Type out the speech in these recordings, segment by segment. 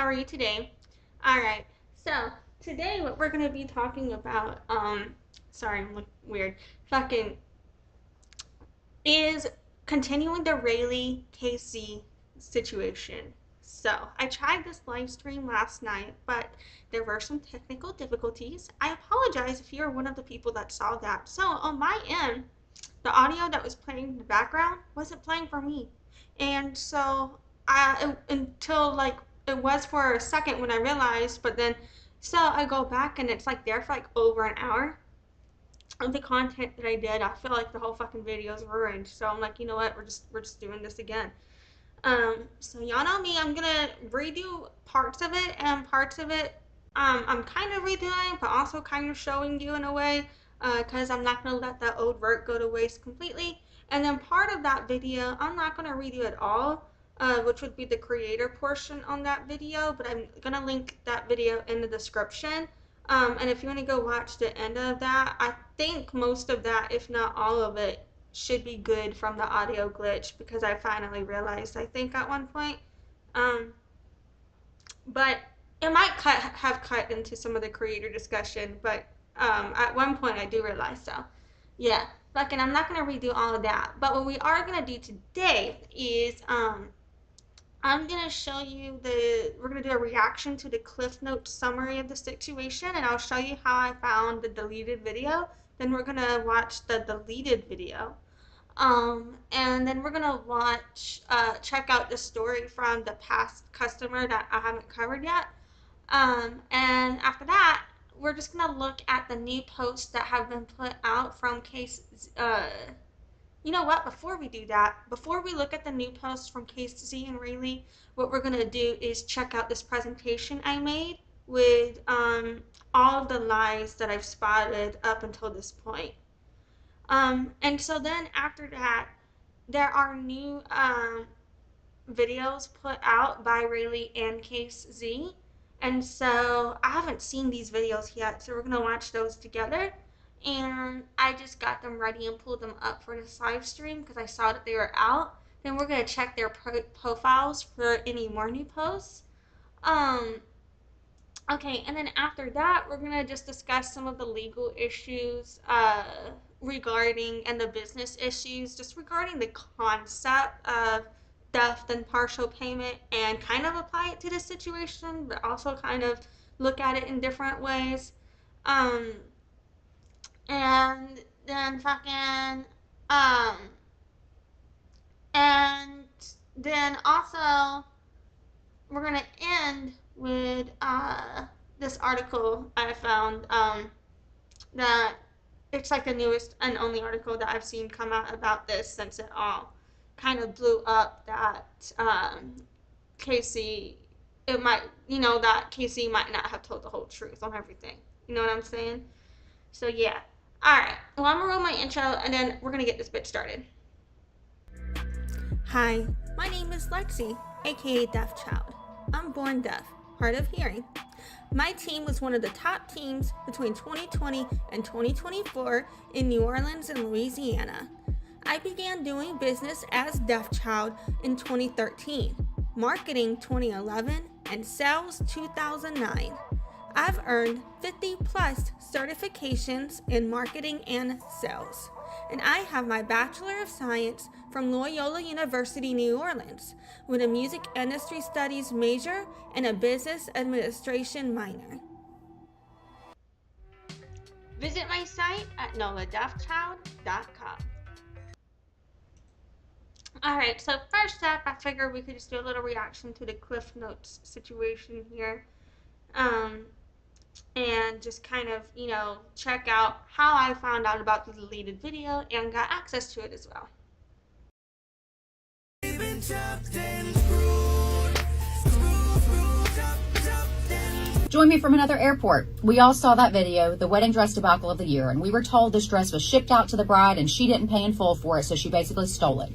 are you today? Alright, so today what we're going to be talking about, sorry, I'm looking weird, fucking, is continuing the Raylee Casze situation. So, I tried this live stream last night, but there were some technical difficulties. I apologize if you're one of the people that saw that. So, on my end, the audio that was playing in the background wasn't playing for me. And so, until like it was for a second when I realized, but then so I go back and it's like there for like over an hour of the content that I did. I feel like the whole fucking video is ruined. So I'm like, you know what? We're just doing this again. So y'all know me. I'm gonna redo parts of it, and parts of it I'm kind of redoing, but also kind of showing you in a way, because I'm not gonna let that old work go to waste completely. And then part of that video, I'm not gonna redo it all, which would be the creator portion on that video, but I'm gonna link that video in the description. And if you want to go watch the end of that, I think most of that, if not all of it, should be good from the audio glitch because I finally realized, I think, at one point. Um, but it might have cut into some of the creator discussion, but at one point I do realize. So yeah, fucking, I'm not gonna redo all of that. But what we are gonna do today is I'm gonna show you we're gonna do a reaction to the Cliff Notes summary of the situation, and I'll show you how I found the deleted video. Then we're gonna watch the deleted video. And then we're gonna check out the story from the past customer that I haven't covered yet. And after that, we're just gonna look at the new posts that have been put out from Casze. You know what? Before we do that, before we look at the new posts from Casze and Raylee, what we're gonna do is check out this presentation I made with all of the lies that I've spotted up until this point. And so then after that, there are new videos put out by Raylee and Casze. And so I haven't seen these videos yet, so we're going to watch those together. And I just got them ready and pulled them up for this live stream because I saw that they were out. Then we're going to check their profiles for any more new posts. Okay, and then after that, we're going to just discuss some of the legal issues regarding, and the business issues, just regarding the concept of theft and partial payment, and kind of apply it to this situation, but also kind of look at it in different ways. Um, and then fucking, um, and then also, we're gonna end with this article I found, that it's like the newest and only article that I've seen come out about this since it all kind of blew up, that Casze, it might, that Casze might not have told the whole truth on everything. You know what I'm saying? So yeah. Alright, well, I'm gonna roll my intro and then we're gonna get this bitch started. Hi, my name is Lexi, aka Deaf Child. I'm born deaf, hard of hearing. My team was one of the top teams between 2020 and 2024 in New Orleans and Louisiana. I began doing business as Deaf Child in 2013, marketing 2011, and sales 2009. I've earned 50 plus certifications in marketing and sales, and I have my Bachelor of Science from Loyola University, New Orleans, with a music industry studies major and a business administration minor. Visit my site at noladeafchild.com. Alright, so first up, I figured we could just do a little reaction to the Cliff Notes situation here. And just kind of, check out how I found out about the deleted video and got access to it as well. Join me from another airport. We all saw that video, the wedding dress debacle of the year, and we were told this dress was shipped out to the bride and she didn't pay in full for it, so she basically stole it.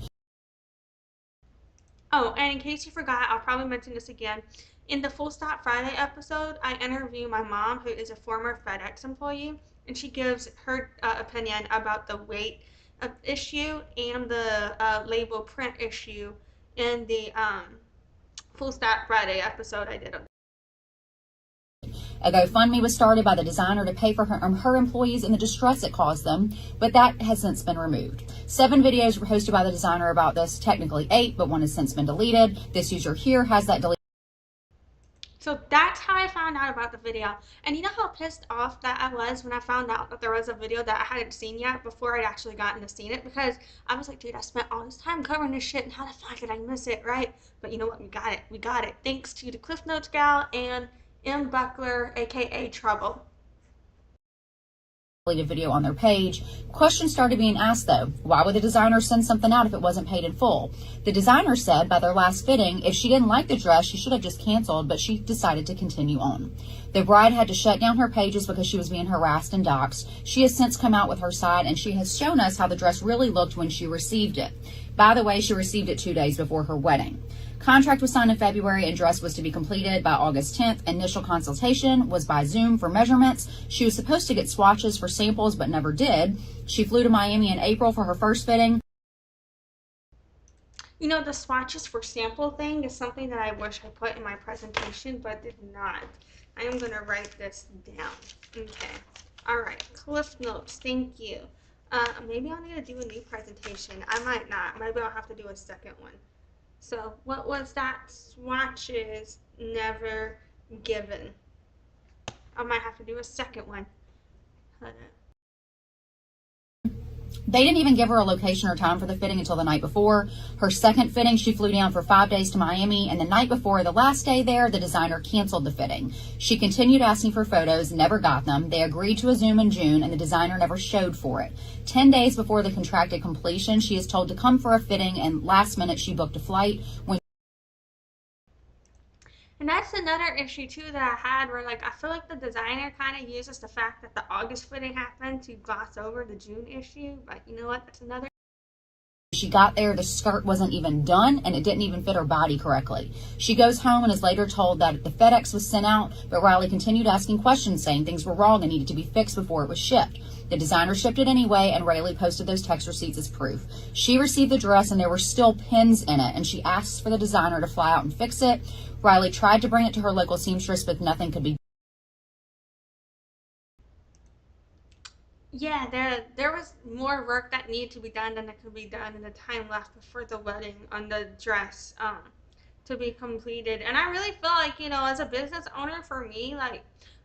Oh, and in case you forgot, I'll probably mention this again. In the Full Stop Friday episode, I interview my mom, who is a former FedEx employee, and she gives her opinion about the weight issue and the label print issue in the Full Stop Friday episode I did of A GoFundMe was started by the designer to pay for her employees and the distress it caused them, but that has since been removed. 7 videos were posted by the designer about this, technically 8, but one has since been deleted. This user here has that deleted. So that's how I found out about the video. And you know how pissed off that I was when I found out that there was a video that I hadn't seen yet before I'd actually gotten to see it? Because I was like, dude, I spent all this time covering this shit and how the fuck did I miss it, right? But you know what? We got it. We got it. Thanks to the Cliff Notes gal and mbuckler, aka Trouble. Video on their page. Questions started being asked though. Why would the designer send something out if it wasn't paid in full? The designer said by their last fitting, if she didn't like the dress, she should have just canceled, but she decided to continue on. The bride had to shut down her pages because she was being harassed and doxxed. She has since come out with her side, and she has shown us how the dress really looked when she received it. By the way, she received it 2 days before her wedding. Contract was signed in February and dress was to be completed by August 10th. Initial consultation was by Zoom for measurements. She was supposed to get swatches for samples but never did. She flew to Miami in April for her first fitting. You know, the swatches for sample thing is something that I wish I put in my presentation but did not. I am going to write this down. Okay. All right. Cliff Notes. Thank you. Maybe I'll need to do a new presentation. I might not. Maybe I'll have to do a second one. So what was that? Swatches never given. I might have to do a second one. Hold on. They didn't even give her a location or time for the fitting until the night before. Her second fitting, she flew down for 5 days to Miami, and the night before, the last day there, the designer canceled the fitting. She continued asking for photos, never got them. They agreed to a Zoom in June, and the designer never showed for it. 10 days before the contracted completion, she is told to come for a fitting, and last minute she booked a flight. And that's another issue too that I had where like I feel like the designer kind of uses the fact that the August fitting happened to gloss over the June issue, but you know what, that's another. She got there, the skirt wasn't even done and it didn't even fit her body correctly. She goes home and is later told that the FedEx was sent out, but Raylee continued asking questions saying things were wrong and needed to be fixed before it was shipped. The designer shipped it anyway, and Raylee posted those text receipts as proof. She received the dress and there were still pins in it, and she asked for the designer to fly out and fix it. Raylee tried to bring it to her local seamstress, but nothing could be done. Yeah, there was more work that needed to be done than it could be done in the time left before the wedding on the dress to be completed. And I really feel like, you know, as a business owner for me, like,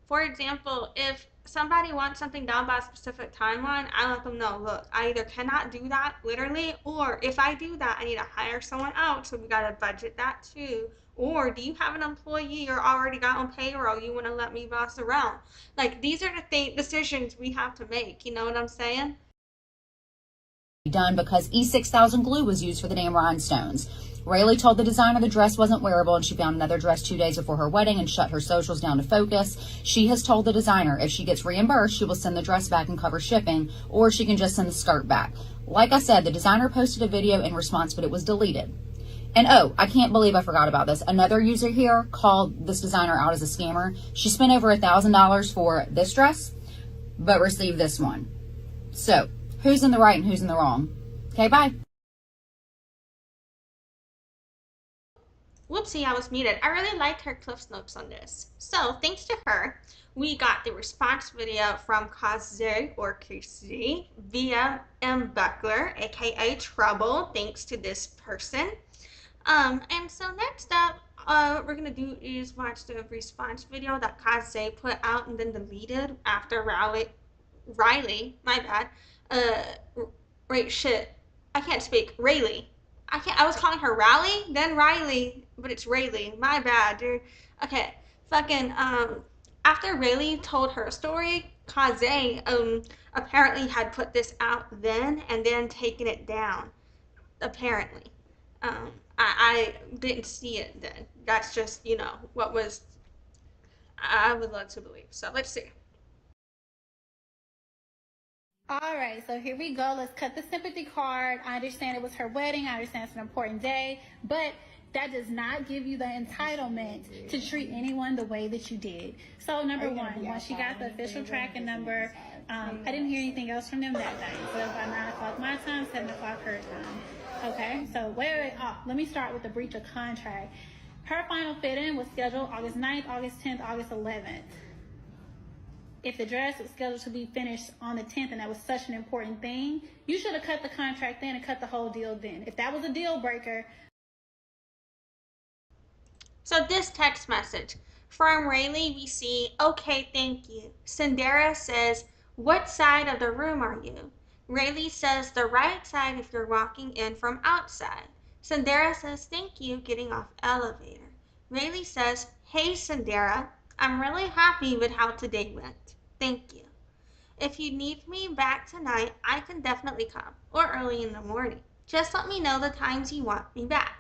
for example, if somebody wants something done by a specific timeline, I let them know, look, I either cannot do that literally, or if I do that, I need to hire someone else, so we got to budget that too. Or do you have an employee you're already got on payroll you want to let me boss around? Like, these are the decisions we have to make. You know what I'm saying? Done because E6000 glue was used for the damn rhinestones. Raylee told the designer the dress wasn't wearable, and she found another dress 2 days before her wedding and shut her socials down to focus. She has told the designer if she gets reimbursed, she will send the dress back and cover shipping, or she can just send the skirt back. Like I said, the designer posted a video in response, but it was deleted. And oh, I can't believe I forgot about this. Another user here called this designer out as a scammer. She spent over $1,000 for this dress, but received this one. So, who's in the right and who's in the wrong? Okay, bye. Whoopsie, I was muted. I really liked her Cliff Notes on this. So, thanks to her, we got the response video from Casze or Casze via mbuckler, aka Trouble, thanks to this person. And so next up, we're gonna do is watch the response video that Casze put out and then deleted after Raylee, my bad. Right, shit, I can't speak. Raylee. I was calling her Raleigh, then Riley, but it's Raylee. My bad, dude. Okay, fucking, after Raylee told her story, Casze, apparently had put this out then and then taken it down. Apparently. I didn't see it then. That's just, you know, what was, I would love to believe. So let's see. All right, so here we go. Let's cut the sympathy card. I understand it was her wedding. I understand it's an important day, but that does not give you the entitlement to treat anyone the way that you did. So number one, once she got the official tracking number, I didn't hear anything else from them that night. So it's by 9 o'clock my time, 7 o'clock her time. Okay, so wait. Let me start with the breach of contract. Her final fit-in was scheduled August 9th, August 10th, August 11th. If the dress was scheduled to be finished on the 10th and that was such an important thing, you should have cut the contract then and cut the whole deal then. If that was a deal breaker. So this text message. From Raylee, we see, okay, thank you. Cynderra says, what side of the room are you? Raylee says, the right side if you're walking in from outside. Cynderra says, thank you, getting off elevator. Raylee says, hey, Cynderra, I'm really happy with how today went. Thank you. If you need me back tonight, I can definitely come, or early in the morning. Just let me know the times you want me back.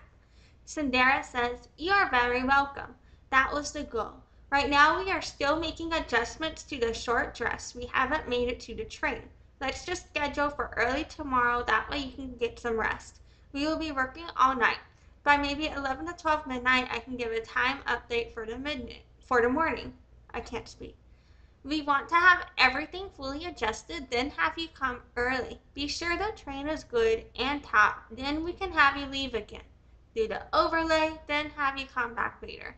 Cynderra says, you are very welcome. That was the goal. Right now we are still making adjustments to the short dress. We haven't made it to the train. Let's just schedule for early tomorrow. That way you can get some rest. We will be working all night. By maybe 11 to 12 midnight, I can give a time update for the morning. I can't speak. We want to have everything fully adjusted, then have you come early. Be sure the train is good and top, then we can have you leave again. Do the overlay, then have you come back later.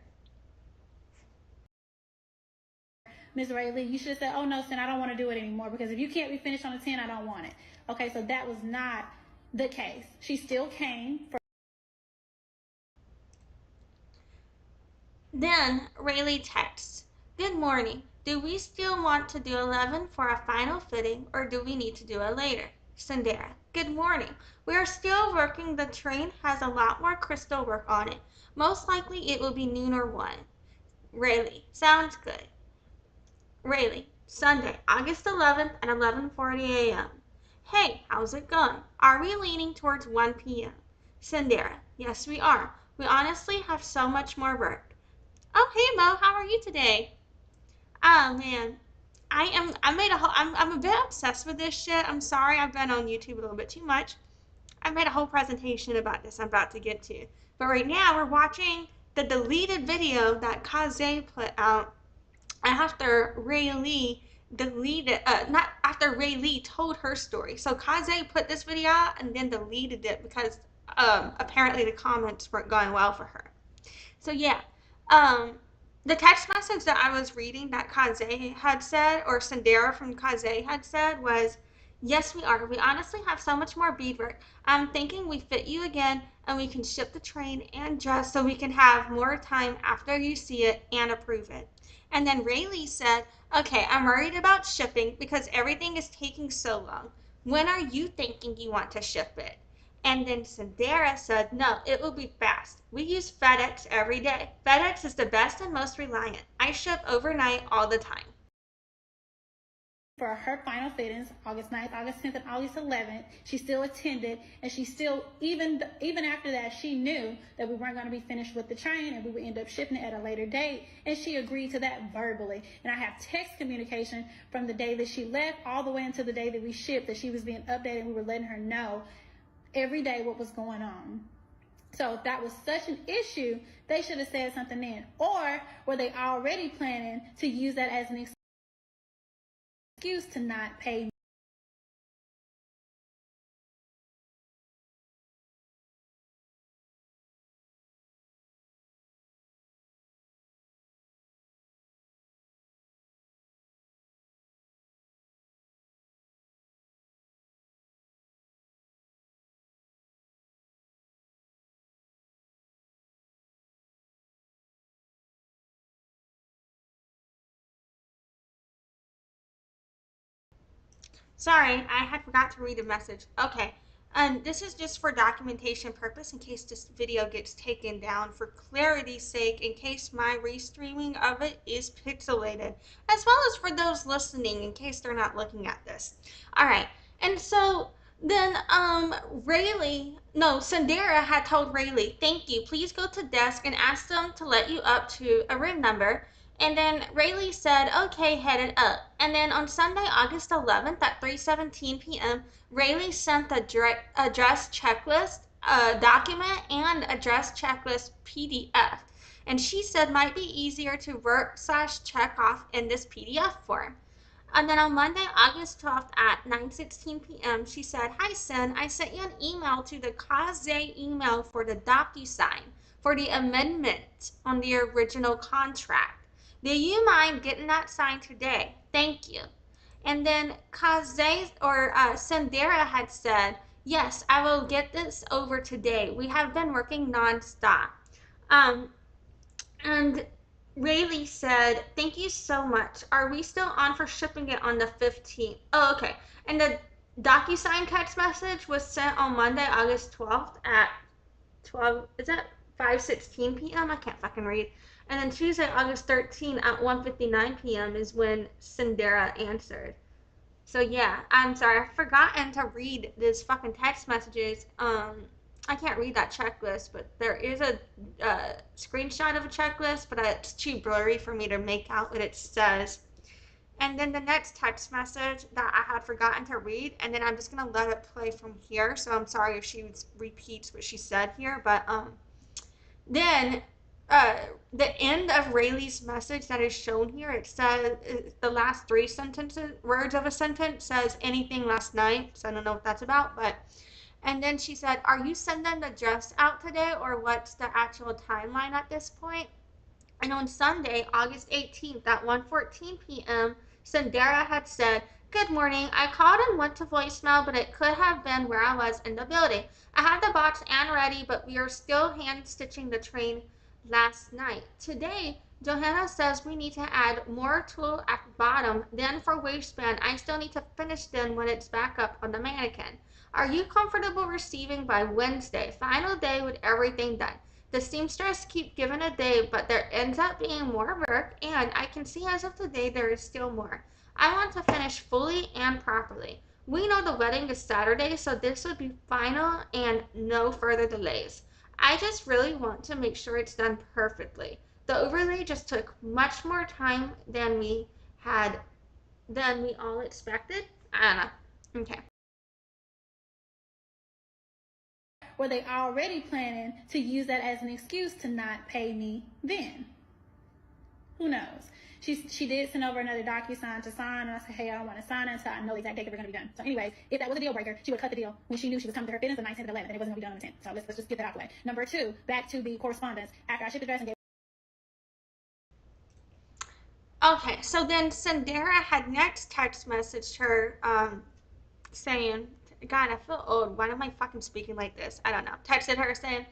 Ms. Raylee, you should have said, oh no, Sin, I don't want to do it anymore, because if you can't be finished on the 10, I don't want it. Okay, so that was not the case. She still came. Then Raylee texts, good morning. Do we still want to do 11 for a final fitting, or do we need to do it later? Cynderra, good morning. We are still working. The train has a lot more crystal work on it. Most likely it will be noon or 1. Raylee, sounds good. Raylee, Sunday, August 11th at 11:40 a.m. Hey, how's it going? Are we leaning towards 1 p.m.? Cynderra, yes we are. We honestly have so much more work. Oh, hey Mo, how are you today? Oh man, I'm a bit obsessed with this shit. I'm sorry I've been on YouTube a little bit too much. I made a whole presentation about this I'm about to get to. But right now we're watching the deleted video that Casze put out after Raylee not after Raylee told her story. So Casze put this video out and then deleted it because apparently the comments weren't going well for her. So yeah, the text message that I was reading that Casze had said, or Cynderra from Casze had said, was, yes, we are. We honestly have so much more beadwork. I'm thinking we fit you again and we can ship the train and dress so we can have more time after you see it and approve it. And then Raylee said, okay, I'm worried about shipping because everything is taking so long. When are you thinking you want to ship it? And then Cynderra said, no, it will be fast. We use FedEx every day. FedEx is the best and most reliant. I ship overnight all the time. For her final fittings, August 9th, August 10th, and August 11th, she still attended, and she still, even after that, she knew that we weren't going to be finished with the train and we would end up shipping it at a later date, and she agreed to that verbally. And I have text communication from the day that she left all the way until the day that we shipped that she was being updated, and we were letting her know every day what was going on. So if that was such an issue, they should have said something then. Or were they already planning to use that as an excuse to not pay? Sorry, I had forgot to read a message. Okay, and this is just for documentation purpose in case this video gets taken down for clarity's sake, in case my restreaming of it is pixelated, as well as for those listening in case they're not looking at this. All right, and so then Cynderra had told Raylee, thank you, please go to desk and ask them to let you up to a room number. And then Raylee said, okay, headed up. And then on Sunday, August 11th at 3:17 p.m., Raylee sent the address checklist document and address checklist PDF. And she said might be easier to work/check off in this PDF form. And then on Monday, August 12th at 9:16 p.m., she said, hi, Sin, I sent you an email to the Casze email for the DocuSign for the amendment on the original contract. Do you mind getting that signed today? Thank you. And then Casze or Cynderra had said, yes, I will get this over today. We have been working nonstop. Um, and Raylee said, thank you so much. Are we still on for shipping it on the 15th? Oh, okay. And the DocuSign text message was sent on Monday, August 12th at 12, is that 5:16 p.m.? I can't fucking read. And then Tuesday, August 13th at 1:59 p.m. is when Cynderra answered. So yeah, I'm sorry, I've forgotten to read these fucking text messages. I can't read that checklist, but there is a screenshot of a checklist, but it's too blurry for me to make out what it says. And then the next text message that I had forgotten to read, and then I'm just gonna let it play from here. So I'm sorry if she repeats what she said here, but then uh, the end of Rayleigh's message that is shown here, it says the last three sentences, words of a sentence says anything last night. So I don't know what that's about, but and then she said, are you sending the dress out today or what's the actual timeline at this point? And on Sunday, August 18th at 1:14 p.m., Cynderra had said, good morning. I called and went to voicemail, but it could have been where I was in the building. I had the box and ready, but we are still hand stitching the train last night. Today, Johanna says we need to add more tulle at the bottom. Then for waistband, I still need to finish them when it's back up on the mannequin. Are you comfortable receiving by Wednesday? Final day with everything done. The seamstress keep giving a day, but there ends up being more work, and I can see as of today there is still more. I want to finish fully and properly. We know the wedding is Saturday, so this would be final and no further delays. I just really want to make sure it's done perfectly. The overlay just took much more time than we all expected. I don't know. Okay. Were they already planning to use that as an excuse to not pay me then? Who knows? She did send over another DocuSign to sign, and I said, hey, I don't want to sign it until I know the exact date that we're going to be done. So anyways, if that was a deal breaker, she would cut the deal when she knew she was coming to her fittings the 9th and 11th, and it wasn't going to be done on the 10th. So let's just get that out of the way. Number two, back to the correspondence. After I shipped the dress and gave Okay, so then Cynderra had next text messaged her saying, God, I feel old. Why am I fucking speaking like this? I don't know. Texted her saying,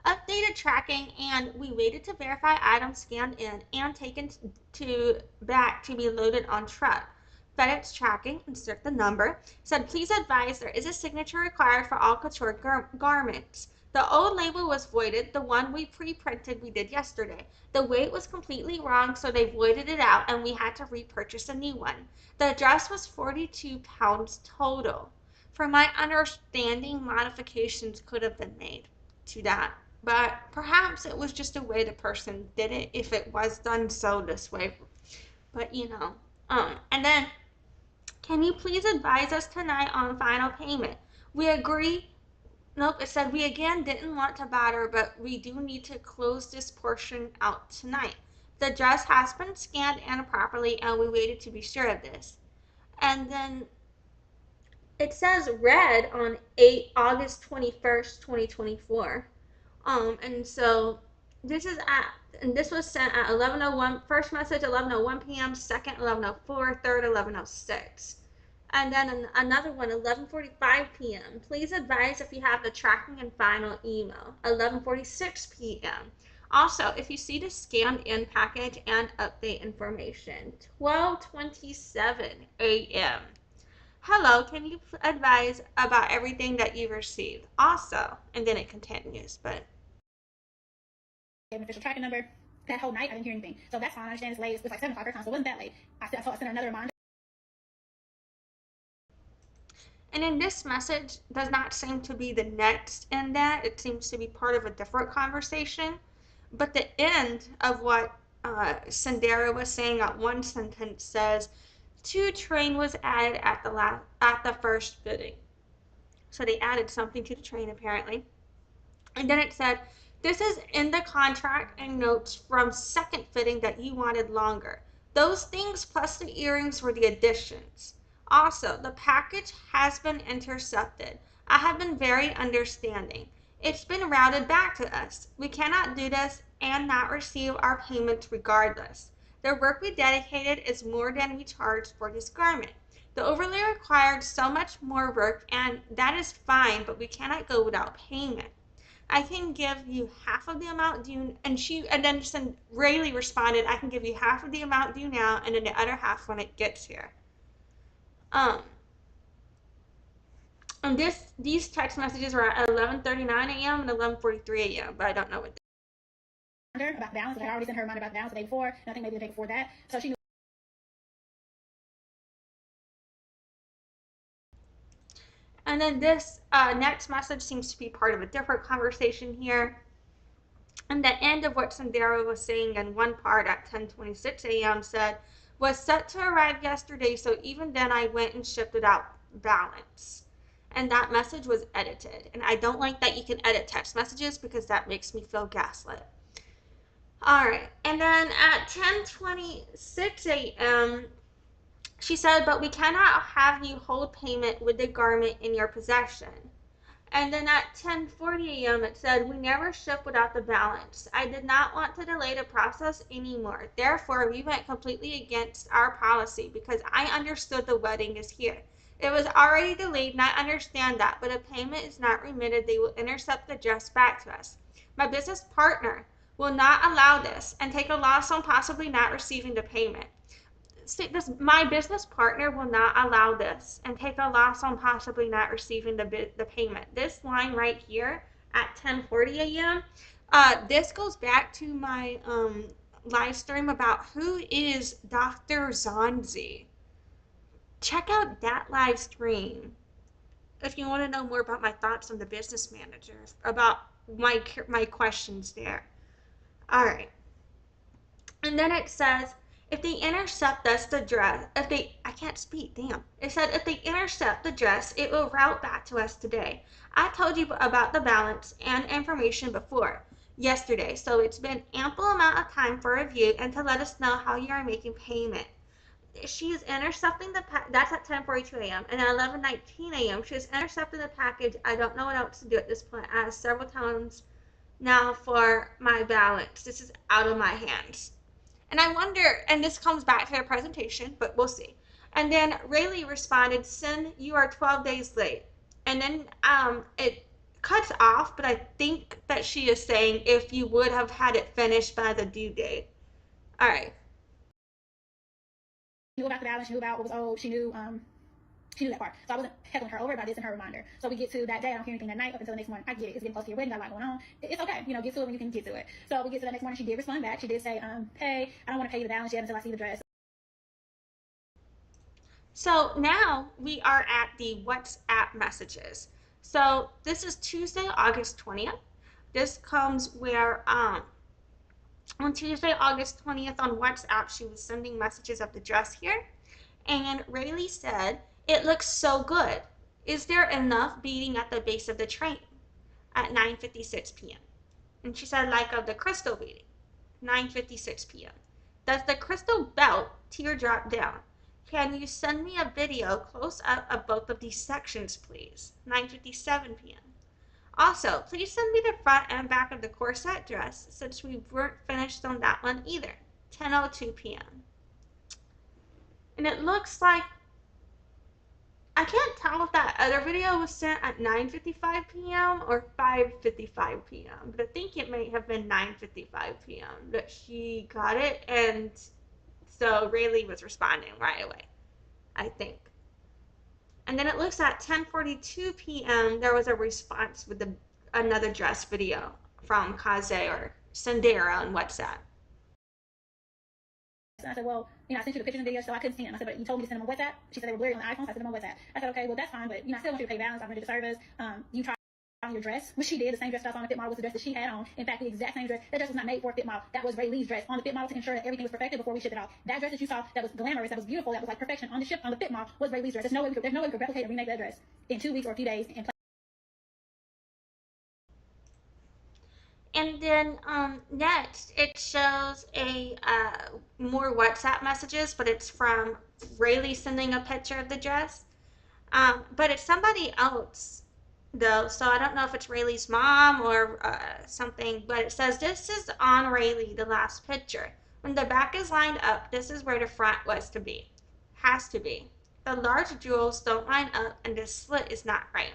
updated tracking, and we waited to verify items scanned in and taken to back to be loaded on truck. FedEx tracking, insert the number, said, please advise there is a signature required for all couture garments. The old label was voided, the one we pre-printed we did yesterday. The weight was completely wrong, so they voided it out and we had to repurchase a new one. The address was 42 pounds total. From my understanding, modifications could have been made to that, but perhaps it was just a way the person did it if it was done so this way. But and then, can you please advise us tonight on final payment? We agree. Nope, it said we again didn't want to bother, but we do need to close this portion out tonight. The dress has been scanned in properly, and we waited to be sure of this. And then it says read on August 21st, 2024. And so this was sent at 11:01. First message 11:01 p.m. Second 11:04. Third 11:06. And then another one 11:45 p.m. Please advise if you have the tracking and final email 11:46 p.m. Also, if you see the scanned in package and update information 12:27 a.m. Hello, can you advise about everything that you received? Also, and then it continues, but an official tracking number. That whole night, I didn't hear anything. So that's fine. I understand it's late. It's like 7 o'clock her time, so it wasn't that late. I sent her another reminder. and in this message does not seem to be the next in that. It seems to be part of a different conversation. But the end of what Cynderra was saying at one sentence says, "To train was added at the first fitting." So they added something to the train apparently. And then it said, "This is in the contract and notes from second fitting that you wanted longer. Those things plus the earrings were the additions. Also, the package has been intercepted. I have been very understanding. It's been routed back to us. We cannot do this and not receive our payments regardless. The work we dedicated is more than we charged for this garment. The overlay required so much more work, and that is fine, but we cannot go without payment. I can give you half of the amount due, and then Rayleigh responded, I can give you half of the amount due now, and then the other half when it gets here. Um, and these text messages were at 11:39 a.m. and 11:43 a.m., but I don't know what. About balance, I already sent her a reminder about the balance the day before, and I think maybe the day before that, so she knew. And then this next message seems to be part of a different conversation here. And the end of what Cynderra was saying in one part at 10:26 a.m. said, was set to arrive yesterday, so even then I went and shipped it out balance. And that message was edited. And I don't like that you can edit text messages because that makes me feel gaslit. All right. And then at 10:26 a.m., she said, but we cannot have you hold payment with the garment in your possession. And then at 10:40 a.m. it said, we never ship without the balance. I did not want to delay the process anymore. Therefore, we went completely against our policy because I understood the wedding is here. It was already delayed and I understand that, but if payment is not remitted, they will intercept the dress back to us. My business partner will not allow this and take a loss on possibly not receiving the payment. My business partner will not allow this and take a loss on possibly not receiving the payment. This line right here at 10:40 a.m. This goes back to my live stream about who is Dr. Zonzi. Check out that live stream if you want to know more about my thoughts on the business manager, about my questions there. All right. And then it says, if they intercept us the dress, I can't speak, damn. It said, if they intercept the dress, it will route back to us today. I told you about the balance and information before, yesterday, so it's been ample amount of time for review and to let us know how you are making payment. She is intercepting that's at 10:42 a.m. and at 11:19 a.m. she is intercepting the package. I don't know what else to do at this point. I asked several times now for my balance. This is out of my hands. And I wonder, and this comes back to their presentation, but we'll see. And then Rayleigh responded, Sin, you are 12 days late. And then it cuts off, but I think that she is saying if you would have had it finished by the due date. All right. She knew about the balance, she knew about what was owed, she knew that part. So I wasn't heckling her over about this in her reminder. So we get to that day, I don't hear anything that night up until the next morning. I get it, it's getting close to your wedding, got a lot going on. It's okay, get to it when you can get to it. So we get to the next morning, she did respond back. She did say, hey, I don't want to pay you the balance yet until I see the dress. So now we are at the WhatsApp messages. So this is Tuesday, August 20th. This comes where on Tuesday, August 20th on WhatsApp, she was sending messages of the dress here. And Rayleigh said, it looks so good. Is there enough beading at the base of the train? At 9:56 p.m. And she said, like of the crystal beading. 9:56 p.m. Does the crystal belt teardrop down? Can you send me a video close up of both of these sections, please? 9:57 p.m. Also, please send me the front and back of the corset dress since we weren't finished on that one either. 10:02 p.m. And it looks like, I can't tell if that other video was sent at 9:55 p.m. or 5:55 p.m. But I think it may have been 9:55 p.m. that she got it, and so Rayleigh was responding right away, I think. And then it looks at 10:42 p.m. there was a response with another dress video from Casze or Cynderra on WhatsApp. And I said, well, I sent you the pictures and videos, so I couldn't see them. I said, but you told me to send them on WhatsApp. She said they were blurry on the iPhone, so I sent them on WhatsApp. I said, okay, well, that's fine, but, I still want you to pay balance. I rented the service. You tried on your dress, which she did. The same dress that I saw on the fit model was the dress that she had on. In fact, the exact same dress. That dress was not made for a fit model. That was Rayleigh's dress on the fit model to ensure that everything was perfected before we shipped it out. That dress that you saw that was glamorous, that was beautiful, that was like perfection on the fit model was Rayleigh's dress. There's no way we could replicate and remake that dress in 2 weeks or a few days. And then next, it shows more WhatsApp messages, but it's from Rayleigh sending a picture of the dress. But it's somebody else, though, so I don't know if it's Rayleigh's mom or something, but it says, this is on Rayleigh, the last picture. When the back is lined up, this is where the front was to be. Has to be. The large jewels don't line up and the slit is not right.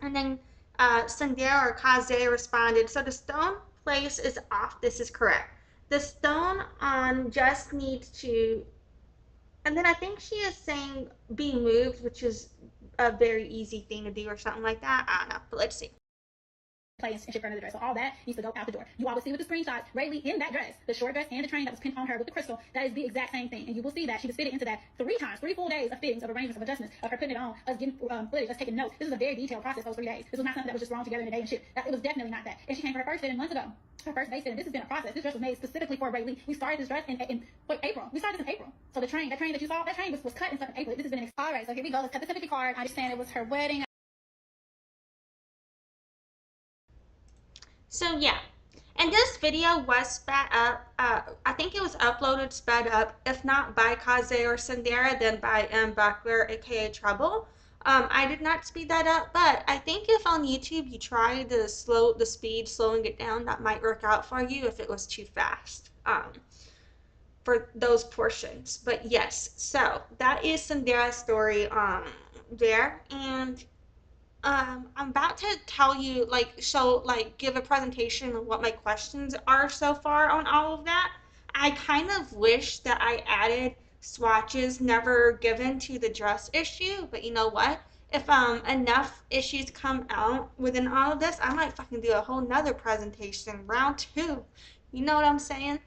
And then Cynderra or Casze responded, so the stone place is off. This is correct. The stone on just needs to, and then I think she is saying be moved, which is a very easy thing to do or something like that. I don't know, but let's see. Play and ship her another dress. So all that needs to go out the door. You all will see with the screenshots, Raylee in that dress, the short dress and the train that was pinned on her with the crystal, that is the exact same thing. And you will see that she was fitted into that 3 times, 3 full days of fittings, of arrangements, of adjustments, of her putting it on, us getting footage, us taking notes. This is a very detailed process, those 3 days. This was not something that was just thrown together in a day and shipped. It was definitely not that. And she came for her first fitting months ago. Her first base fitting. This has been a process. This dress was made specifically for Raylee. We started this dress in April. We started this in April. So the train that you saw, that train was cut and stuff in April. This has been all right. So here we go. Let's cut the sympathy card. I understand it was her wedding. So yeah, and this video was sped up. I think it was uploaded sped up, if not by Casze or Cynderra, then by mbuckler, aka Trouble. I did not speed that up, but I think if on YouTube you try the speed, slowing it down, that might work out for you if it was too fast. For those portions. But yes, so that is Cynderra's story there, and I'm about to tell you, give a presentation of what my questions are so far on all of that. I kind of wish that I added swatches never given to the dress issue, but you know what? If enough issues come out within all of this, I might fucking do a whole nother presentation, round 2. You know what I'm saying?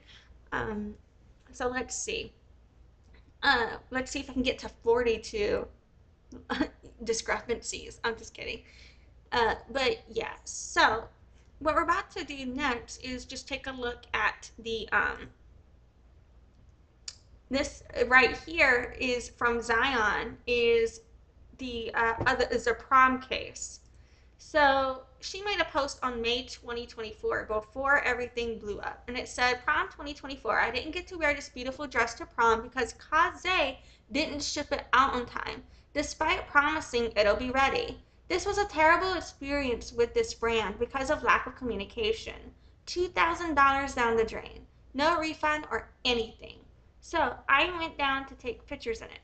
So let's see. Let's see if I can get to 42 discrepancies. I'm just kidding. But yeah, so what we're about to do next is just take a look at the this right here is from Zion, is the a prom case. So she made a post on May 2024 before everything blew up, and it said, prom 2024, I didn't get to wear this beautiful dress to prom because Casze didn't ship it out on time, despite promising it'll be ready. This was a terrible experience with this brand because of lack of communication. $2,000 down the drain. No refund or anything. So I went down to take pictures in it.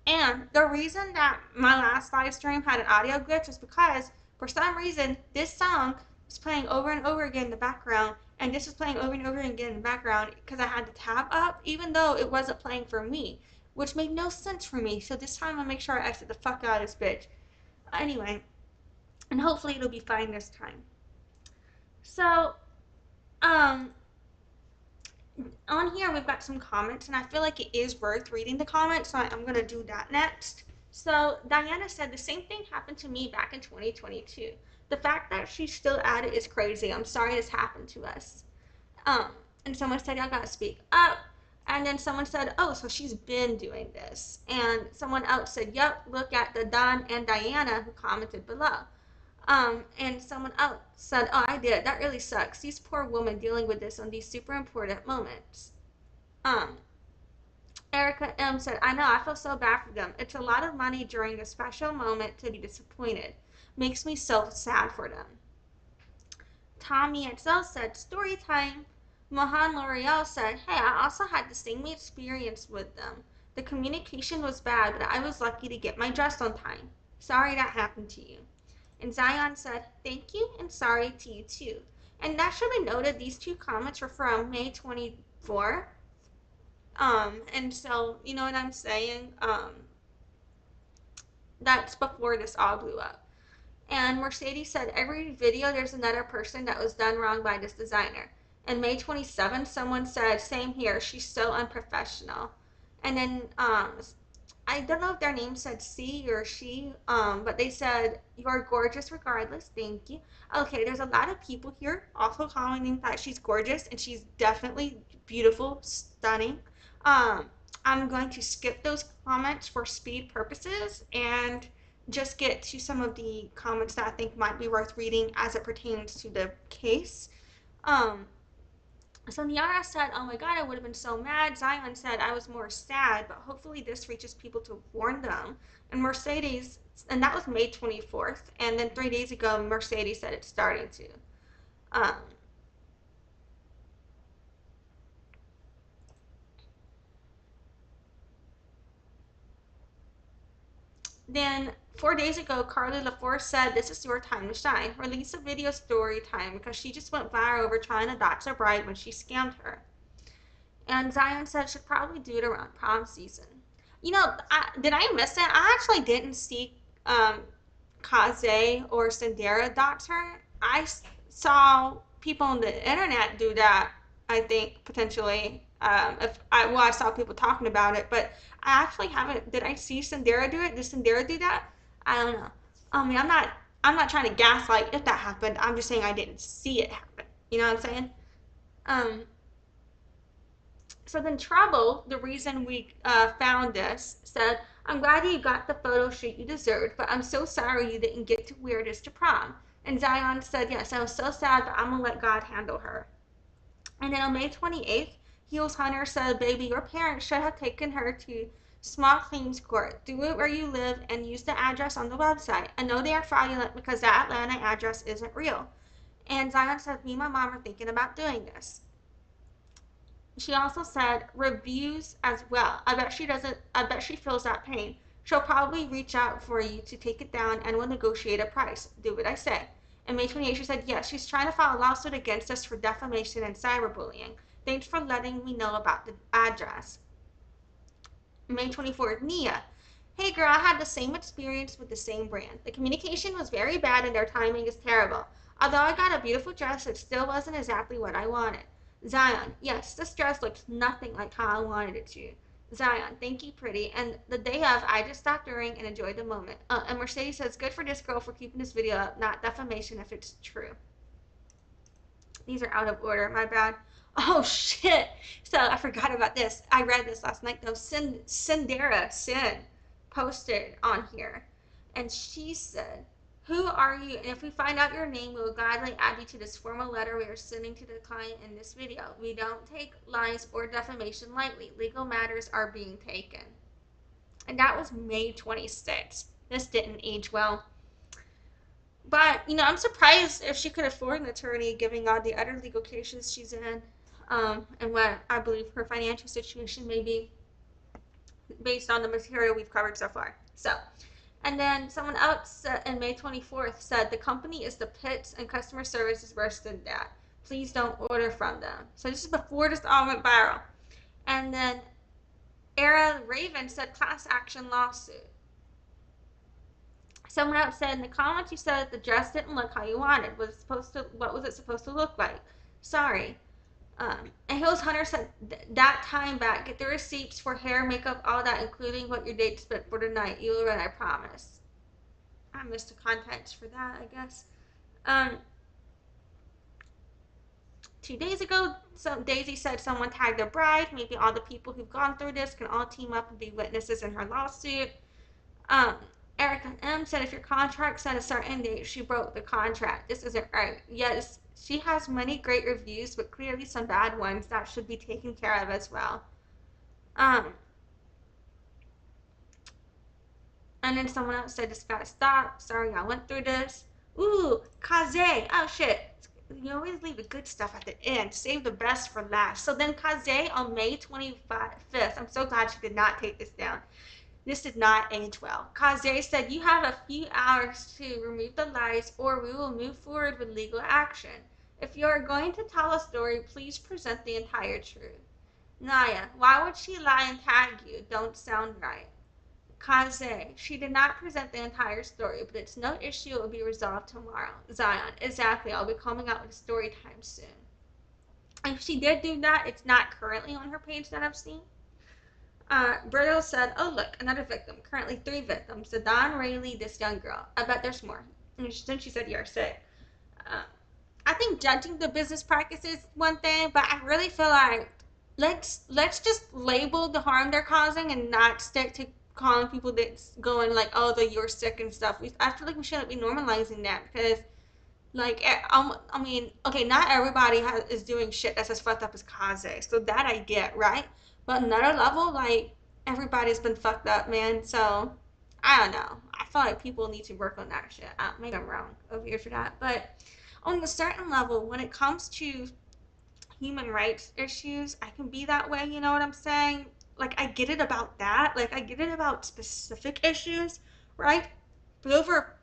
And the reason that my last live stream had an audio glitch was because for some reason this song was playing over and over again in the background, and this was playing over and over again in the background because I had the tab up even though it wasn't playing for me, which made no sense for me. So this time I'll make sure I exit the fuck out of this bitch. Anyway, and hopefully it'll be fine this time. So on here we've got some comments, and I feel like it is worth reading the comments, so I'm going to do that next. So Diana said, the same thing happened to me back in 2022. The fact that she's still at it is crazy. I'm sorry this happened to us. And someone said, y'all gotta speak up. And then someone said, oh, so she's been doing this. And someone else said, yep, look at the Don and Diana who commented below. And someone else said, oh, I did. That really sucks. These poor women dealing with this on these super important moments. Erica M said, I know, I feel so bad for them. It's a lot of money during a special moment to be disappointed. Makes me so sad for them. Tommy Edsel said, story time. Mohan L'Oreal said, hey, I also had the same experience with them. The communication was bad, but I was lucky to get my dress on time. Sorry that happened to you. And Zion said, thank you and sorry to you too. And that should be noted, these 2 comments were from May 24. And so, you know what I'm saying? That's before this all blew up. And Mercedes said, every video there's another person that was done wrong by this designer. And May 27th, someone said, same here, she's so unprofessional. And then, I don't know if their name said C or she, but they said, you're gorgeous regardless, thank you. Okay, there's a lot of people here also commenting that she's gorgeous, and she's definitely beautiful, stunning. I'm going to skip those comments for speed purposes and just get to some of the comments that I think might be worth reading as it pertains to the case. So Niara said, oh my god, I would have been so mad. Zion said, I was more sad, but hopefully this reaches people to warn them. And Mercedes, and that was May 24th, and then 3 days ago, Mercedes said it's starting to. Then 4 days ago, Carly LaForce said, "This is your time to shine. Release a video story time," because she just went viral over trying to dox her bride when she scammed her. And Zion said she'd probably do it around prom season. Did I miss it? I actually didn't see Caze or Cynderra dox her. Saw people on the internet do that. I think potentially. I saw people talking about it, but I actually haven't. Did I see Cynderra do it? Did Cynderra do that? I don't know. I mean, I'm not trying to gaslight if that happened. I'm just saying I didn't see it happen. You know what I'm saying? Um, so then Trouble, the reason we found this, said, "I'm glad you got the photo shoot you deserved, but I'm so sorry you didn't get to wear this to prom." And Zion said, "Yes, I was so sad, but I'm going to let God handle her." And then on May 28th, Heels Hunter said, "Baby, your parents should have taken her to small claims court. Do it where you live and use the address on the website. I know they are fraudulent because that Atlanta address isn't real." And Zion said, "Me and my mom are thinking about doing this." She also said reviews as well. I bet she feels that pain. She'll probably reach out for you to take it down and will negotiate a price. Do what I say. In May 28th, she said, "Yes, she's trying to file a lawsuit against us for defamation and cyberbullying. Thanks for letting me know about the address." May 24th, Nia. "Hey girl, I had the same experience with the same brand. The communication was very bad and their timing is terrible. Although I got a beautiful dress, it still wasn't exactly what I wanted." Zion, "Yes, this dress looks nothing like how I wanted it to." Zion, "Thank you, pretty. And the day of, I just stopped worrying and enjoyed the moment." And Mercedes says, "Good for this girl for keeping this video up, not defamation if it's true." These are out of order, my bad. Oh shit. So I forgot about this. I read this last night though. Cynderra posted on here, and she said, "Who are you? And if we find out your name, we will gladly add you to this formal letter we are sending to the client in this video. We don't take lies or defamation lightly. Legal matters are being taken." And that was May 26th. This didn't age well. But, I'm surprised if she could afford an attorney, given all the other legal cases she's in, and what I believe her financial situation may be, based on the material we've covered so far. So, and then someone else in May 24th said, "The company is the pits and customer service is worse than that. Please don't order from them." So this is before this all went viral. And then Era Raven said, "Class action lawsuit." Someone else said, "In the comments you said that the dress didn't look how you wanted. What was it supposed to look like? Sorry." And Hills Hunter said, "That time back. Get the receipts for hair, makeup, all that, including what your date spent for tonight. You will run, I promise." I missed the context for that, I guess. Um, 2 days ago, Daisy said someone tagged their bride. Maybe all the people who've gone through this can all team up and be witnesses in her lawsuit. Um, Erica M said, "If your contract said a certain date, she broke the contract. This isn't right." Yes, she has many great reviews, but clearly some bad ones that should be taken care of as well. Um, and then someone else said, "Just gotta stop. Sorry I went through this." Ooh, Caze. Oh shit. You always leave the good stuff at the end. Save the best for last. So then Caze on May 25th, I'm so glad she did not take this down. This did not age well. Caze said, "You have a few hours to remove the lies or we will move forward with legal action. If you are going to tell a story, please present the entire truth." Naya, "Why would she lie and tag you? Don't sound right." Caze, "She did not present the entire story, but it's no issue. It will be resolved tomorrow." Zion, "Exactly. I'll be coming out with story time soon." If she did do that, it's not currently on her page that I've seen. Brittle said, "Oh look, another victim. Currently 3 victims. The Don Raylee, this young girl. I bet there's more." And then she said, "You're sick." Uh, I think judging the business practices is one thing, but I really feel like let's just label the harm they're causing and not stick to calling people that's going like, "Oh, you're sick" and stuff. I feel like we shouldn't be normalizing that because, like, I mean, okay, not everybody is doing shit that's as fucked up as Caze, so that I get, right? But another level, like, everybody's been fucked up, man. So I don't know. I feel like people need to work on that shit. Maybe I'm wrong over here for that, but on a certain level, when it comes to human rights issues, I can be that way. You know what I'm saying? Like, I get it about that. Like, I get it about specific issues right? But over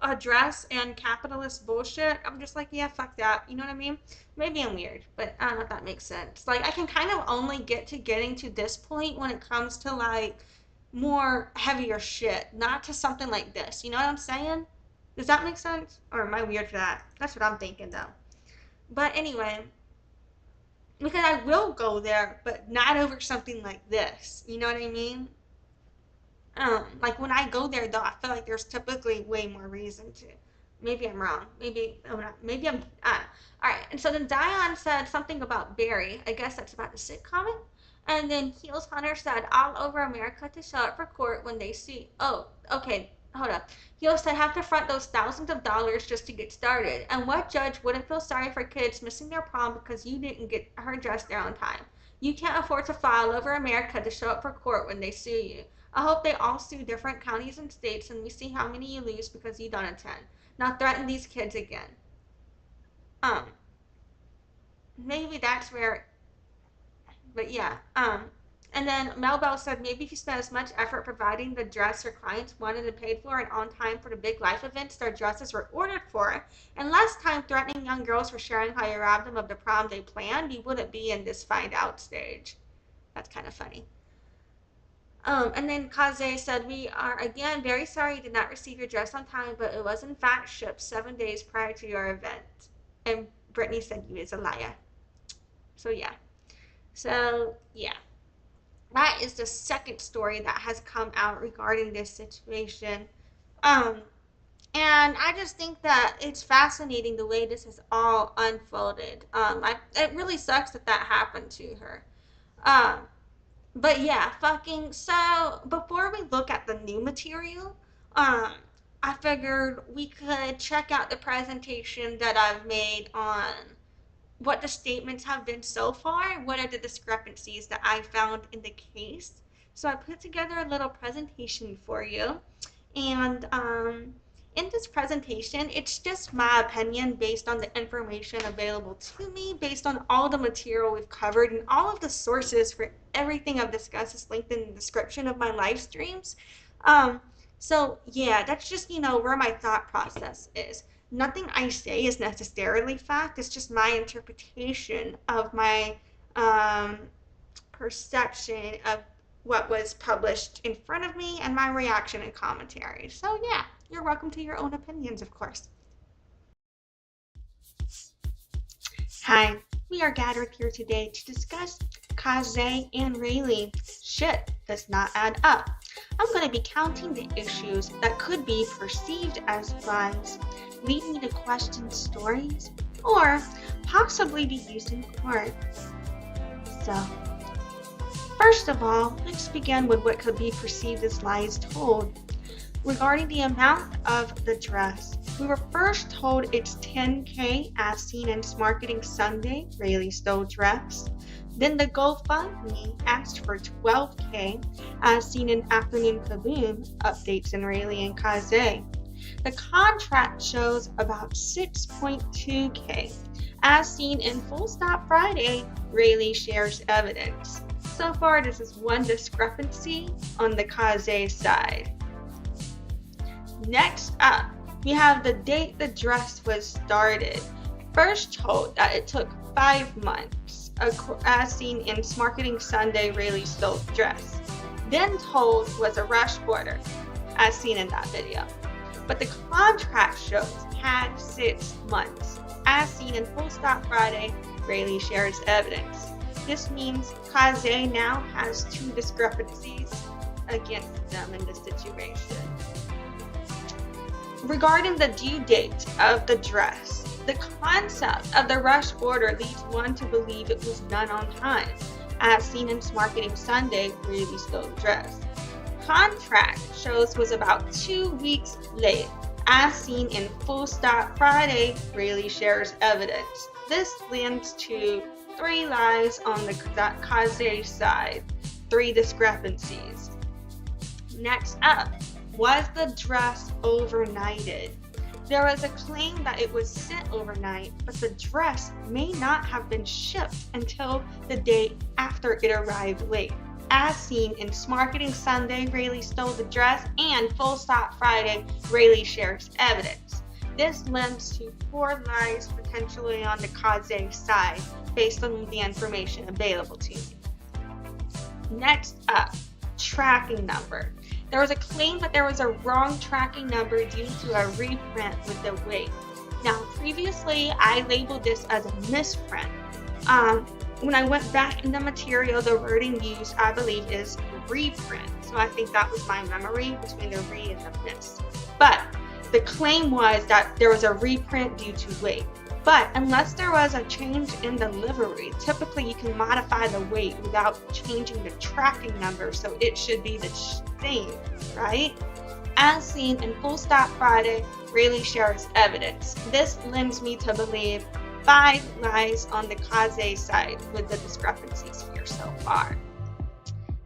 a dress and capitalist bullshit, I'm just like, yeah, fuck that. You know what I mean? Maybe I'm weird, but I don't know if that makes sense. Like, I can kind of only get to getting to this point when it comes to like more heavier shit, not to something like this. You know what I'm saying? Does that make sense? Or am I weird for that? That's what I'm thinking though. But anyway, because I will go there, but not over something like this. You know what I mean? Like when I go there though, I feel like there's typically way more reason to. Maybe I'm wrong. Maybe I'm. All right. And so then Dion said something about Barry. I guess that's about the sitcom. And then Heels Hunter said all over America to show up for court when they see. Oh, okay. Hold up. Heels said have to front those thousands of dollars just to get started. And what judge wouldn't feel sorry for kids missing their prom because you didn't get her dress there on time? You can't afford to fly all over America to show up for court when they sue you. I hope they all sue different counties and states and we see how many you lose because you don't attend. Now threaten these kids again. Maybe that's where, but yeah. And then Mel Bell said maybe if you spent as much effort providing the dress your clients wanted and paid for and on time for the big life events their dresses were ordered for, and less time threatening young girls for sharing how you robbed them of the prom they planned, you wouldn't be in this find out stage. That's kind of funny. And then Caze said, we are again very sorry you did not receive your dress on time, but it was in fact shipped 7 days prior to your event. And Brittany said you is a liar. So yeah. That is the second story that has come out regarding this situation. And I just think that it's fascinating the way this has all unfolded. It really sucks that happened to her. But yeah, so before we look at the new material, I figured we could check out the presentation that I've made on what the statements have been so far, what are the discrepancies that I found in the case. So I put together a little presentation for you. And in this presentation, it's just my opinion based on the information available to me, based on all the material we've covered and all of the sources for everything I've discussed is linked in the description of my live streams. So yeah, that's just, where my thought process is. Nothing I say is necessarily fact. It's just my interpretation of my perception of what was published in front of me and my reaction and commentary. So yeah, you're welcome to your own opinions, of course. Hi, we are gathered here today to discuss Casze and Raylee. Shit does not add up. I'm going to be counting the issues that could be perceived as lies, lead me to question stories, or possibly be used in court. So, first of all, let's begin with what could be perceived as lies told. Regarding the amount of the dress, we were first told it's $10K as seen in Marketing Sunday, Raylee stole dress. Then the GoFundMe asked for $12K as seen in Afternoon Kaboom, updates in Raylee and Casze. The contract shows about $6.2K as seen in Full Stop Friday, Raylee shares evidence. So far, this is one discrepancy on the Casze side. Next up, we have the date the dress was started. First told that it took 5 months, as seen in Marketing Sunday, Raylee stole dress. Then told was a rush order, as seen in that video. But the contract shows had 6 months, as seen in Full Stop Friday, Raylee shares evidence. This means Casze now has 2 discrepancies against them in this situation. Regarding the due date of the dress, the concept of the rush order leads one to believe it was done on time, as seen in Marketing Sunday, Raylee stole dress. Contract shows was about 2 weeks late, as seen in Full Stop Friday, Raylee shares evidence. This leads to 3 lies on the Casze side, 3 discrepancies. Next up, was the dress overnighted? There was a claim that it was sent overnight, but the dress may not have been shipped until the day after it arrived late. as seen in Marketing Sunday, Raylee stole the dress, and Full Stop Friday, Raylee shares evidence. This lends to 4 lies potentially on the Casze side based on the information available to me. Next up, tracking number. There was a claim that there was a wrong tracking number due to a reprint with the weight. Now, previously, I labeled this as a misprint. When I went back in the material, the wording used, I believe, is reprint. So I think that was my memory between the re and the mis. But the claim was that there was a reprint due to weight. But unless there was a change in the livery, typically you can modify the weight without changing the tracking number, so it should be the same, right? As seen in Full Stop Friday, Raylee shares evidence. This lends me to believe 5 lies on the Casze side with the discrepancies here so far.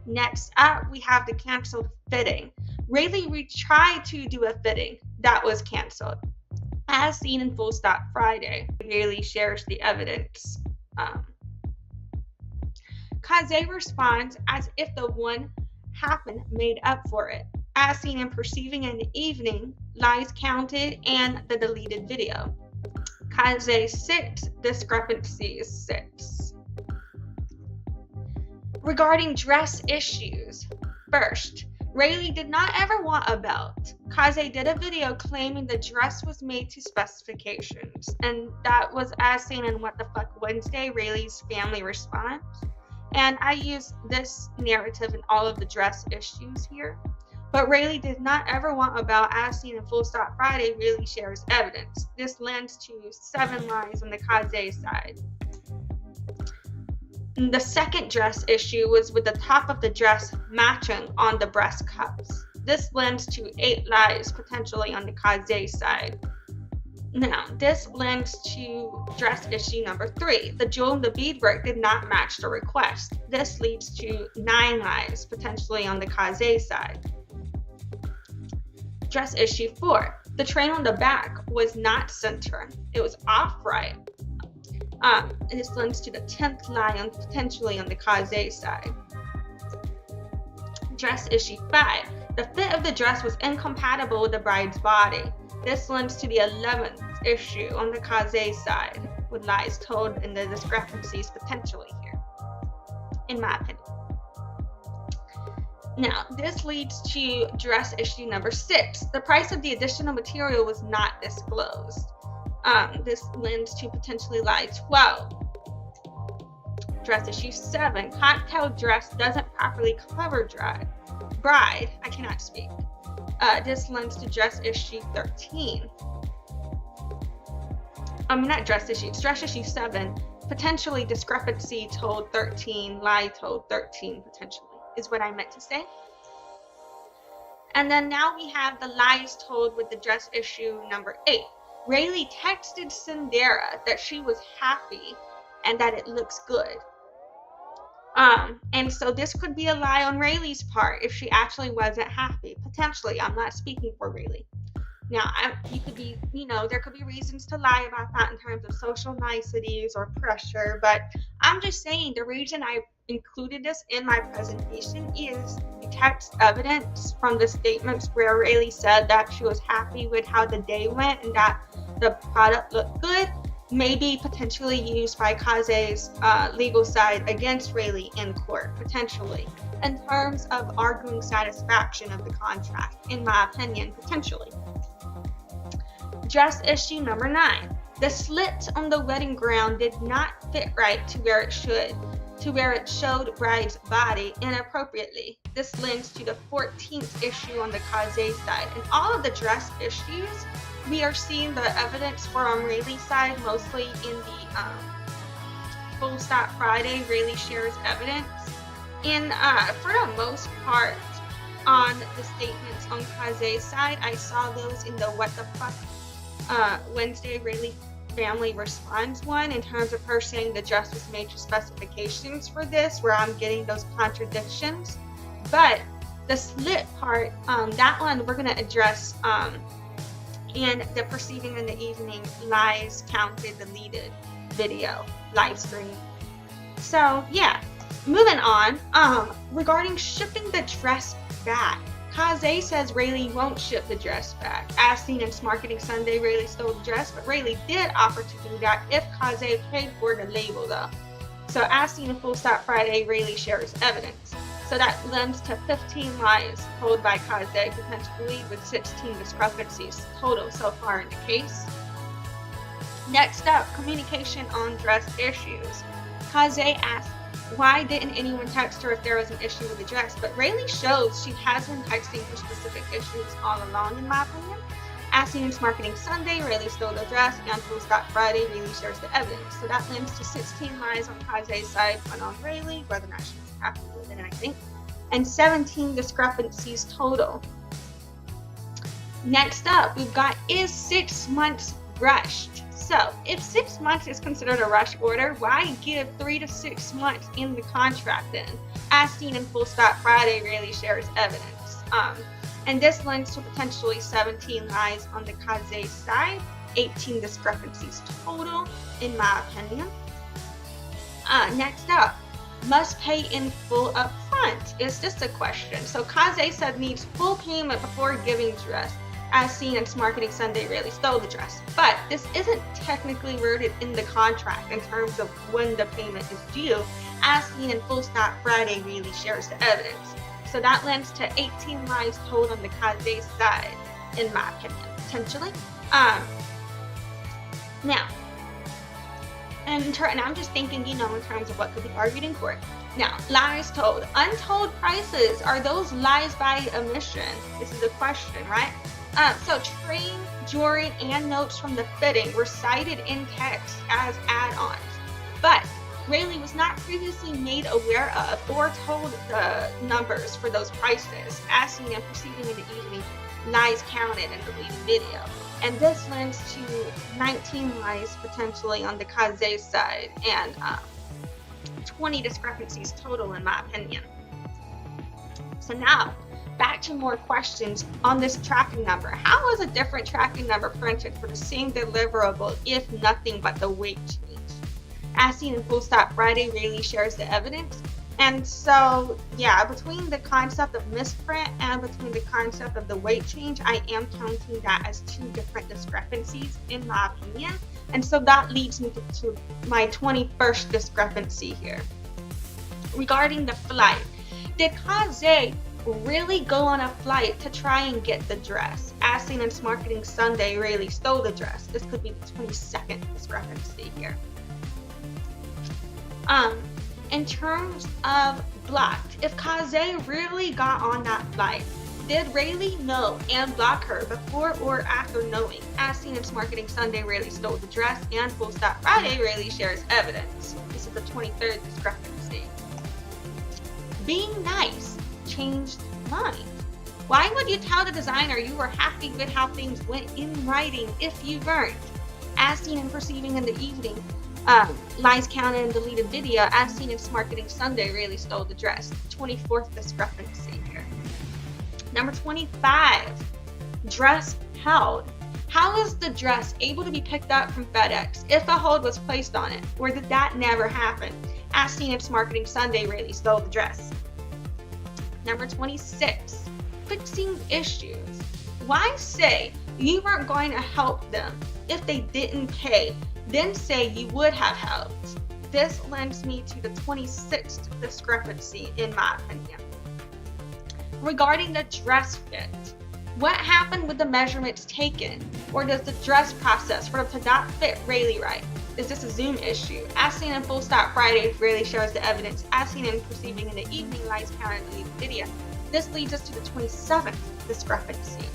Next up, we have the canceled fitting. Raylee tried to do a fitting that was canceled. As seen in Full Stop Friday, Raylee shares the evidence. Casze responds as if the one happened made up for it. As seen in Perceiving in the Evening, Lies Counted, and the deleted video. Casze 6, Discrepancies 6. Regarding dress issues, first, Raylee did not ever want a belt. Casze did a video claiming the dress was made to specifications, and that was as seen in What the Fuck Wednesday, Raylee's family response. And I use this narrative in all of the dress issues here. But Raylee did not ever want a belt, as seen in Full Stop Friday, Raylee shares evidence. This lends to 7 lies on the Casze side. The second dress issue was with the top of the dress matching on the breast cups. This lends to 8 lies potentially on the Casze side. Now, this lends to dress issue number 3. The jewel and the beadwork did not match the request. This leads to 9 lies potentially on the Casze side. Dress issue 4. The train on the back was not centered. It was off-right. This lends to the 10th lie on potentially on the Casze side. Dress issue 5. The fit of the dress was incompatible with the bride's body. This lends to the 11th issue on the Casze side, with lies told in the discrepancies potentially here, in my opinion. Now, this leads to dress issue number 6. The price of the additional material was not disclosed. This lends to potentially lie 12. Dress issue 7. Cocktail dress doesn't properly cover bride. I cannot speak. This lends to dress issue 13. Not dress issue. It's dress issue 7. Potentially discrepancy told 13. Lie told 13 potentially is what I meant to say. And then now we have the lies told with the dress issue number 8. Raylee texted Cynderra that she was happy and that it looks good. And so this could be a lie on Raylee's part if she actually wasn't happy. Potentially, I'm not speaking for Raylee. Now, there could be reasons to lie about that in terms of social niceties or pressure, but I'm just saying the reason I included this in my presentation is the text evidence from the statements where Raylee said that she was happy with how the day went and that the product looked good, may be potentially used by Case's legal side against Raylee in court, potentially, in terms of arguing satisfaction of the contract, in my opinion, potentially. Dress issue number 9. The slit on the wedding gown did not fit right to where it showed bride's body inappropriately. This links to the 14th issue on the Casze side. In all of the dress issues, we are seeing the evidence from Raylee's side, mostly in the Full Stop Friday, Raylee shares evidence. And for the most part, on the statements on Case's side, I saw those in the What the Fuck Wednesday, Raylee family responds one, in terms of her saying the dress was made to specifications for this, where I'm getting those contradictions. But the slit part, that one we're going to address in the Perceiving in the Evening Lies Counted deleted video live stream. So yeah, moving on, regarding shipping the dress back. Casze says Raylee won't ship the dress back. As seen in Marketing Sunday, Raylee stole the dress, but Raylee did offer to do that if Casze paid for the label though. So as seen in Full Stop Friday, Raylee shares evidence. So that lends to 15 lies told by Casze, potentially with 16 discrepancies total so far in the case. Next up, communication on dress issues. Casze asks, why didn't anyone text her if there was an issue with the dress? But Raylee shows she has been texting for specific issues all along, in my opinion. As seen in Marketing Sunday, Raylee stole the dress, and Full Stop Friday, Raylee shares the evidence. So that lends to 16 lies on Case's side, one on Raylee, whether or not she's happy with it, I think, and 17 discrepancies total. Next up, we've got, is 6 months rushed? So, if 6 months is considered a rush order, why give 3 to 6 months in the contract then? As seen in Full Stop Friday, Raylee shares evidence. And this lends to potentially 17 lies on the Casze side, 18 discrepancies total, in my opinion. Next up, must pay in full up front. Is this a question? So Casze said needs full payment before giving dress. As seen in Marketing Sunday, Raylee stole the dress. But this isn't technically worded in the contract in terms of when the payment is due. As seen in Full Stop Friday, Raylee shares the evidence. So that lends to 18 lies told on the Casze side, in my opinion, potentially. Now, and I'm just thinking, in terms of what could be argued in court. Now, lies told. Untold prices, are those lies by omission? This is a question, right? So train, jewelry, and notes from the fitting were cited in text as add-ons, but Raylee was not previously made aware of or told the numbers for those prices, as seen and proceeding in the evening, lies counted in the leading video. And this lends to 19 lies potentially on the Casze side and 20 discrepancies total, in my opinion. So now, back to more questions on this tracking number. How was a different tracking number printed for the same deliverable if nothing but the weight changed? As seen in Full Stop Friday, Raylee shares the evidence. And so, yeah, between the concept of misprint and between the concept of the weight change, I am counting that as 2 different discrepancies, in my opinion. And so that leads me to my 21st discrepancy here. Regarding the flight, did Casze really go on a flight to try and get the dress? As seen in Marketing Sunday, Raylee stole the dress. This could be the 22nd discrepancy here. In terms of blocked, if Casze really got on that flight, did Raylee know and block her before or after knowing? As seen in Marketing Sunday, Raylee stole the dress, and Full Stop Friday, Raylee shares evidence. This is the 23rd discrepancy. Being nice changed mind. Why would you tell the designer you were happy with how things went in writing if you weren't? As seen in Perceiving in the Evening, lies counted and deleted video. As seen in Marketing Sunday, Raylee stole the dress. 24th discrepancy here. Number 25, dress held. How is the dress able to be picked up from FedEx if a hold was placed on it? Or did that never happen? As seen in Marketing Sunday, Raylee stole the dress. Number 26, fixing issues. Why say you weren't going to help them if they didn't pay, then say you would have helped? This lends me to the 26th discrepancy, in my opinion. Regarding the dress fit, what happened with the measurements taken? Or does the dress process for them to not fit Raylee right? Is this a Zoom issue? As seen in Full Stop Friday, Raylee shares the evidence. As seen in Perceiving in the Evening, lies counted in the video. This leads us to the 27th discrepancy.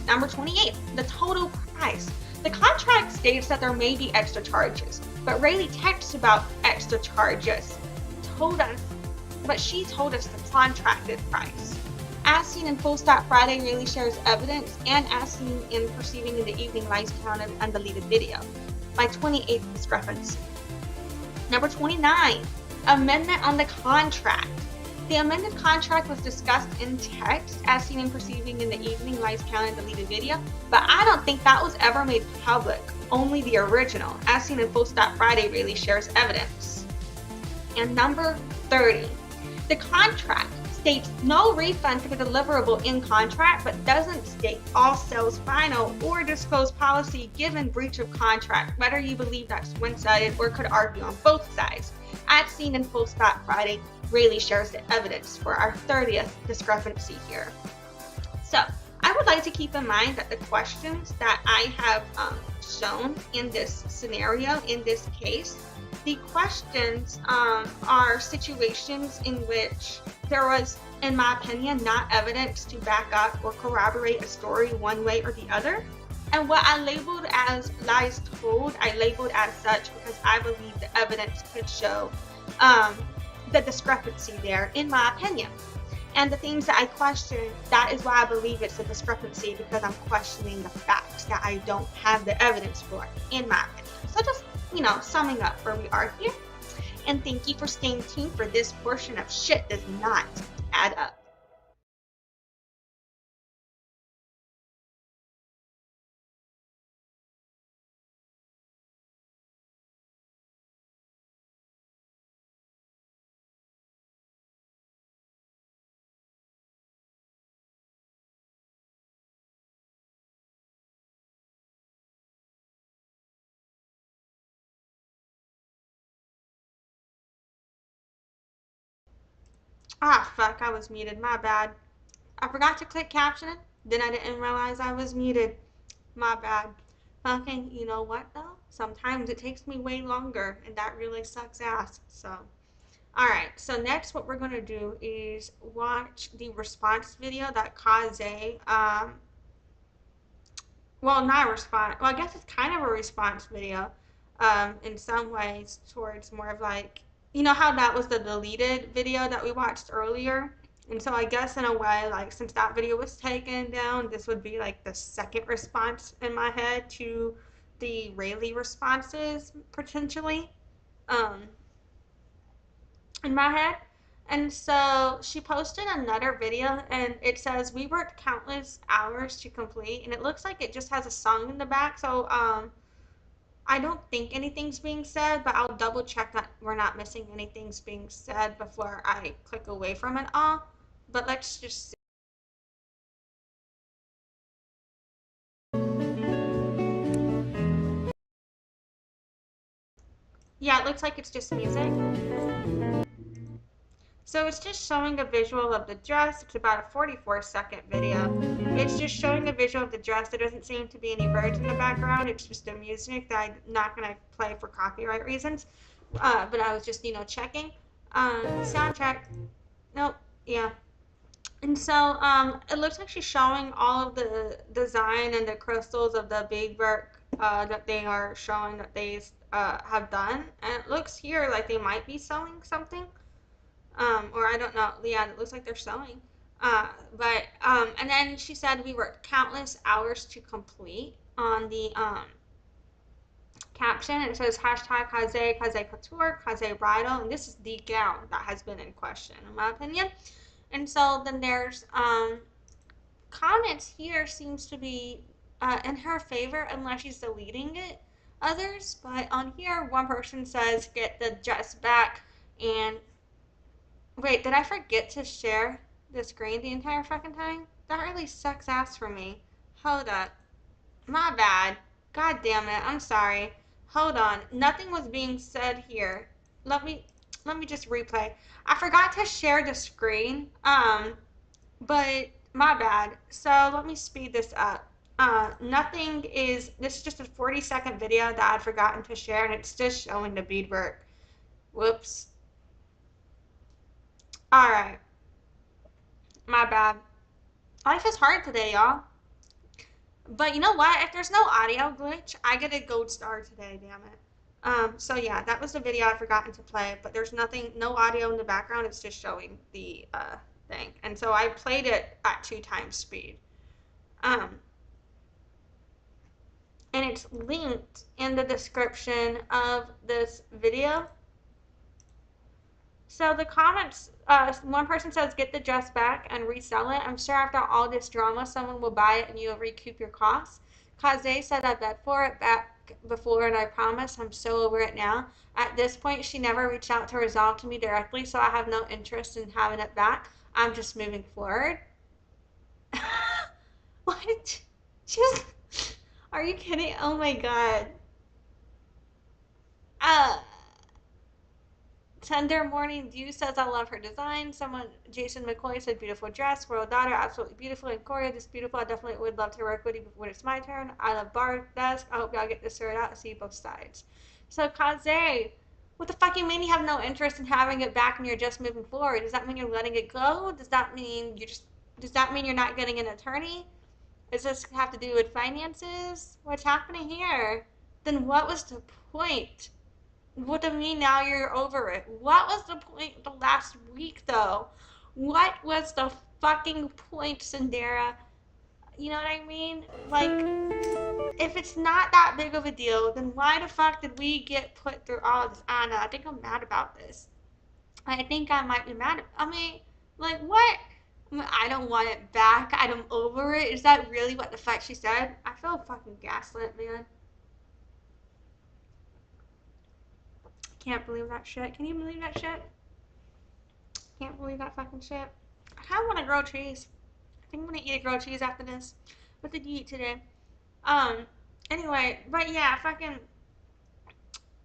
Number 28, the total price. The contract states that there may be extra charges, but Raylee texts about extra charges. She told us the contracted price. As seen in Full Stop Friday, Raylee shares evidence, and as seen in Perceiving in the Evening, lies counted and deleted video. My 28th discrepancy. Number 29, amendment on the contract. The amended contract was discussed in text, as seen in Perceiving in the Evening, lies counted and deleted video, but I don't think that was ever made public, only the original. As seen in Full Stop Friday, Raylee shares evidence. And number 30, the contract states no refund for the deliverable in contract, but doesn't state all sales final or disclose policy given breach of contract, whether you believe that's one-sided or could argue on both sides. As seen in Full Stop Friday, Raylee shares the evidence for our 30th discrepancy here. So I would like to keep in mind that the questions that I have shown in this scenario, in this case, the questions are situations in which there was, in my opinion, not evidence to back up or corroborate a story one way or the other. And what I labeled as lies told, I labeled as such because I believe the evidence could show the discrepancy there, in my opinion. And the things that I question, that is why I believe it's a discrepancy, because I'm questioning the facts that I don't have the evidence for, in my opinion. So just, summing up where we are here. And thank you for staying tuned for this portion of Shit Does Not Add Up. Ah, fuck, I was muted. My bad. I forgot to click captioning. Then I didn't realize I was muted. My bad. Okay, you know what though? Sometimes it takes me way longer, and that really sucks ass. So, alright, so next what we're going to do is watch the response video that Casze, well, not a response, well, I guess it's kind of a response video, in some ways, towards more of like, you know how that was the deleted video that we watched earlier? And so I guess in a way, like, since that video was taken down, this would be like the second response in my head to the Raylee responses, potentially, um, in my head. And so she posted another video and it says, we worked countless hours to complete, and it looks like it just has a song in the back. So I don't think anything's being said, but I'll double check that we're not missing anything's being said before I click away from it all. But let's just see. Yeah, it looks like it's just music. So it's just showing a visual of the dress. It's about a 44-second video. It's just showing a visual of the dress. There doesn't seem to be any birds in the background. It's just the music that I'm not going to play for copyright reasons. But I was just, checking. Soundtrack. Nope. Yeah. And so it looks like she's showing all of the design and the crystals of the beadwork that they are showing that they have done. And it looks here like they might be sewing something. Or I don't know. Yeah, it looks like they're sewing. And then she said we worked countless hours to complete on the caption. It says hashtag Casze, Casze Couture, Casze Bridal, and this is the gown that has been in question, in my opinion. And so then there's comments here seems to be in her favor unless she's deleting it. Others, but on here, one person says get the dress back, and wait, did I forget to share the screen the entire fucking time? That really sucks ass for me. Hold up. My bad. God damn it. I'm sorry. Hold on. Nothing was being said here. Let me just replay. I forgot to share the screen. But my bad. So let me speed this up. This is just a 40-second video that I'd forgotten to share, and it's just showing the beadwork. Whoops. Alright. My bad. Life is hard today, y'all. But you know what? If there's no audio glitch, I get a gold star today, damn it. So yeah, that was the video I'd forgotten to play, but there's no audio in the background, it's just showing the thing. And so I played it at 2x speed. And it's linked in the description of this video. So the comments, one person says, get the dress back and resell it. I'm sure after all this drama, someone will buy it and you'll recoup your costs. Casze said, I bet for it back before, and I promise I'm so over it now. At this point, she never reached out to resolve to me directly, so I have no interest in having it back. I'm just moving forward. What? Just, are you kidding? Oh my god. Uh, Tender Morning Dew says I love her design. Someone, Jason McCoy said beautiful dress. Royal Daughter, absolutely beautiful. And Corey, this beautiful. I definitely would love to work with you when it's my turn. I love Bar Desk. I hope y'all get this sorted out and see both sides. So Kaze, what the fuck you mean you have no interest in having it back and you're just moving forward? Does that mean you're letting it go? Does that mean you're not getting an attorney? Does this have to do with finances? What's happening here? Then what was the point? What do you mean now you're over it? What was the point the last week though? What was the fucking point, Cynderra? You know what I mean? Like, if it's not that big of a deal, then why the fuck did we get put through all this? I don't know. I think I'm mad about this. I think I might be mad. I mean, like, what? I mean, I don't want it back. I'm over it. Is that really what the fuck she said? I feel fucking gaslit, man. Can't believe that shit. Can you believe that shit? Can't believe that fucking shit. I kind of want a grilled cheese. I think I'm gonna eat a grilled cheese after this. What did you eat today? Um. Anyway, but yeah, fucking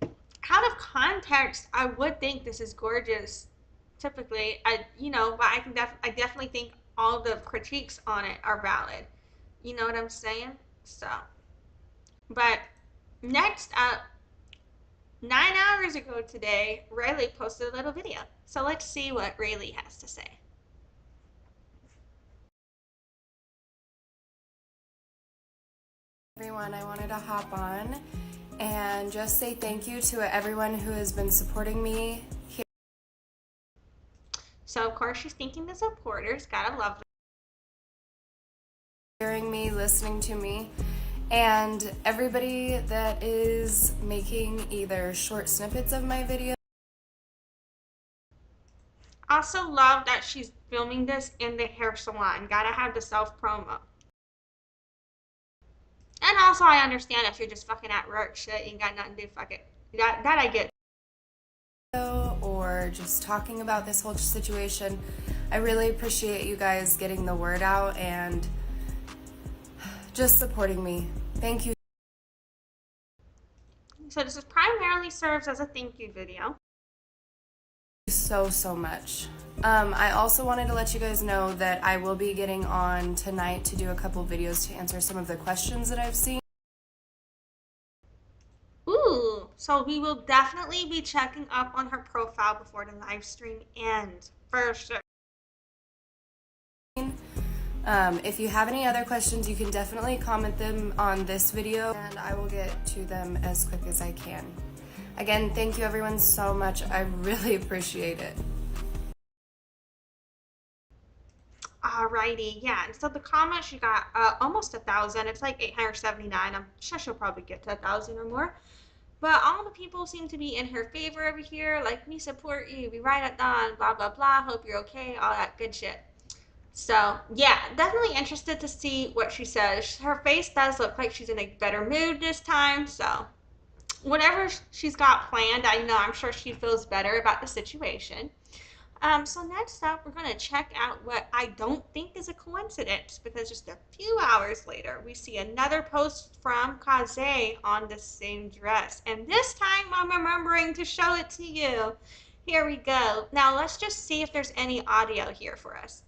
out of context, I would think this is gorgeous. Typically, but I definitely think all the critiques on it are valid. You know what I'm saying? So, but next up, 9 hours ago today, Raylee posted a little video. So let's see what Raylee has to say. Everyone, I wanted to hop on and just say thank you to everyone who has been supporting me here. So of course she's thanking the supporters. Gotta love them. Hearing me, listening to me, and everybody that is making either short snippets of my video. Also love that she's filming this in the hair salon. Gotta have the self promo. And also I understand if you're just fucking at work, shit, you ain't got nothing to do, fuck it. That I get. Or just talking about this whole situation. I really appreciate you guys getting the word out and just supporting me. Thank you. So this is primarily serves as a thank you video. So much. I also wanted to let you guys know that I will be getting on tonight to do a couple videos to answer some of the questions that I've seen. Ooh, so we will definitely be checking up on her profile before the live stream ends, for sure. If you have any other questions, you can definitely comment them on this video and I will get to them as quick as I can. Again, thank you everyone so much. I really appreciate it. Alrighty, yeah. And so the comment, she got almost 1,000. It's like 879. I'm sure she'll probably get to 1,000 or more. But all the people seem to be in her favor over here. Like, we support you. We ride at dawn. Blah blah blah. Hope you're okay. All that good shit. So yeah, definitely interested to see what she says. Her face does look like she's in a better mood this time. So whatever she's got planned, I'm sure she feels better about the situation. So next up, we're going to check out what I don't think is a coincidence, because just a few hours later, we see another post from Casze on the same dress. And this time, I'm remembering to show it to you. Here we go. Now, let's just see if there's any audio here for us.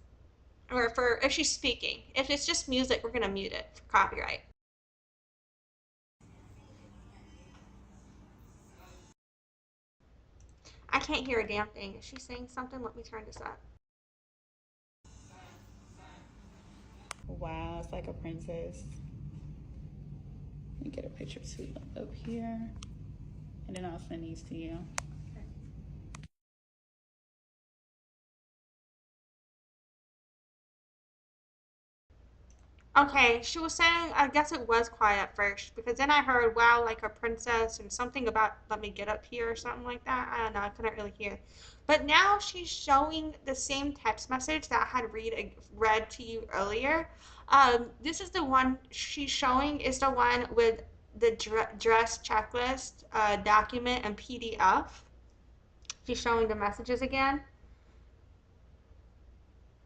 Or if she's speaking. If it's just music, we're going to mute it for copyright. I can't hear a damn thing. Is she saying something? Let me turn this up. Wow, it's like a princess. Let me get a picture too up here. And then I'll send these to you. Okay, she was saying, I guess it was quiet at first, because then I heard, wow, like a princess, and something about, let me get up here, or something like that. I don't know, I couldn't really hear. But now she's showing the same text message that I had read to you earlier. This is the one she's showing, is the one with the dress checklist document and PDF. She's showing the messages again.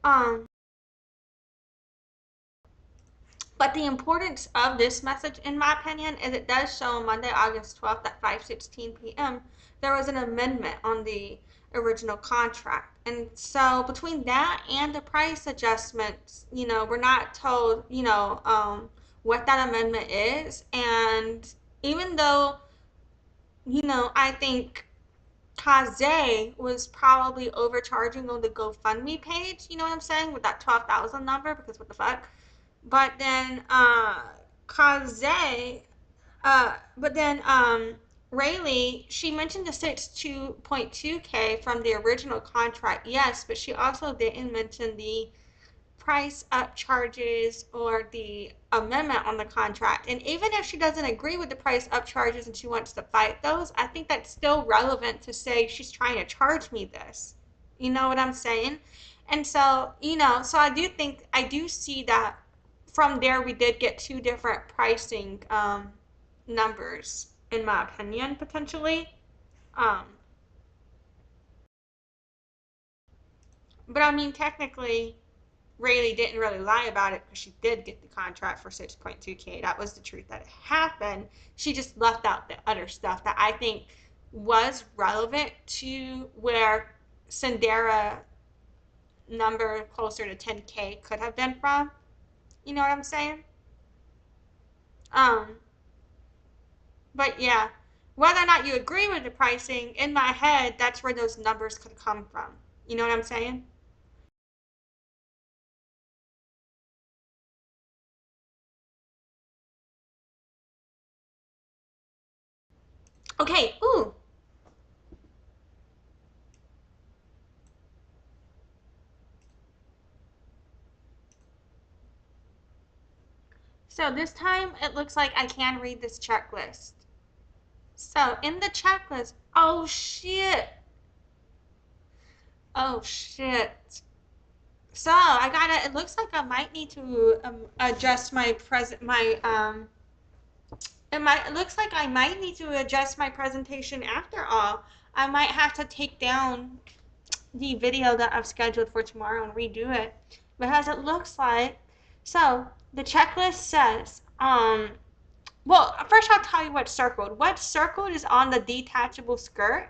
Um, But the importance of this message, in my opinion, is it does show on Monday, August 12th at 5:16 p.m. there was an amendment on the original contract. And so between that and the price adjustments, we're not told, what that amendment is. And even though, I think Caze was probably overcharging on the GoFundMe page, you know what I'm saying, with that 12,000 number, because what the fuck? But then Caze, but then Raylee, she mentioned the 62.2K from the original contract, yes, but she also didn't mention the price up charges or the amendment on the contract. And even if she doesn't agree with the price up charges and she wants to fight those, I think that's still relevant to say she's trying to charge me this. You know what I'm saying? And so, so I do see that from there we did get two different pricing numbers, in my opinion, potentially. Um, but I mean, technically, Rayleigh didn't really lie about it because she did get the contract for 6.2K. That was the truth that it happened. She just left out the other stuff that I think was relevant to where Cynderra number closer to 10K could have been from. You know what I'm saying? Um, but yeah, whether or not you agree with the pricing, in my head, that's where those numbers could come from. You know what I'm saying? Okay, ooh. So this time it looks like I can read this checklist. So in the checklist, oh shit. Oh shit. So I gotta, it looks like I might need to adjust my it looks like I might need to adjust my presentation after all. I might have to take down the video that I've scheduled for tomorrow and redo it. Because it looks like, so the checklist says, well, first I'll tell you what's circled. What's circled is on the detachable skirt,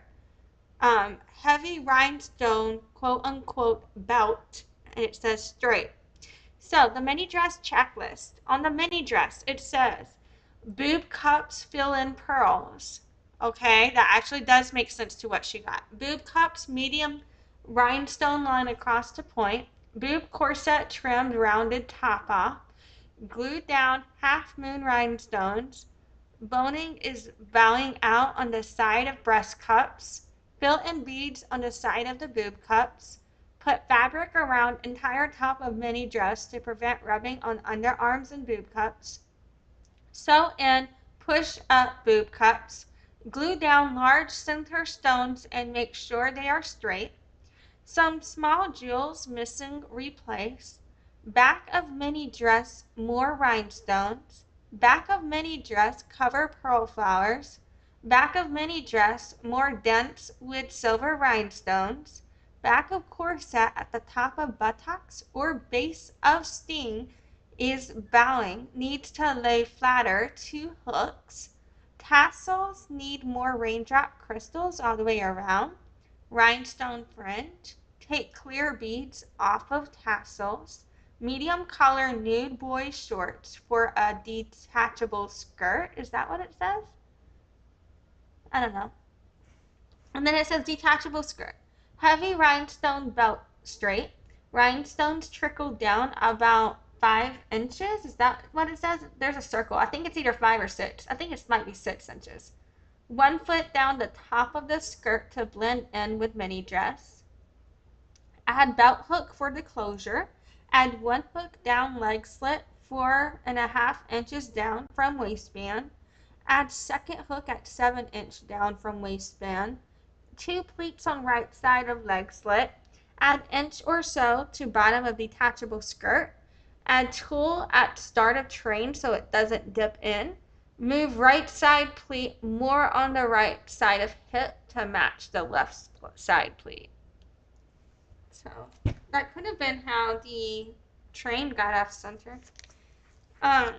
heavy rhinestone, quote unquote, belt, and it says straight. So the mini dress checklist. On the mini dress, it says boob cups fill in pearls. Okay, that actually does make sense to what she got. Boob cups, medium rhinestone line across the point. Boob corset trimmed rounded top off. Glued down half moon rhinestones. Boning is bowing out on the side of breast cups. Fill in beads on the side of the boob cups. Put fabric around entire top of mini dress to prevent rubbing on underarms and boob cups. Sew in push up boob cups. Glue down large center stones and make sure they are straight. Some small jewels missing, replace. Back of mini dress, more rhinestones. Back of mini dress, cover pearl flowers. Back of mini dress, more dents with silver rhinestones. Back of corset at the top of buttocks or base of sting is bowing, needs to lay flatter, 2 hooks. Tassels need more raindrop crystals all the way around. Rhinestone fringe. Take clear beads off of tassels. Medium color nude boy shorts for a detachable skirt. Is that what it says? I don't know. And then it says detachable skirt. Heavy rhinestone belt straight. Rhinestones trickle down about 5 inches. Is that what it says? There's a circle. I think it's either 5 or 6. I think it might be 6 inches. 1 foot down the top of the skirt to blend in with mini dress. Add belt hook for the closure. Add 1 hook down leg slit 4.5 inches down from waistband. Add second hook at 7-inch down from waistband. 2 pleats on right side of leg slit. Add inch or so to bottom of detachable skirt. Add tulle at start of train so it doesn't dip in. Move right side pleat more on the right side of hip to match the left side pleat. So that could have been how the train got off center. I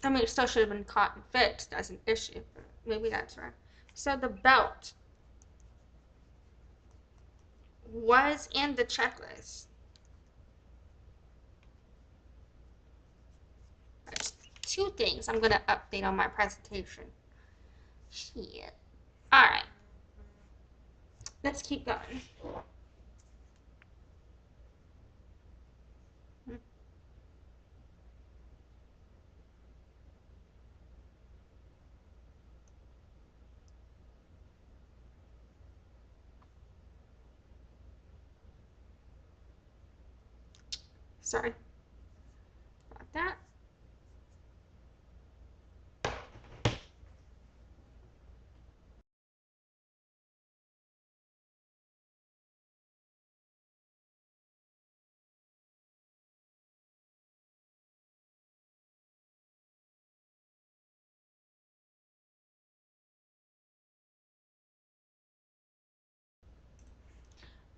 mean, it still should have been caught and fixed as an issue, but maybe that's right. So the belt was in the checklist. There's two things I'm going to update on my presentation. Shit. All right. Let's keep going. Sorry about that.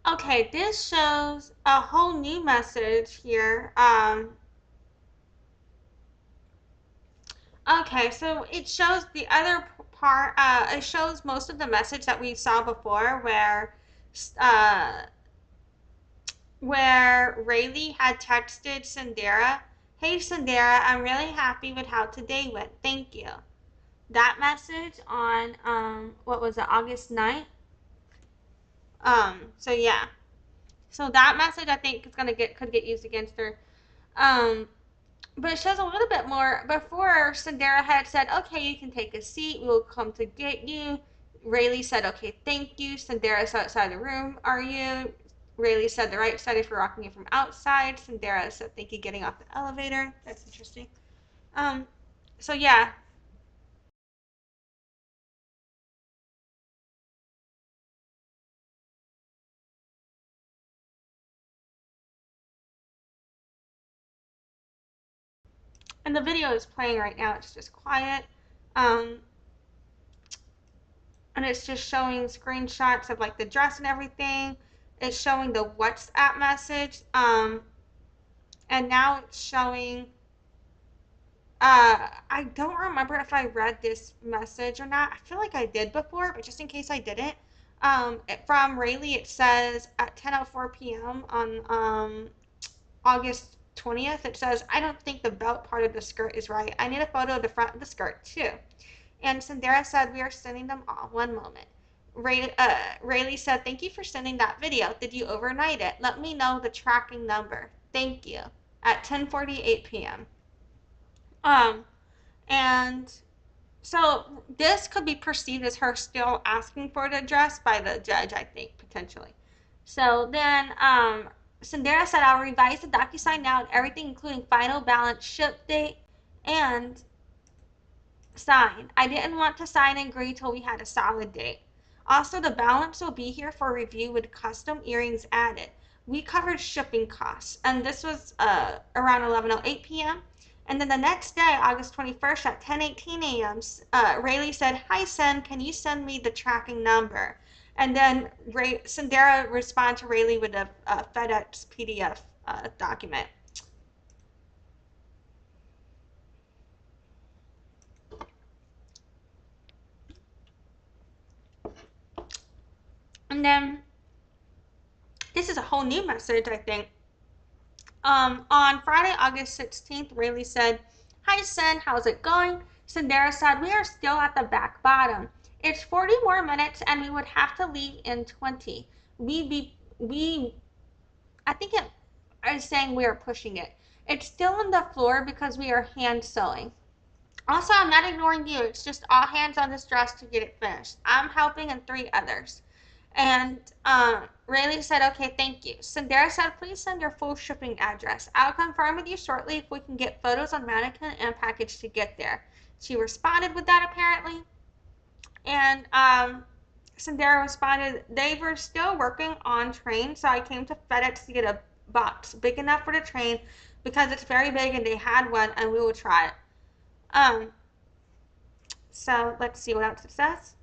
Okay, this shows a whole new message here. Okay, so it shows the other part, it shows most of the message that we saw before uh, where Raylee had texted Cynderra, "Hey Cynderra, I'm really happy with how today went. Thank you." That message on, what was it, August 9th? So yeah. So that message I think is could get used against her. Um, but it shows a little bit more. Before, Cynderra had said, "Okay, you can take a seat. We will come to get you." Raylee said, "Okay, thank you." Cynderra said, "Outside the room, are you?" Raylee said, "The right side if you're rocking it from outside." Cynderra said, "Thank you, getting off the elevator." That's interesting. Um, so yeah. And the video is playing right now. It's just quiet. Um, and it's just showing screenshots of like the dress and everything. It's showing the WhatsApp message. And now it's showing. I don't remember if I read this message or not. I feel like I did before, but just in case I didn't, from Rayleigh, it says at 10:04 p.m. on August 20th. It says, "I don't think the belt part of the skirt is right. I need a photo of the front of the skirt too." And Cynderra said, "We are sending them all. One moment." Rayleigh said, "Thank you for sending that video. Did you overnight it? Let me know the tracking number. Thank you." At 10:48 p.m. Um, and so this could be perceived as her still asking for the address by the judge, I think, potentially. So then Cynderra said, "I'll revise the DocuSign now and everything, including final balance, ship date, and sign. I didn't want to sign and agree till we had a solid date. Also, the balance will be here for review with custom earrings added. We covered shipping costs." And this was around 11:08 p.m. And then the next day, August 21st at 10:18 a.m., Rayleigh said, "Hi, Sen, can you send me the tracking number?" And then Cynderra responded to Rayleigh with a FedEx PDF document. And then this is a whole new message, I think. On Friday, August 16th, Rayleigh said, "Hi, Sen, how's it going?" Cynderra said, "We are still at the back bottom. It's 40 more minutes and we would have to leave in 20. I think it is saying we are pushing it. It's still on the floor because we are hand sewing. Also, I'm not ignoring you. It's just all hands on this dress to get it finished. I'm helping and three others." And Rayleigh said, "Okay, thank you." Cynderra said, "Please send your full shipping address. I'll confirm with you shortly if we can get photos on mannequin and package to get there." She responded with that apparently. And Cynderra responded, "They were still working on train, so I came to FedEx to get box big enough for the train because it's very big and they had one and we will try it. So let's see what else it says.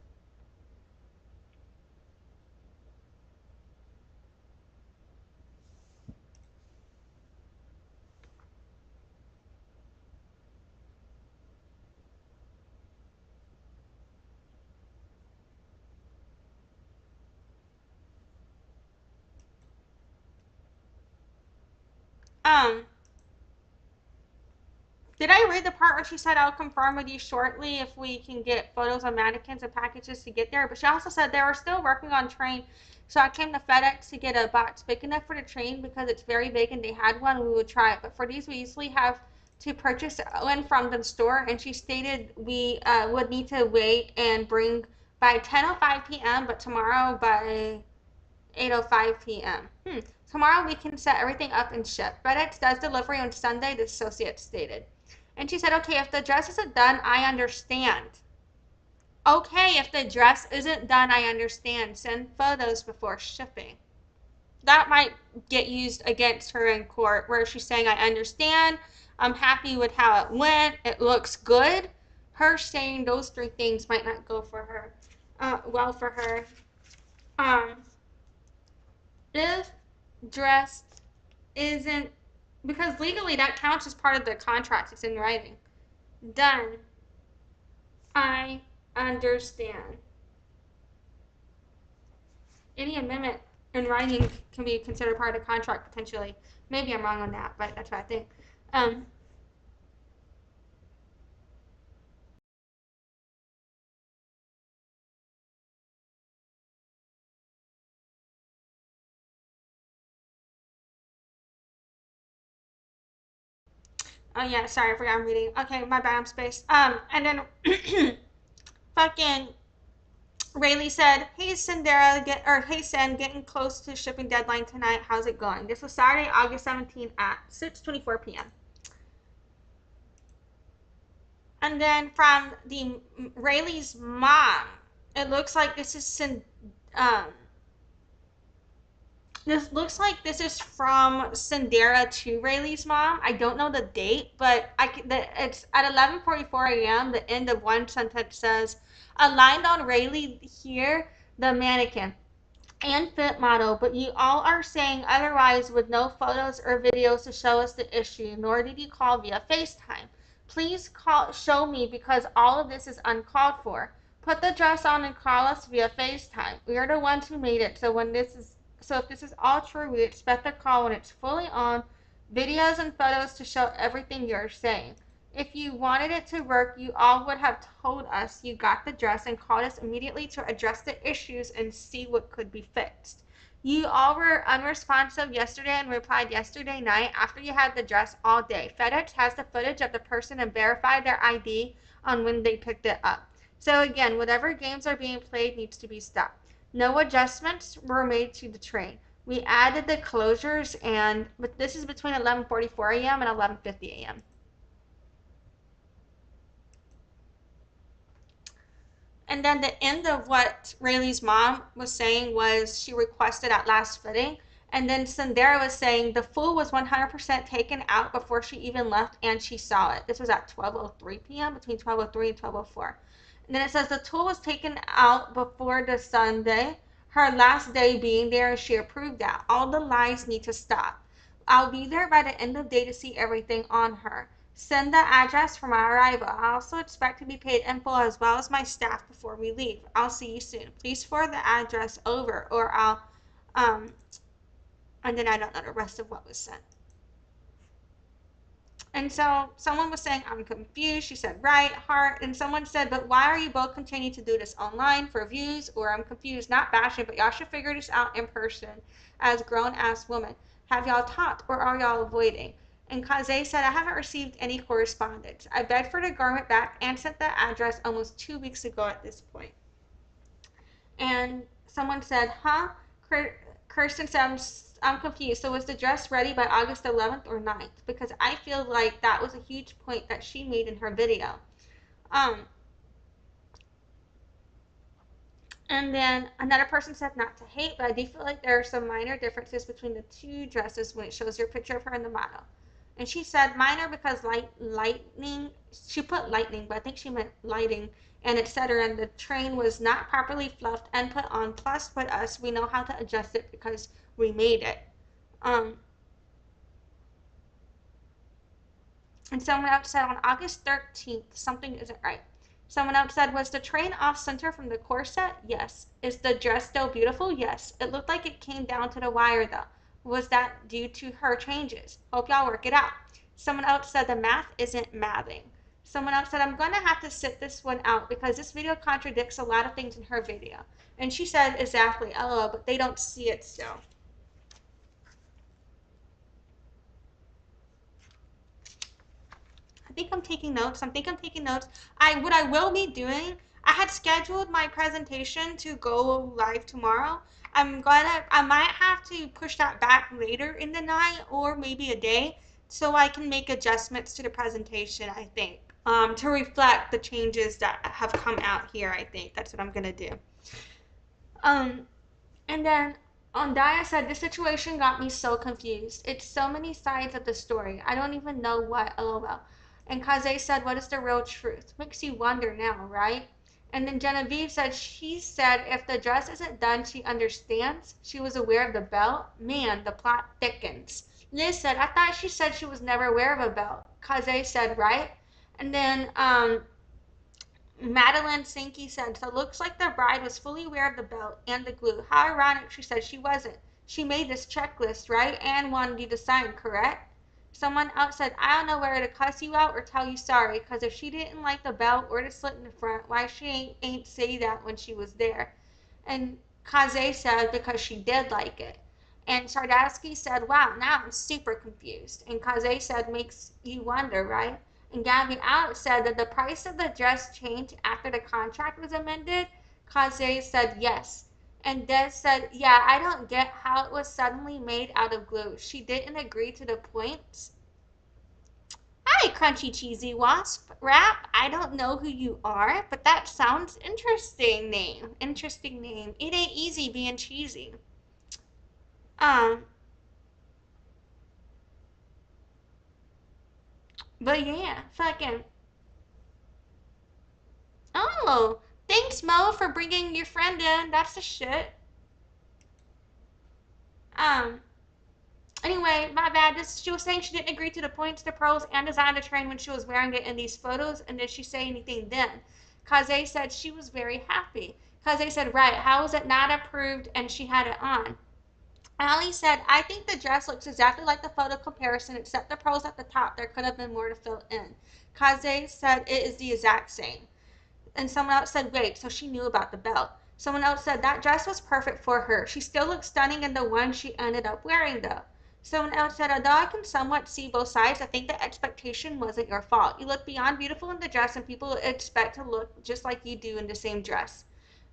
Um, Did I read the part where she said I'll confirm with you shortly if we can get photos of mannequins and packages to get there? But she also said they were still working on train. So I came to FedEx to get a box big enough for the train because it's very big and they had one. We would try it. But for these, we usually have to purchase one from the store. And she stated we would need to wait and bring by 10:05 p.m. but tomorrow by 8:05 p.m. Tomorrow we can set everything up and ship. FedEx does delivery on Sunday, the associate stated. And she said, okay, if the dress isn't done, I understand. Okay, if the dress isn't done, I understand. Send photos before shipping. That might get used against her in court where she's saying, I understand. I'm happy with how it went. It looks good. Her saying those three things might not go for her, well for her. If dress isn't, because legally that counts as part of the contract, it's in writing. Done. I understand. Any amendment in writing can be considered part of the contract potentially. Maybe I'm wrong on that, but that's what I think. Oh yeah, sorry, I forgot I'm reading. Okay, my bad, I'm spaced. And then fucking Raylee said, "Hey Cynderra, hey Cyn, getting close to shipping deadline tonight. How's it going?" This was Saturday, August 17th at 6:24 p.m. And then from the Raylee's mom, it looks like um, this looks like this is from Cynderra to Rayleigh's mom. I don't know the date, but it's at 11:44 a.m. The end of one sentence says, "Aligned on Rayleigh here, the mannequin and fit model, but you all are saying otherwise with no photos or videos to show us the issue, nor did you call via FaceTime. Please show me because all of this is uncalled for. Put the dress on and call us via FaceTime. We are the ones who made it, so if this is all true, we expect a call when it's fully on, videos and photos to show everything you're saying. If you wanted it to work, you all would have told us you got the dress and called us immediately to address the issues and see what could be fixed. You all were unresponsive yesterday and replied yesterday night after you had the dress all day. FedEx has the footage of the person and verified their ID on when they picked it up. So again, whatever games are being played needs to be stopped. No adjustments were made to the train. We added the closures but this is between 11:44 a.m. and 11:50 a.m. And then the end of what Rayleigh's mom was saying was she requested at last fitting. And then Cynderra was saying the fool was 100% taken out before she even left and she saw it. This was at 12:03 p.m., between 12:03 and 12:04. And then it says the tool was taken out before the Sunday, her last day being there, and she approved that. All the lies need to stop. I'll be there by the end of the day to see everything on her. Send the address for my arrival. I also expect to be paid in full as well as my staff before we leave. I'll see you soon. Please forward the address over or I'll, and then I don't know the rest of what was sent. And so someone was saying, I'm confused. She said, right, heart. And someone said, but why are you both continuing to do this online for views? Or I'm confused, not bashing, but y'all should figure this out in person as grown-ass women. Have y'all talked or are y'all avoiding? And Casze said, I haven't received any correspondence. I begged for the garment back and sent the address almost 2 weeks ago at this point. And someone said, huh? Kirsten said, I'm confused. So was the dress ready by August 11th or 9th? Because I feel like that was a huge point that she made in her video. And then another person said not to hate, but I do feel like there are some minor differences between the two dresses when it shows your picture of her and the model. And she said minor because lightning, she put lightning, but I think she meant lighting, and etc. And the train was not properly fluffed and put on. Plus, with us, we know how to adjust it because we made it. And someone else said on August 13th, something isn't right. Someone else said, was the train off center from the corset? Yes. Is the dress still beautiful? Yes. It looked like it came down to the wire though. Was that due to her changes? Hope y'all work it out. Someone else said the math isn't mathing. Someone else said, I'm going to have to sit this one out because this video contradicts a lot of things in her video. And she said, exactly, LOL, but they don't see it still. I think I'm taking notes. What I will be doing, I had scheduled my presentation to go live tomorrow. I might have to push that back later in the night or maybe a day so I can make adjustments to the presentation, I think, to reflect the changes that have come out here. I think that's what I'm going to do. And then Ondaya said, this situation got me so confused. It's so many sides of the story. I don't even know what, LOL. And Casze said, what is the real truth? Makes you wonder now, right? And then Genevieve said, she said, if the dress isn't done, she understands. She was aware of the belt. Man, the plot thickens. Liz said, I thought she said she was never aware of a belt. Casze said, right? And then Madeline Sankey said, so it looks like the bride was fully aware of the belt and the glue. How ironic, she said she wasn't. She made this checklist, right? And wanted you to sign, correct? Someone else said, I don't know whether to cuss you out or tell you sorry, because if she didn't like the belt or the slit in the front, why she ain't say that when she was there? And Casze said, because she did like it. And Sardasky said, wow, now I'm super confused. And Casze said, makes you wonder, right? And Gabby Alex said that the price of the dress changed after the contract was amended. Casze said, yes. And Des said, yeah, I don't get how it was suddenly made out of glue. She didn't agree to the points. Hi, Crunchy Cheesy Wasp. Rap, I don't know who you are, but that sounds interesting name. Interesting name. It ain't easy being cheesy. But yeah, fucking. Oh, thanks, Mo, for bringing your friend in. That's the shit. Anyway, my bad. She was saying she didn't agree to the points, the pros, and design the train when she was wearing it in these photos. And did she say anything then? Casze said she was very happy. Casze said, right, how was it not approved and she had it on? Allie said, I think the dress looks exactly like the photo comparison, except the pros at the top. There could have been more to fill in. Casze said it is the exact same. And someone else said, wait, so she knew about the belt. Someone else said, that dress was perfect for her. She still looks stunning in the one she ended up wearing, though. Someone else said, although I can somewhat see both sides, I think the expectation wasn't your fault. You look beyond beautiful in the dress, and people expect to look just like you do in the same dress.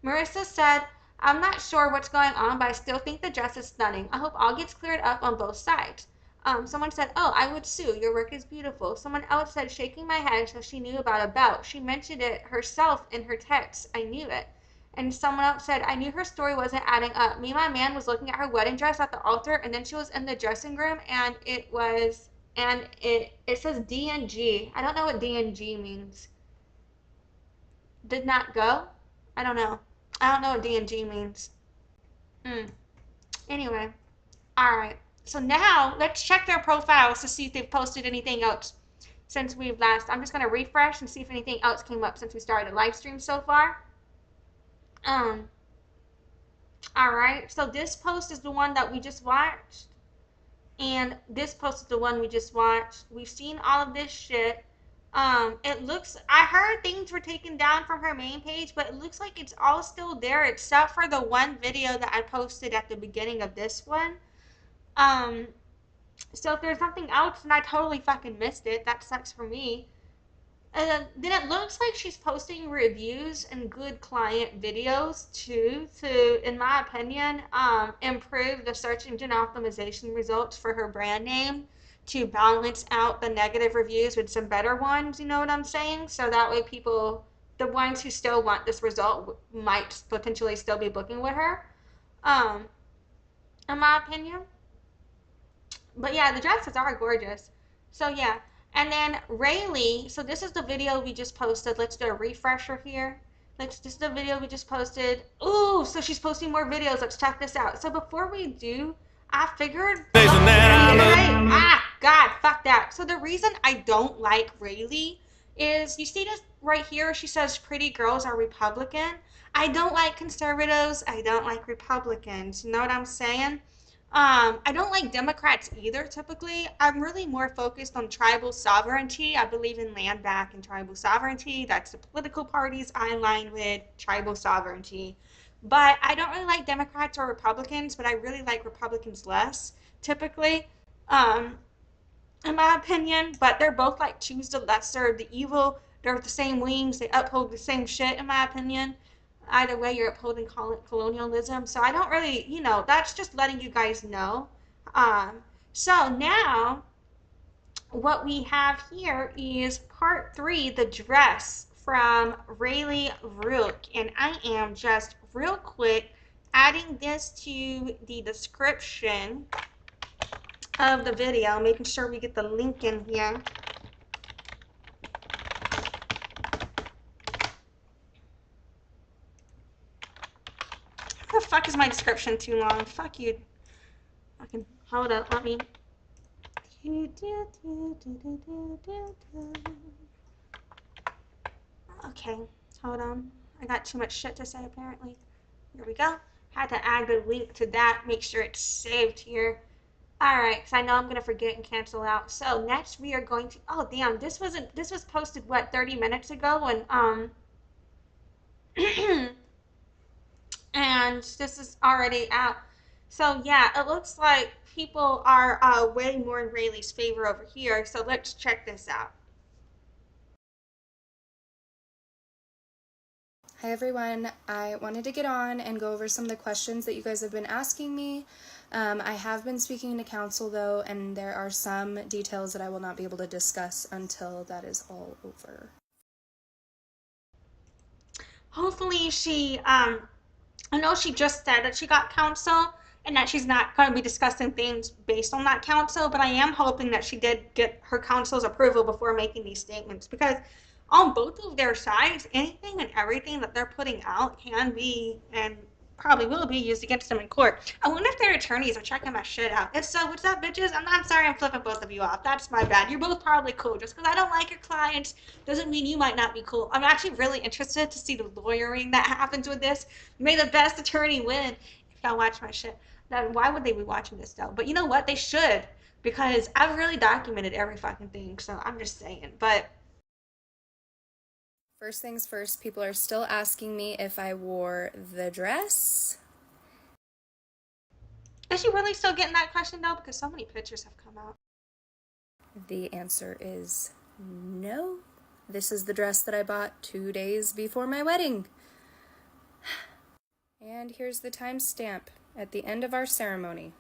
Marissa said, I'm not sure what's going on, but I still think the dress is stunning. I hope all gets cleared up on both sides. Someone said, oh, I would sue. Your work is beautiful. Someone else said, shaking my head, so she knew about a belt. She mentioned it herself in her text. I knew it. And someone else said, I knew her story wasn't adding up. Me and my man was looking at her wedding dress at the altar, and then she was in the dressing room, and it says D&G. I don't know what D&G means. Did not go? I don't know. I don't know what D&G means. Anyway. Alright. So now, let's check their profiles to see if they've posted anything else since we've last. I'm just going to refresh and see if anything else came up since we started the live stream so far. Alright, so this post is the one that we just watched. And this post is the one we just watched. We've seen all of this shit. It looks, I heard things were taken down from her main page, but it looks like it's all still there except for the one video that I posted at the beginning of this one. So if there's something else and I totally fucking missed it, that sucks for me. Then it looks like she's posting reviews and good client videos too to, in my opinion, improve the search engine optimization results for her brand name to balance out the negative reviews with some better ones, you know what I'm saying? So that way people the ones who still want this result might potentially still be booking with her, in my opinion. But yeah, the dresses are gorgeous. So yeah. And then Raylee, so this is the video we just posted. Let's do a refresher here. This is the video we just posted. Ooh, so she's posting more videos. Let's check this out. So before we do, I figured, God, fuck that. So the reason I don't like Raylee is, you see this right here? She says pretty girls are Republican. I don't like conservatives. I don't like Republicans. You know what I'm saying? I don't like Democrats either, typically. I'm really more focused on tribal sovereignty. I believe in land back and tribal sovereignty. That's the political parties I align with, tribal sovereignty. But I don't really like Democrats or Republicans, but I really like Republicans less, typically, um, in my opinion. But they're both like choose the lesser of the evil. They're the same wings. They uphold the same shit, in my opinion. Either way, you're upholding colonialism. So I don't really, that's just letting you guys know. So now what we have here is part 3, the dress from Raylee Rook. And I am just real quick adding this to the description of the video, making sure we get the link in here. The fuck is my description too long? Fuck you. Okay, hold up, let me. Okay, hold on. I got too much shit to say apparently. Here we go. Had to add the link to that, make sure it's saved here. Alright, because I know I'm gonna forget and cancel out. So next we are going to, oh damn, this was posted what, 30 minutes ago, and and this is already out. So yeah, it looks like people are way more in Raylee's favor over here. So let's check this out. Hi everyone, I wanted to get on and go over some of the questions that you guys have been asking me. I have been speaking to counsel though, and there are some details that I will not be able to discuss until that is all over. Hopefully she, I know she just said that she got counsel and that she's not going to be discussing things based on that counsel, but I am hoping that she did get her counsel's approval before making these statements, because on both of their sides, anything and everything that they're putting out can be and probably will be used against them in court. I wonder if their attorneys are checking my shit out. If so, what's up, bitches? I'm sorry I'm flipping both of you off. That's my bad. You're both probably cool. Just because I don't like your clients doesn't mean you might not be cool. I'm actually really interested to see the lawyering that happens with this. May the best attorney win. If y'all watch my shit. Then why would they be watching this though? But you know what? They should, because I've really documented every fucking thing. So I'm just saying. But first things first, people are still asking me if I wore the dress. Is she really still getting that question though? Because so many pictures have come out. The answer is no. This is the dress that I bought 2 days before my wedding. And here's the timestamp at the end of our ceremony.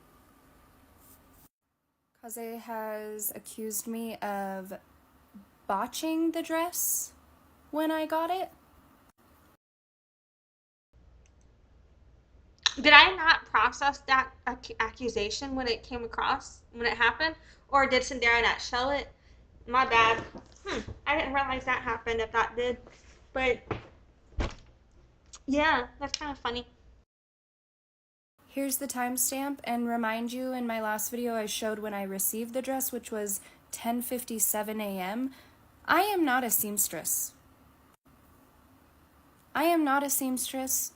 Casze has accused me of botching the dress when I got it. Did I not process that accusation when it came across, when it happened? Or did Cynderra not show it? My bad. I didn't realize that happened, if that did. But yeah, that's kind of funny. Here's the timestamp, and remind you, in my last video I showed when I received the dress, which was 10:57 a.m. I am not a seamstress. I am not a seamstress.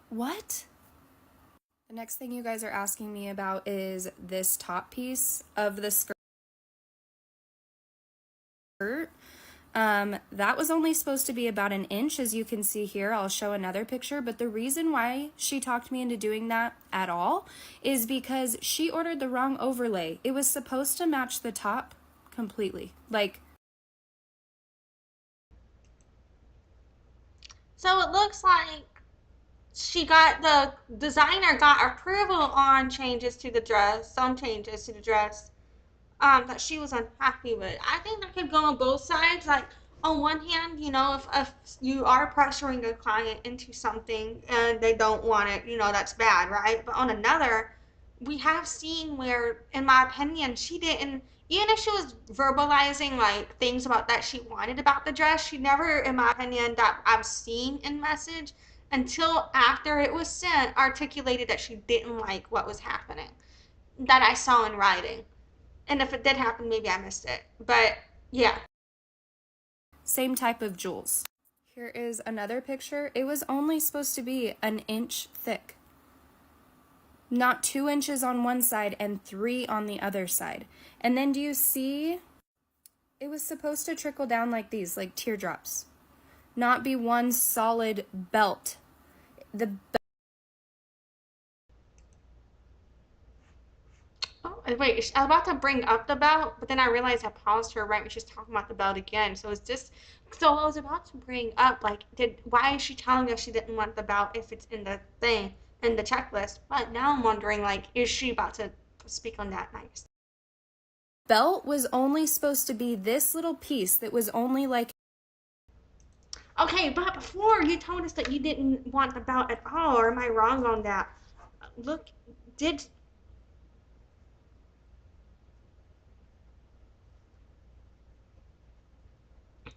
What? The next thing you guys are asking me about is this top piece of the skirt. That was only supposed to be about an inch, as you can see here. I'll show another picture, but the reason why she talked me into doing that at all is because she ordered the wrong overlay. It was supposed to match the top completely. So it looks like the designer got approval on changes to the dress, some changes to the dress, that she was unhappy with. I think that could go on both sides. Like, on one hand, if you are pressuring a client into something and they don't want it, that's bad, right? But on another, we have seen where, in my opinion, she didn't, even if she was verbalizing like things about that she wanted about the dress, she never, in my opinion, that I've seen in message until after it was sent, articulated that she didn't like what was happening that I saw in writing. And if it did happen, maybe I missed it. But yeah. Same type of jewels. Here is another picture. It was only supposed to be an inch thick. Not 2 inches on one side and 3 on the other side. And then do you see? It was supposed to trickle down like these, like teardrops. Not be one solid belt. The Oh, wait, I was about to bring up the belt, but then I realized I paused her right when she was talking about the belt again. So I was about to bring up, like, why is she telling us she didn't want the belt if it's in the thing, in the checklist? But now I'm wondering, like, is she about to speak on that next? belt was only supposed to be this little piece that was only like Okay, but before you told us that you didn't want the belt at all, or am I wrong on that? Look, did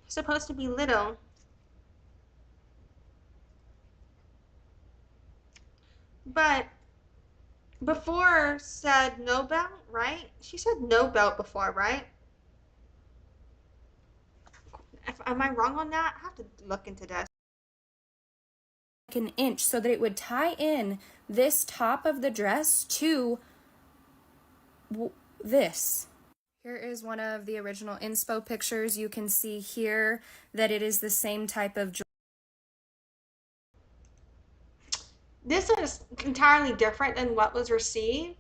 supposed to be little. But before said no belt, right? She said no belt before, right? Am I wrong on that? I have to look into this. an inch so that it would tie in this top of the dress to this. Here is one of the original inspo pictures. You can see here that it is the same type of jewelry. This is entirely different than what was received.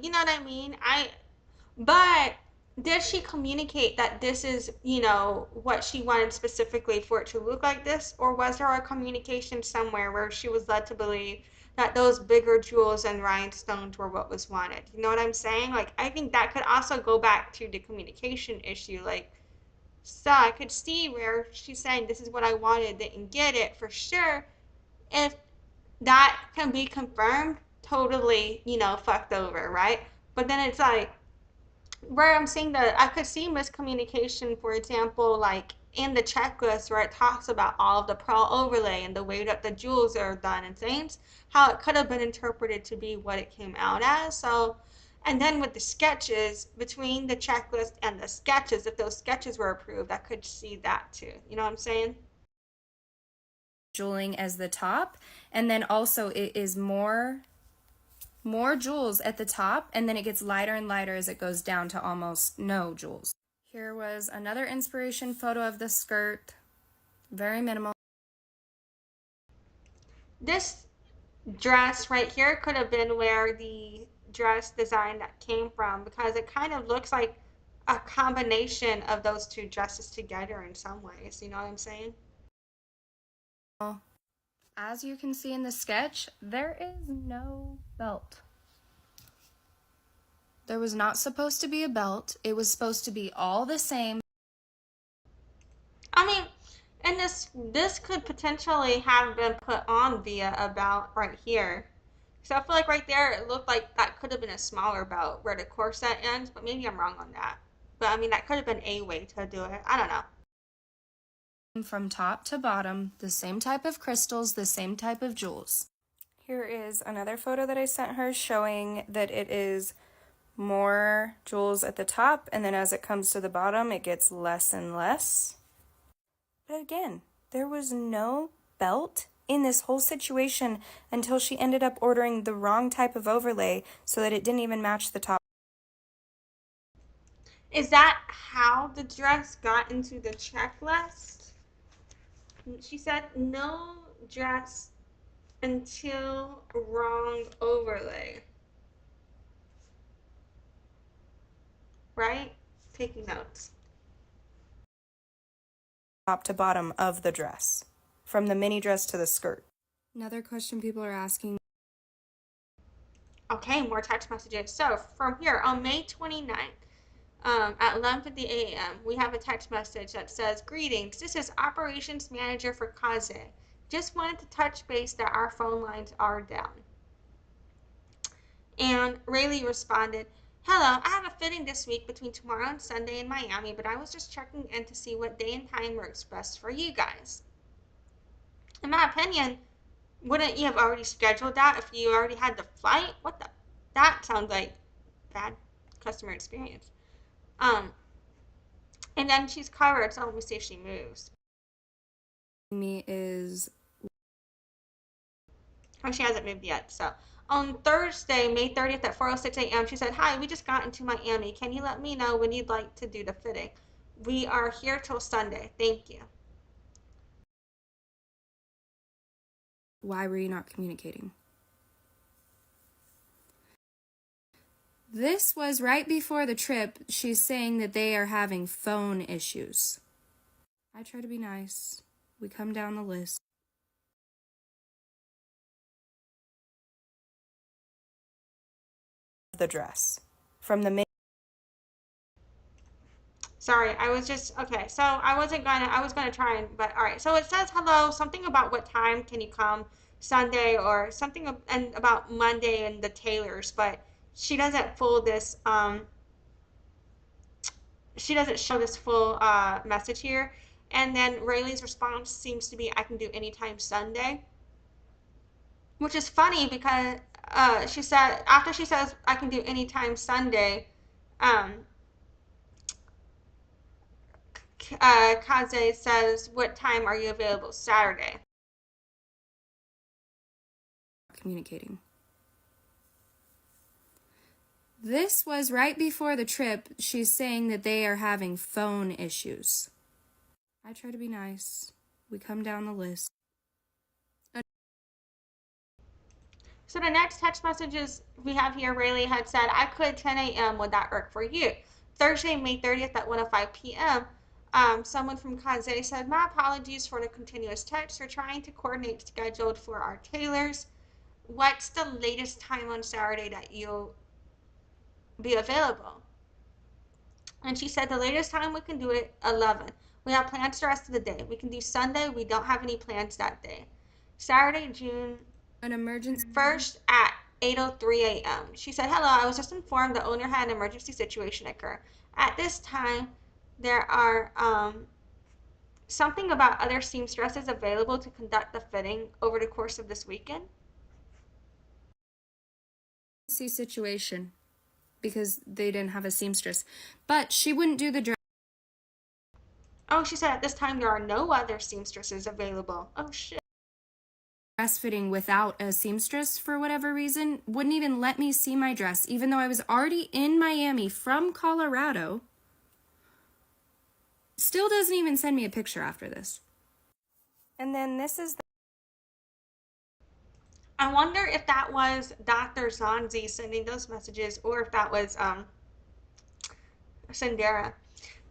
You know what I mean? But did she communicate that this is, what she wanted specifically for it to look like this? Or was there a communication somewhere where she was led to believe that those bigger jewels and rhinestones were what was wanted? You know what I'm saying? Like, I think that could also go back to the communication issue. Like, so I could see where she's saying, this is what I wanted, didn't get it for sure. If that can be confirmed, totally, fucked over, right? But then it's like, where I'm saying that I could see miscommunication, for example, like in the checklist where it talks about all of the pearl overlay and the way that the jewels are done and things, how it could have been interpreted to be what it came out as. So, and then with the sketches, between the checklist and the sketches, if those sketches were approved, I could see that too. You know what I'm saying? Jeweling as the top, and then also it is more jewels at the top, and then it gets lighter and lighter as it goes down to almost no jewels. Here was another inspiration photo of the skirt, very minimal. This dress right here could have been where the dress design that came from, because it kind of looks like a combination of those two dresses together in some ways. You know what I'm saying? As you can see in the sketch, there is no belt. There was not supposed to be a belt. It was supposed to be all the same. I mean, and this could potentially have been put on via a belt right here. So I feel like right there it looked like that could have been a smaller belt where the corset ends, but maybe I'm wrong on that. But I mean, that could have been a way to do it. I don't know. From top to bottom, the same type of crystals, the same type of jewels. Here is another photo that I sent her showing that it is more jewels at the top, and then as it comes to the bottom, it gets less and less. But again, there was no belt in this whole situation until she ended up ordering the wrong type of overlay so that it didn't even match the top. Is that how the dress got into the checklist? She said no dress until wrong overlay. Right? Taking notes. Top to bottom of the dress, from the mini dress to the skirt. Another question people are asking. Okay, more text messages. So from here, on May 29th, At 11:50 a.m., we have a text message that says, "Greetings, this is Operations Manager for Casze. Just wanted to touch base that our phone lines are down." And Raylee responded, "Hello, I have a fitting this week between tomorrow and Sunday in Miami, but I was just checking in to see what day and time works best for you guys." In my opinion, wouldn't you have already scheduled that if you already had the flight? What the? That sounds like bad customer experience. Um, and then she's covered, so let me see if she moves. Me is Oh, she hasn't moved yet. So on Thursday, May 30th at 4:06 a.m., she said, "Hi, we just got into Miami. Can you let me know when you'd like to do the fitting? We are here till Sunday. Thank you." why were you not communicating? This was right before the trip. She's saying that they are having phone issues. I try to be nice. We come down the list. The dress from the Sorry, I was just okay. So I was gonna try and, but all right. So it says hello, something about what time can you come Sunday or something, and about Monday and the tailors, but she doesn't full this. She doesn't show this full message here. And then Rayleigh's response seems to be, "I can do anytime Sunday," which is funny because she said after she says, "I can do anytime Sunday," um, Kaze says, "What time are you available Saturday?" communicating. This was right before the trip. She's saying that they are having phone issues. I try to be nice. We come down the list. So the next text messages we have here, Rayleigh had said, "I could 10 a.m. Would that work for you?" Thursday, May 30th at 1:05 p.m. Someone from Kaze said, "My apologies for the continuous text. We're trying to coordinate scheduled for our tailors. What's the latest time on Saturday that you'll be available?" And she said, "The latest time we can do it 11. We have plans the rest of the day. We can do Sunday. We don't have any plans that day. Saturday, June An emergency. 1st at 8:03 a.m. She said, "Hello, I was just informed the owner had an emergency situation occur. At this time, there are something about other seamstresses available to conduct the fitting over the course of this weekend." Situation because they didn't have a seamstress, but she wouldn't do the dress. Oh, she said, "At this time, there are no other seamstresses available." Oh, shit. Dress fitting without a seamstress for whatever reason. Wouldn't even let me see my dress, even though I was already in Miami from Colorado. Still doesn't even send me a picture after this. And then this is I wonder if that was Dr. Zanzi sending those messages or if that was Cynderra.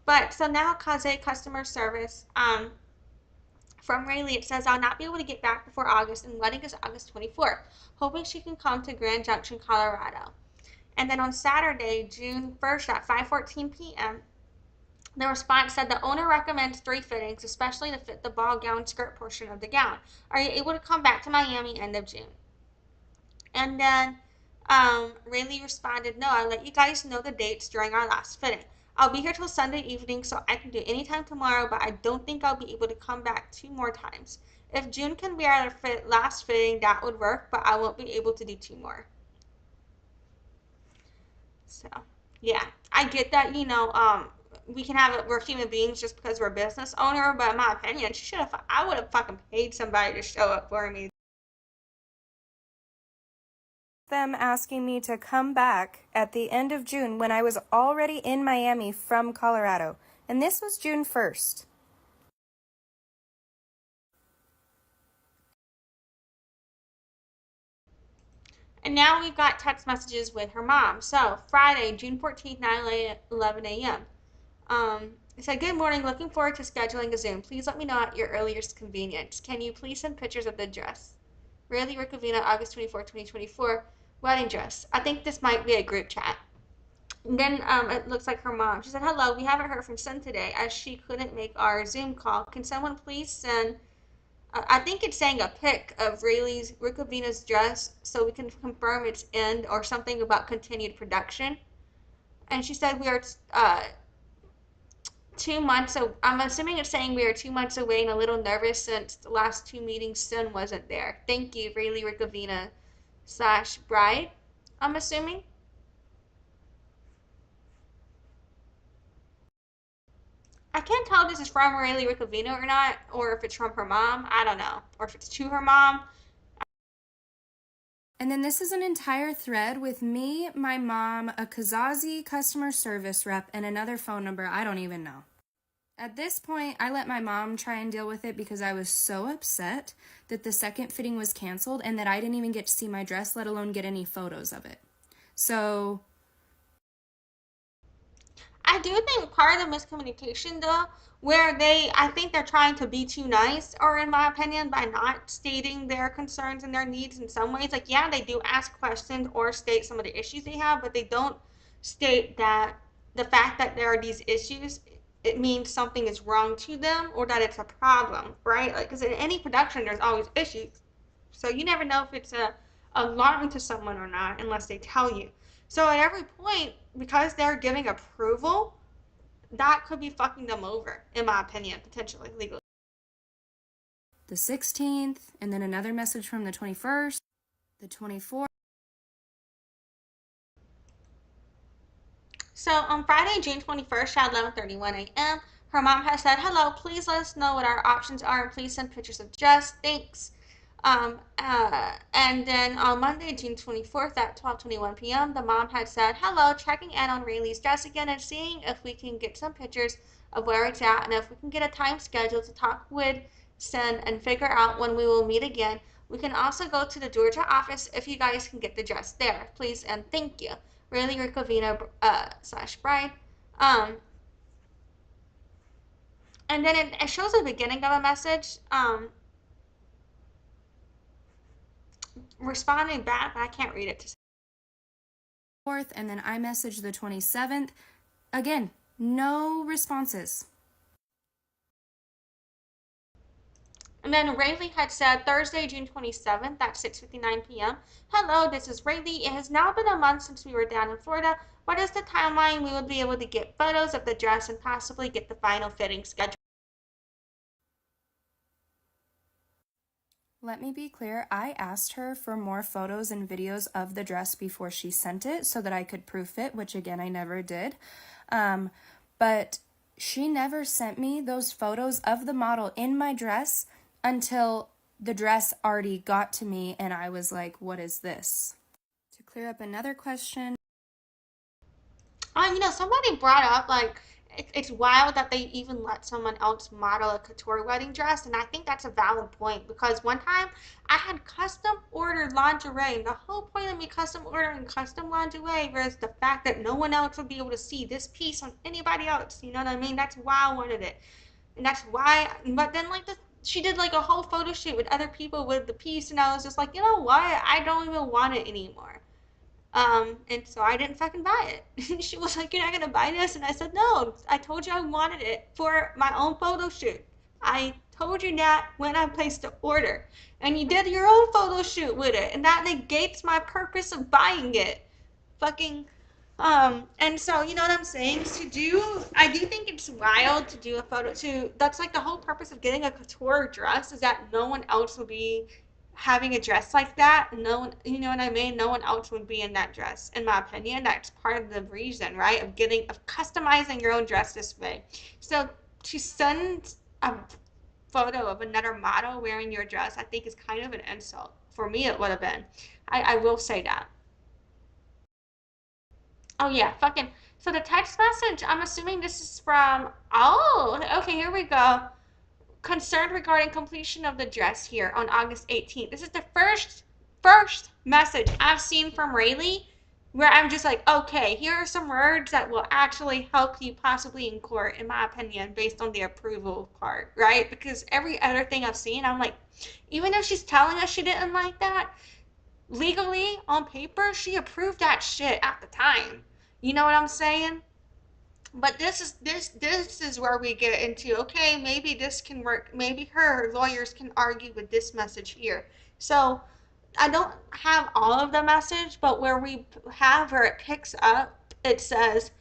But so now Kaze customer service from Rayleigh, it says, "I'll not be able to get back before August, and wedding is August 24th. Hoping she can come to Grand Junction, Colorado." And then on Saturday, June 1st at 5:14 p.m., the response said, "The owner recommends 3 fittings, especially to fit the ball gown skirt portion of the gown. Are you able to come back to Miami end of June?" And then Rayleigh responded, "No, I let you guys know the dates during our last fitting. I'll be here till Sunday evening, so I can do any time tomorrow, but I don't think I'll be able to come back 2 more times. If June can be our last fitting, that would work, but I won't be able to do 2 more." So, yeah, I get that, we can have it, we're human beings just because we're a business owner, but in my opinion, I would have fucking paid somebody to show up for me. them asking me to come back at the end of June when I was already in Miami from Colorado. And this was June 1st. And now we've got text messages with her mom. So Friday, June 14th, 9:11 a.m. It said, "Good morning. Looking forward to scheduling a Zoom. Please let me know at your earliest convenience. Can you please send pictures of the dress? Rayleigh, Rukavina, August 24, 2024, wedding dress." I think this might be a group chat. And then it looks like her mom. She said, "Hello, we haven't heard from Sin today as she couldn't make our Zoom call. Can someone please send, I think it's saying a pic of Rayleigh's Rukavina's dress so we can confirm it's in or something about continued production." And she said, "We are 2 months. So I'm assuming it's saying we are 2 months away and a little nervous since the last two meetings Sin wasn't there. Thank you, Rayleigh Rukavina slash bride." I'm assuming. I can't tell if this is from Rayleigh Rukavina or not, or if it's from her mom. I don't know, or if it's to her mom. And then this is an entire thread with me, my mom, a Kazazi customer service rep, and another phone number I don't even know. At this point, I let my mom try and deal with it because I was so upset that the second fitting was canceled and that I didn't even get to see my dress, let alone get any photos of it. So I do think part of the miscommunication, though, where I think they're trying to be too nice, or in my opinion, by not stating their concerns and their needs in some ways. Like, yeah, they do ask questions or state some of the issues they have, but they don't state that the fact that there are these issues, it means something is wrong to them or that it's a problem, right? Like, because in any production, there's always issues. So you never know if it's alarming to someone or not unless they tell you. So at every point, because they're giving approval, that could be fucking them over, in my opinion, potentially legally. the 16th, and then another message from the 21st, the 24th. So on Friday, June 21st at 11:31 a.m., her mom has said, "Hello, please let us know what our options are and please send pictures of dress. Thanks." And then on Monday, June 24th at 12:21 p.m., the mom had said, "Hello, checking in on Rayleigh's dress again and seeing if we can get some pictures of where it's at and if we can get a time schedule to talk with Sen and figure out when we will meet again. We can also go to the Georgia office if you guys can get the dress there. Please and thank you. Rayleigh Rukavina slash bride." And then it shows the beginning of a message. Responding back, but I can't read it. 4th, and then I messaged the 27th. Again, no responses. And then Rayleigh had said Thursday, June 27th at 6:59 p.m. "Hello, this is Rayleigh. It has now been a month since we were down in Florida. What is the timeline we would be able to get photos of the dress and possibly get the final fitting schedule?" Let me be clear, I asked her for more photos and videos of the dress before she sent it so that I could proof it, which again, I never did. But she never sent me those photos of the model in my dress until the dress already got to me and I was like, what is this? To clear up another question. Somebody brought up, like, it's wild that they even let someone else model a couture wedding dress, and I think that's a valid point because one time I had custom ordered lingerie, and the whole point of me custom ordering custom lingerie was the fact that no one else would be able to see this piece on anybody else. You know what I mean? That's why I wanted it, and that's why. But then, like, she did like a whole photo shoot with other people with the piece, and I was just like, you know what? I don't even want it anymore. And so I didn't fucking buy it. She was like, "You're not gonna buy this?" And I said, "No, I told you I wanted it for my own photo shoot. I told you that when I placed the order. And you did your own photo shoot with it. And that negates my purpose of buying it." Fucking, and so, you know what I'm saying? I do think it's wild to do a that's like the whole purpose of getting a couture dress is that no one else will be having a dress like that. No one, you know what I mean? No one else would be in that dress, in my opinion. That's part of the reason, right? Of customizing your own dress this way. So to send a photo of another model wearing your dress, I think is kind of an insult. For me, it would have been. I will say that. Oh yeah, fucking. So the text message, I'm assuming this is from. Oh, okay, here we go. Concerned regarding completion of the dress here on August 18th. This is the first message I've seen from Rayleigh where I'm just like, okay, here are some words that will actually help you possibly in court, in my opinion, based on the approval part, right? Because every other thing I've seen, I'm like, even if she's telling us she didn't like that, legally on paper she approved that shit at the time. You know what I'm saying? But this is where we get into, okay, maybe this can work. Maybe her lawyers can argue with this message here. So I don't have all of the message, but where we have where it picks up, it says,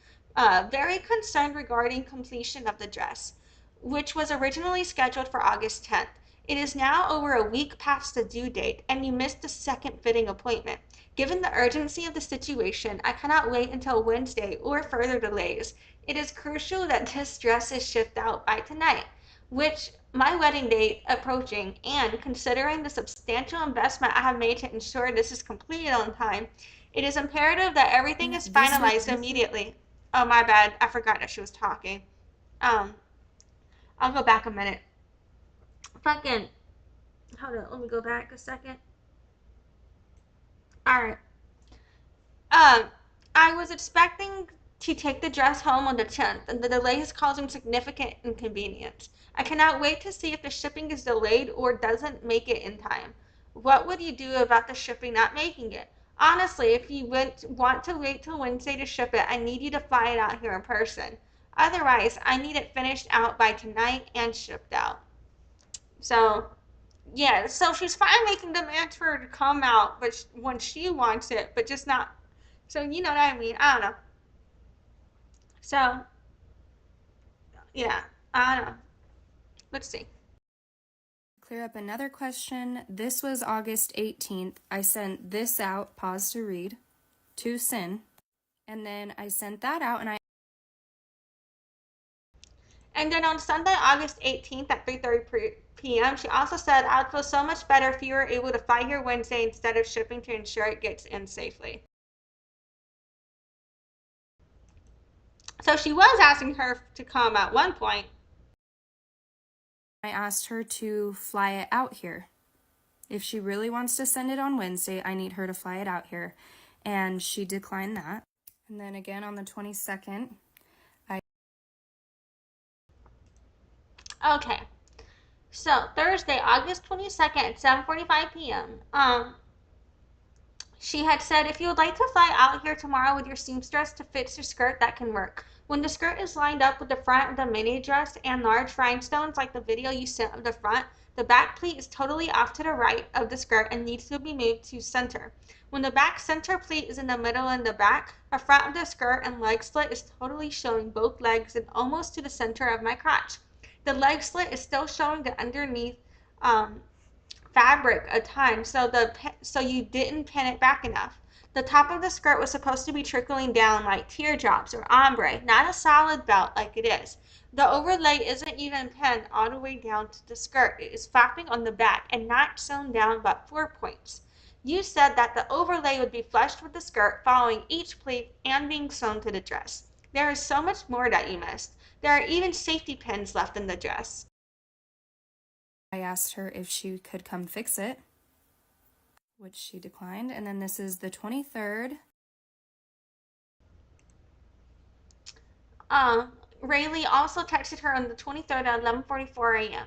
very concerned regarding completion of the dress, which was originally scheduled for August 10th. It is now over a week past the due date, and you missed the second fitting appointment. Given the urgency of the situation, I cannot wait until Wednesday or further delays. It is crucial that this dress is shipped out by tonight, which my wedding date approaching, and considering the substantial investment I have made to ensure this is completed on time, it is imperative that everything is finalized immediately. Oh, my bad. I forgot that she was talking. Um, I'll go back a minute. Fucking, hold on. Let me go back a second. All right. Um, I was expecting to take the dress home on the 10th, and the delay is causing significant inconvenience. I cannot wait to see if the shipping is delayed or doesn't make it in time. What would you do about the shipping not making it? Honestly, if you want to wait till Wednesday to ship it, I need you to fly it out here in person. Otherwise, I need it finished out by tonight and shipped out. So, yeah, so she's fine making demands for her to come out, but when she wants it, but just not. So you know what I mean? I don't know. So yeah, I don't know. Let's see. Clear up another question. This was August 18th. I sent this out, pause to read, to Cyn. And then I sent that out And then on Sunday, August 18th at 3:30 p.m., she also said, I'd feel so much better if you were able to fly here Wednesday instead of shipping to ensure it gets in safely. So she was asking her to come at one point. I asked her to fly it out here. If she really wants to send it on Wednesday, I need her to fly it out here. And she declined that. And then again on the 22nd, Okay. So Thursday, August 22nd at 7:45 p.m. She had said, if you would like to fly out here tomorrow with your seamstress to fit your skirt, that can work. When the skirt is lined up with the front of the mini dress and large rhinestones like the video you sent of the front, the back pleat is totally off to the right of the skirt and needs to be moved to center. When the back center pleat is in the middle and the back, the front of the skirt and leg slit is totally showing both legs and almost to the center of my crotch. The leg slit is still showing the underneath fabric a ton, so you didn't pin it back enough. The top of the skirt was supposed to be trickling down like teardrops or ombre, not a solid belt like it is. The overlay isn't even pinned all the way down to the skirt. It is flapping on the back and not sewn down but 4 points. You said that the overlay would be flushed with the skirt following each pleat and being sewn to the dress. There is so much more that you missed. There are even safety pins left in the dress. I asked her if she could come fix it, which she declined. And then this is the 23rd. Raylee also texted her on the 23rd at 11:44 a.m.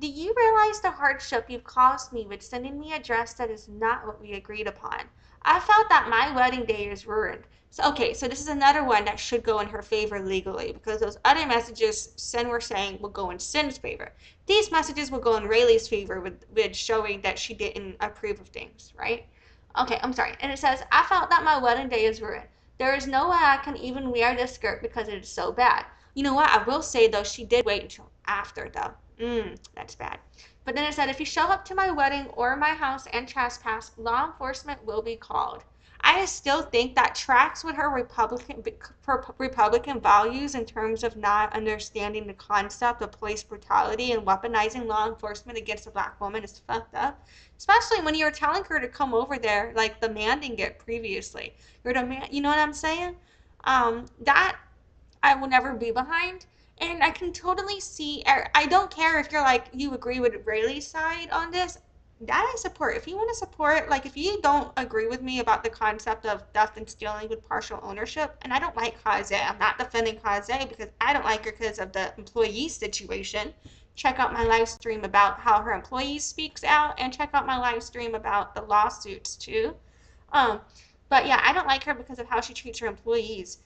Do you realize the hardship you've caused me with sending me a dress that is not what we agreed upon? I felt that my wedding day is ruined. So this is another one that should go in her favor legally, because those other messages Cyn were saying will go in Cyn's favor. These messages will go in Rayleigh's favor with showing that she didn't approve of things, right? Okay, I'm sorry. And it says, I felt that my wedding day is ruined. There is no way I can even wear this skirt because it is so bad. You know what? I will say, though, she did wait until after, though. That's bad. But then it said, if you show up to my wedding or my house and trespass, law enforcement will be called. I still think that tracks with her Republican values in terms of not understanding the concept of police brutality and weaponizing law enforcement against a black woman is fucked up. Especially when you're telling her to come over there, like demanding it previously. You know what I'm saying? That I will never be behind. And I can totally see, I don't care if you're like, you agree with Rayleigh's side on this. That I support. If you want to support, like if you don't agree with me about the concept of theft and stealing with partial ownership, and I don't like Casze, I'm not defending Casze because I don't like her because of the employee situation. Check out my live stream about how her employee speaks out, and check out my live stream about the lawsuits too. But yeah, I don't like her because of how she treats her employees.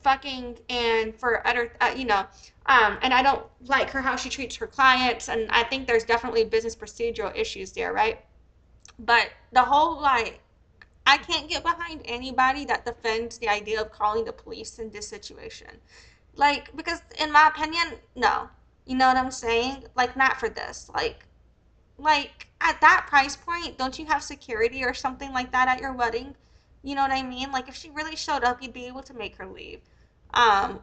Fucking and for utter, and I don't like her how she treats her clients. And I think there's definitely business procedural issues there, right? But the whole like, I can't get behind anybody that defends the idea of calling the police in this situation. Like, because in my opinion, no. You know what I'm saying? Like, not for this. Like at that price point, don't you have security or something like that at your wedding? You know what I mean? Like if she really showed up, you'd be able to make her leave.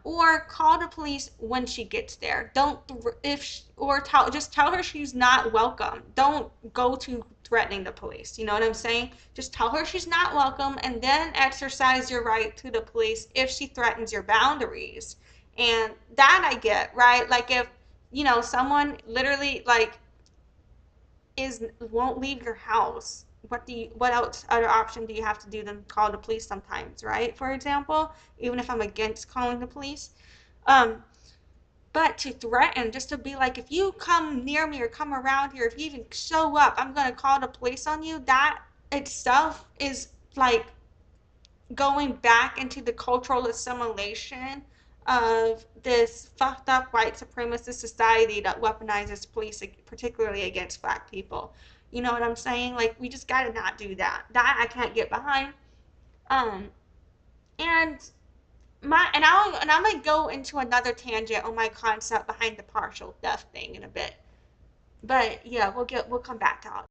Or call the police when she gets there. Don't if or tell just tell her she's not welcome. Don't go to threatening the police. You know what I'm saying? Just tell her she's not welcome and then exercise your right to the police if she threatens your boundaries. And that I get, right? Like if someone literally like is won't leave your house, what else other option do you have to do than call the police sometimes, right? For example, even if I'm against calling the police. um but to threaten, just to be like, if you come near me or come around here, if you even show up, I'm gonna call the police on you, that itself is like going back into the cultural assimilation of this fucked up white supremacist society that weaponizes police, particularly against black people. You know what I'm saying? Like, we just gotta not do that. That I can't get behind. Um, and I'm gonna go into another tangent on my concept behind the partial theft thing in a bit. But yeah, we'll come back to all.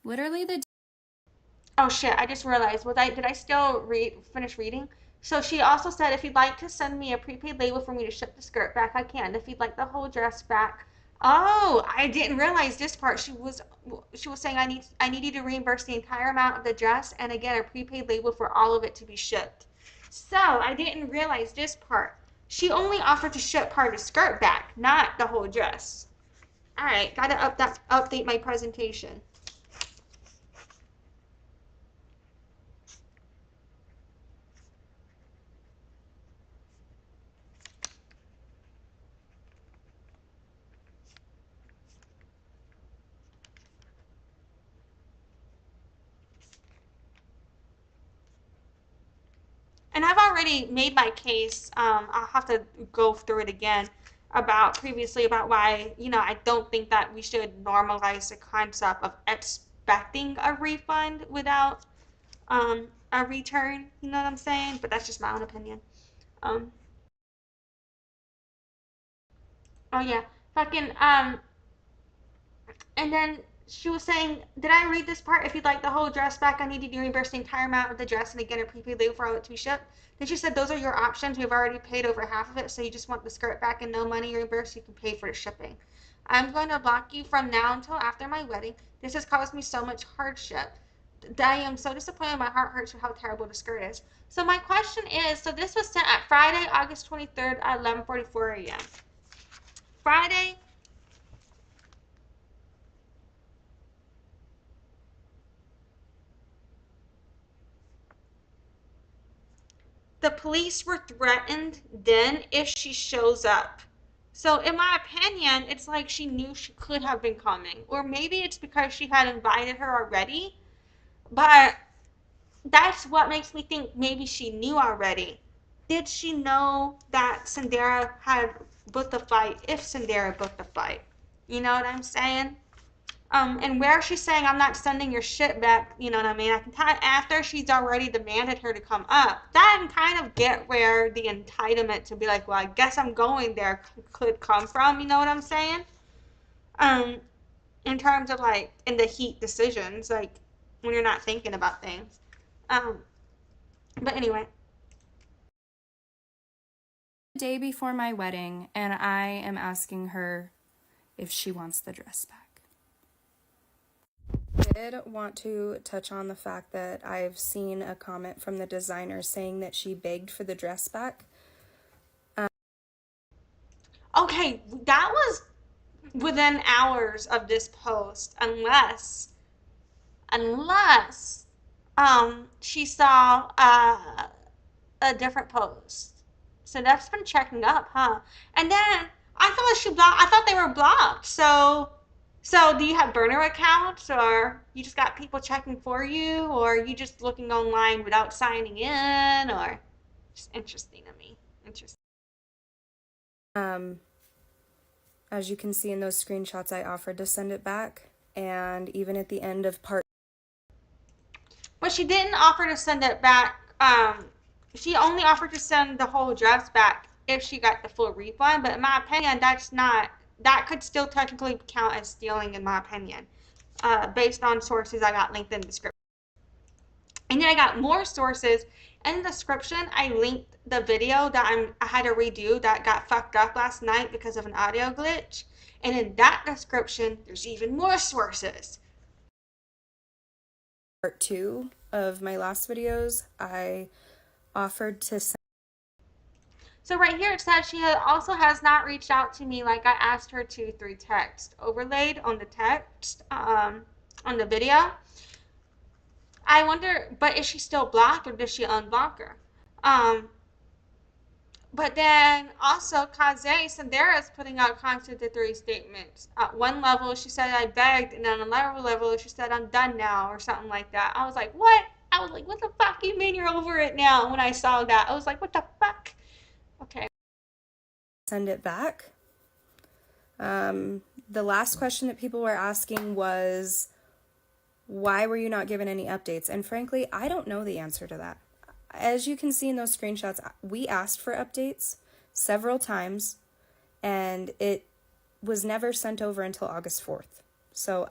Literally the Oh shit, I just realized. Did I still finish reading? So she also said if you'd like to send me a prepaid label for me to ship the skirt back, I can. If you'd like the whole dress back. Oh, I didn't realize this part. She was saying I need you to reimburse the entire amount of the dress and again a prepaid label for all of it to be shipped. So I didn't realize this part. She only offered to ship part of the skirt back, not the whole dress. All right, gotta update my presentation. And I've already made my case. I'll have to go through it again about why, I don't think that we should normalize the concept of expecting a refund without a return. You know what I'm saying? But that's just my own opinion. Um, oh yeah, fucking and then she was saying, did I read this part? If you'd like the whole dress back, I need you to reimburse the entire amount of the dress and again a prepaid label for all it to be shipped. Then she said, those are your options. We've already paid over half of it, so you just want the skirt back and no money reimbursed. You can pay for the shipping. I'm going to block you from now until after my wedding. This has caused me so much hardship. I am so disappointed. My heart hurts for how terrible the skirt is. So my question is, so this was sent at Friday, August 23rd at 11:44 a.m. Friday, the police were threatened then if she shows up. So in my opinion, it's like she knew she could have been coming. Or maybe it's because she had invited her already. But that's what makes me think maybe she knew already. Did she know that Cynderra had booked the flight if Cynderra booked the flight? You know what I'm saying? And where she's saying, I'm not sending your shit back, you know what I mean? I can after she's already demanded her to come up, that I can kind of get where the entitlement to be like, well, I guess I'm going there could come from, you know what I'm saying? Um, in terms of like, in the heat decisions, like, when you're not thinking about things. Um, but anyway. day before my wedding, and I am asking her if she wants the dress back. I did want to touch on the fact that I've seen a comment from the designer saying that she begged for the dress back. Okay, that was within hours of this post, unless she saw a different post. So that's been checking up, huh? And then I thought they were blocked. So So do you have burner accounts, or you just got people checking for you, or you just looking online without signing in, or just interesting to me. Interesting. As you can see in those screenshots, I offered to send it back, and even at the end of part, But she didn't offer to send it back. She only offered to send the whole dress back if she got the full refund. But in my opinion, that could still technically count as stealing, in my opinion, based on sources I got linked in the description. And then I got more sources in the description. I linked the video that I had to redo that got fucked up last night because of an audio glitch. And in that description, there's even more sources. part 2 of my last videos, I offered to send. So right here it says she also has not reached out to me like I asked her to through text, overlaid on the text, on the video. I wonder, but is she still blocked, or does she unblock her? But then also Cynderra is putting out contradictory statements. At one level she said I begged, and on another level she said I'm done now, or something like that. I was like, what? I was like, what the fuck you mean you're over it now? When I saw that, I was like, what the fuck? Okay. Send it back. The last question that people were asking was, why were you not given any updates? And frankly, I don't know the answer to that. As you can see in those screenshots, we asked for updates several times, and it was never sent over until August 4th. So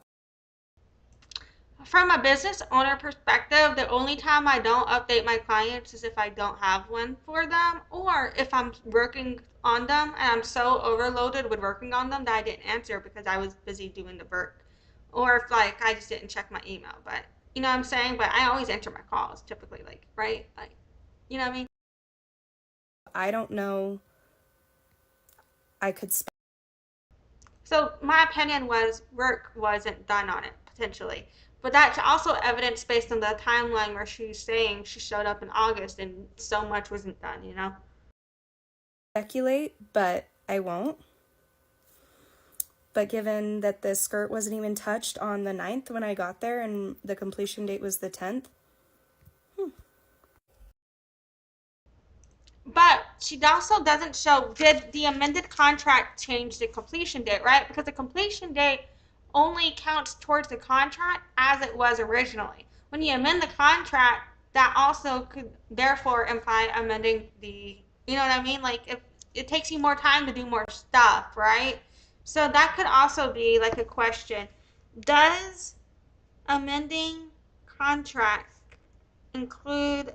from a business owner perspective, the only time I don't update my clients is if I don't have one for them, or if I'm working on them and I'm so overloaded with working on them that I didn't answer because I was busy doing the work, or if like I just didn't check my email. But you know what I'm saying? But I always answer my calls typically, like, right? Like, you know what I mean? I don't know. I could So my opinion was work wasn't done on it, potentially. But that's also evidence based on the timeline where she's saying she showed up in August and so much wasn't done, you know? speculate, but I won't. But given that the skirt wasn't even touched on the 9th when I got there and the completion date was the 10th. But she also doesn't show, did the amended contract change the completion date, right? Because the completion date only counts towards the contract as it was originally. When you amend the contract, that also could therefore imply amending the, you know what I mean? Like, if it takes you more time to do more stuff, right? So that could also be like a question. Does amending contract include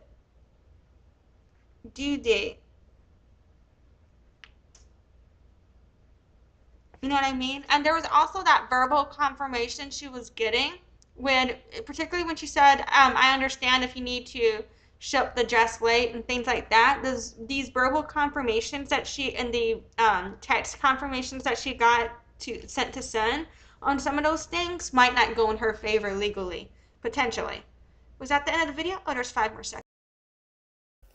due date? You know what I mean? And there was also that verbal confirmation she was getting when, particularly when she said, I understand if you need to ship the dress late and things like that. These verbal confirmations that she, and the text confirmations that she got sent to Sun on some of those things might not go in her favor legally, potentially. Was that the end of the video? Oh, there's 5 more seconds.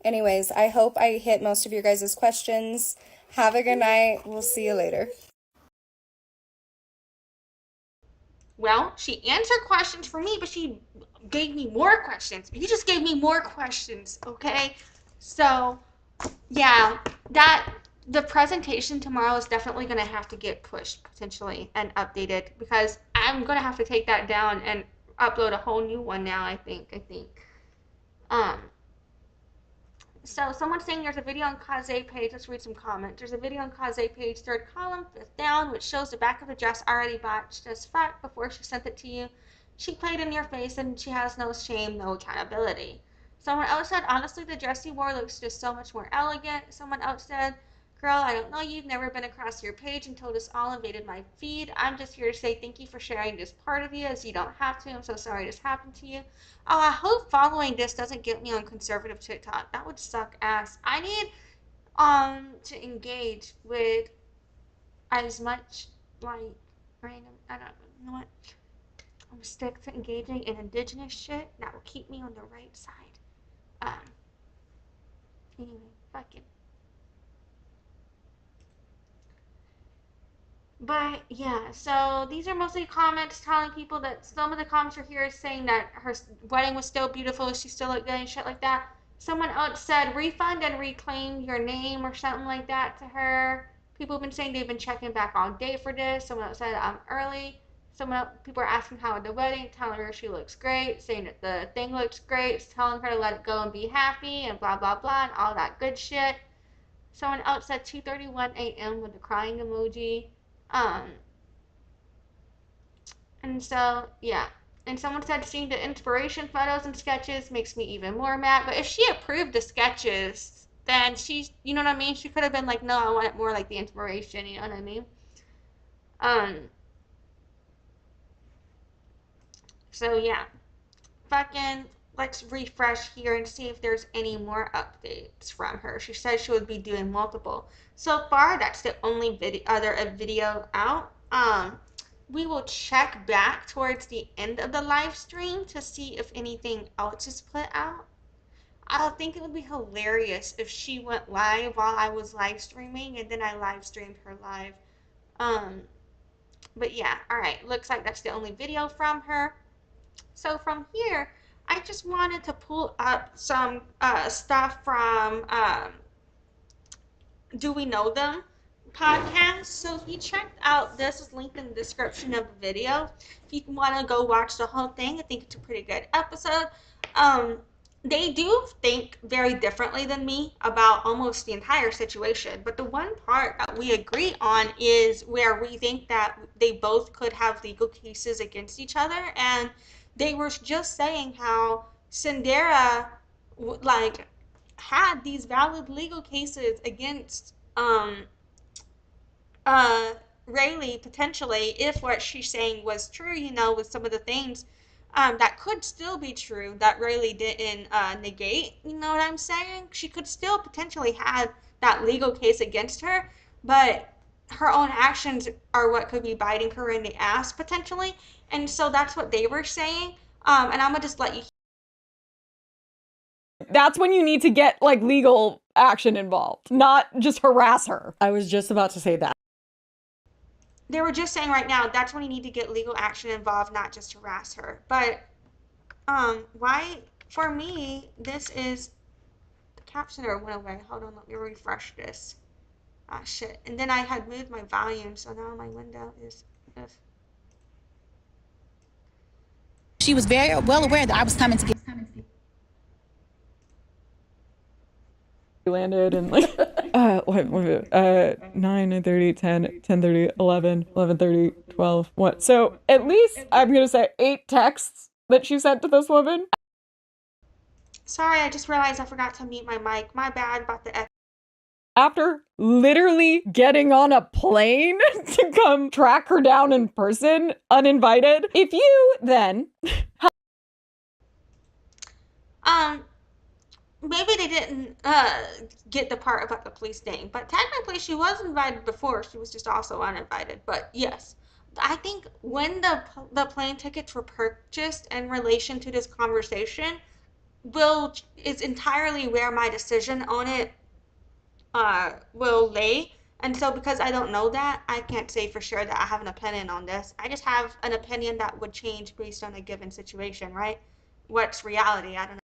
Anyways, I hope I hit most of your guys' questions. Have a good night. We'll see you later. Well, she answered questions for me, but she gave me more questions. You just gave me more questions, okay? So, yeah, the presentation tomorrow is definitely going to have to get pushed potentially and updated, because I'm going to have to take that down and upload a whole new one now, I think. Um, So someone's saying there's a video on Casze page. Let's read some comments. There's a video on Casze page, 3rd column, 5th down, which shows the back of the dress already botched as fuck before she sent it to you. She played in your face and she has no shame, no accountability. Someone else said, honestly, the dress you wore looks just so much more elegant. Someone else said, girl, I don't know you. You've never been across your page until this all invaded my feed. I'm just here to say thank you for sharing this part of you, as you don't have to. I'm so sorry this happened to you. Oh, I hope following this doesn't get me on conservative TikTok. That would suck ass. I need to engage with as much like random, I don't know what. I'm stick to engaging in indigenous shit that will keep me on the right side. Anyway, fucking. But yeah, so these are mostly comments telling people that some of the comments are here saying that her wedding was still beautiful, she still looked good and shit like that. Someone else said refund and reclaim your name or something like that to her. People have been saying they've been checking back all day for this. Someone else said I'm early. People are asking how at the wedding, telling her she looks great, saying that the thing looks great, telling her to let it go and be happy and blah blah blah and all that good shit. Someone else said 2:31 a.m. with the crying emoji. Um, and so, yeah. And someone said seeing the inspiration photos and sketches makes me even more mad. But if she approved the sketches, then she's, you know what I mean? She could have been like, no, I want it more like the inspiration, you know what I mean? Um, so yeah. Fucking, let's refresh here and see if there's any more updates from her. She said she would be doing multiple. So far, that's the only video out. We will check back towards the end of the live stream to see if anything else is put out. I think it would be hilarious if she went live while I was live streaming and then I live streamed her live. Um, but yeah, all right. Looks like that's the only video from her. So from here, I just wanted to pull up some stuff from Do We Know Them podcast. So if you checked out, this is linked in the description of the video. If you want to go watch the whole thing, I think it's a pretty good episode. Um, they do think very differently than me about almost the entire situation. But the one part that we agree on is where we think that they both could have legal cases against each other. And they were just saying how Cynderra, like, had these valid legal cases against uh Raylee potentially if what she's saying was true, you know, with some of the things that could still be true that Rayleigh didn't negate, you know what I'm saying? She could still potentially have that legal case against her, but her own actions are what could be biting her in the ass potentially. And so that's what they were saying. And I'm gonna just let you. That's when you need to get like legal action involved, not just harass her. I was just about to say that. They were just saying right now that's when you need to get legal action involved, not just harass her. But why for me this is the caption or went away. Hold on, let me refresh this. Ah shit. And then I had moved my volume, so now my window is She was very well aware that I was coming to get. Landed and like 9, 9:30, 10, 10:30, 11, 11:30, 12, what? So at least I'm gonna say 8 texts that she sent to this woman. Sorry, I just realized I forgot to mute my mic. My bad about the echo. After literally getting on a plane to come track her down in person, uninvited. If you then maybe they didn't get the part about the police thing, but technically she was invited before. She was just also uninvited. But yes, I think when the plane tickets were purchased in relation to this conversation is entirely where my decision on it will lay. And so because I don't know that, I can't say for sure that I have an opinion on this. I just have an opinion that would change based on a given situation, right? What's reality? I don't know.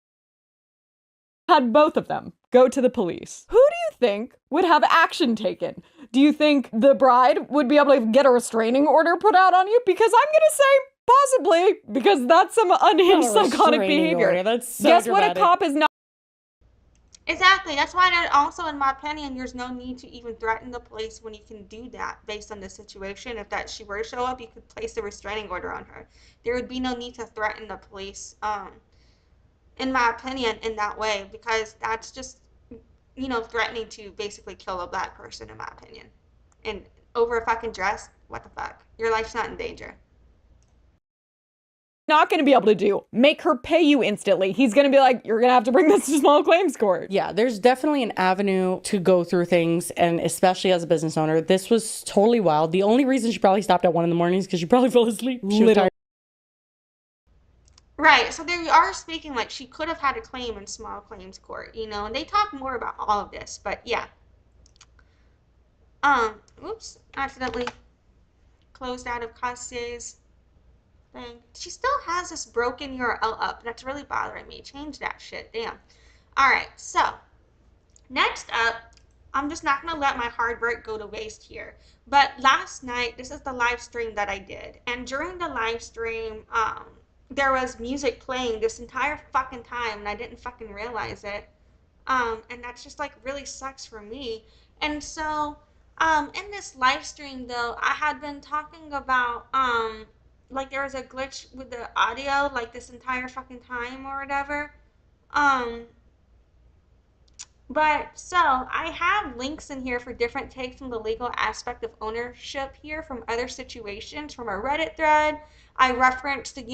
had both of them go to the police, who do you think would have action taken? Do you think the bride would be able to get a restraining order put out on you? Because I'm gonna say possibly, because that's some unhinged psychotic behavior. Order. That's so Guess dramatic. what a cop is not. Exactly. That's why also, in my opinion, there's no need to even threaten the police when you can do that based on the situation. If that she were to show up, you could place a restraining order on her. There would be no need to threaten the police, in my opinion, in that way, because that's just, you know, threatening to basically kill a black person, in my opinion. And over a fucking dress, what the fuck? Your life's not in danger. Not going to be able to do. Make her pay you instantly. He's going to be like, you're going to have to bring this to small claims court. Yeah, there's definitely an avenue to go through things, and especially as a business owner, this was totally wild. The only reason she probably stopped at 1 in the morning is because she probably fell asleep. She was tired. Right, so they are speaking like she could have had a claim in small claims court, you know, and they talk more about all of this, but yeah. Oops, accidentally closed out of Case's thing. She still has this broken URL up. That's really bothering me. Change that shit. Damn. Alright, so next up, I'm just not going to let my hard work go to waste here. But last night, this is the live stream that I did. And during the live stream, there was music playing this entire fucking time, and I didn't fucking realize it. And that's just like really sucks for me. And so, in this live stream though, I had been talking about, like there was a glitch with the audio, like this entire fucking time or whatever. Um, but so I have links in here for different takes on the legal aspect of ownership here from other situations from a Reddit thread. I referenced the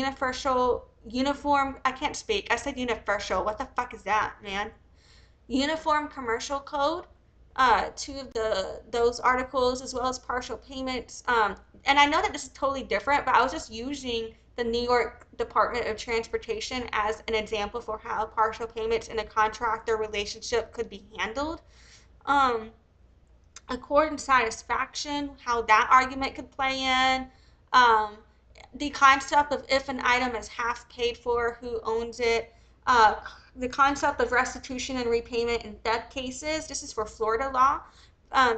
I can't speak. I said universal. What the fuck is that, man? Uniform Commercial Code, two of those articles, as well as partial payments. And I know that this is totally different, but I was just using the New York Department of Transportation as an example for how partial payments in a contractor relationship could be handled. Um, Accord and satisfaction, how that argument could play in. Um, the concept of if an item is half paid for, who owns it. Uh, the concept of restitution and repayment in theft cases. This is for Florida law.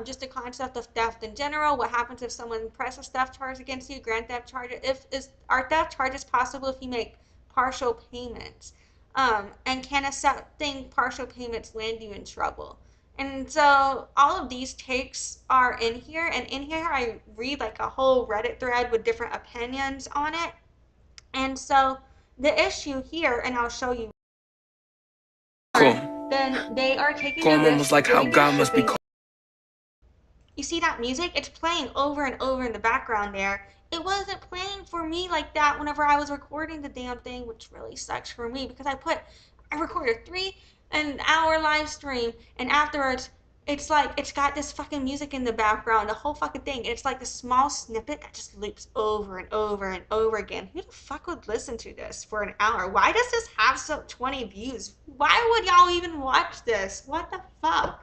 Just the concept of theft in general. What happens if someone presses theft charge against you? Grand theft charge. Are theft charges possible if you make partial payments? And can accepting partial payments land you in trouble? And so all of these takes are in here, and in here I read like a whole Reddit thread with different opinions on it. And so the issue here, and I'll show you. Cool. Then they are taking a risk. Almost like how God must be. You see that music? It's playing over and over in the background there. It wasn't playing for me like that whenever I was recording the damn thing, which really sucks for me because I recorded 3-hour live stream, and afterwards it's like it's got this fucking music in the background, the whole fucking thing. It's like the small snippet that just loops over and over and over again. Who the fuck would listen to this for an hour? Why does this have 20 views? Why would y'all even watch this? What the fuck?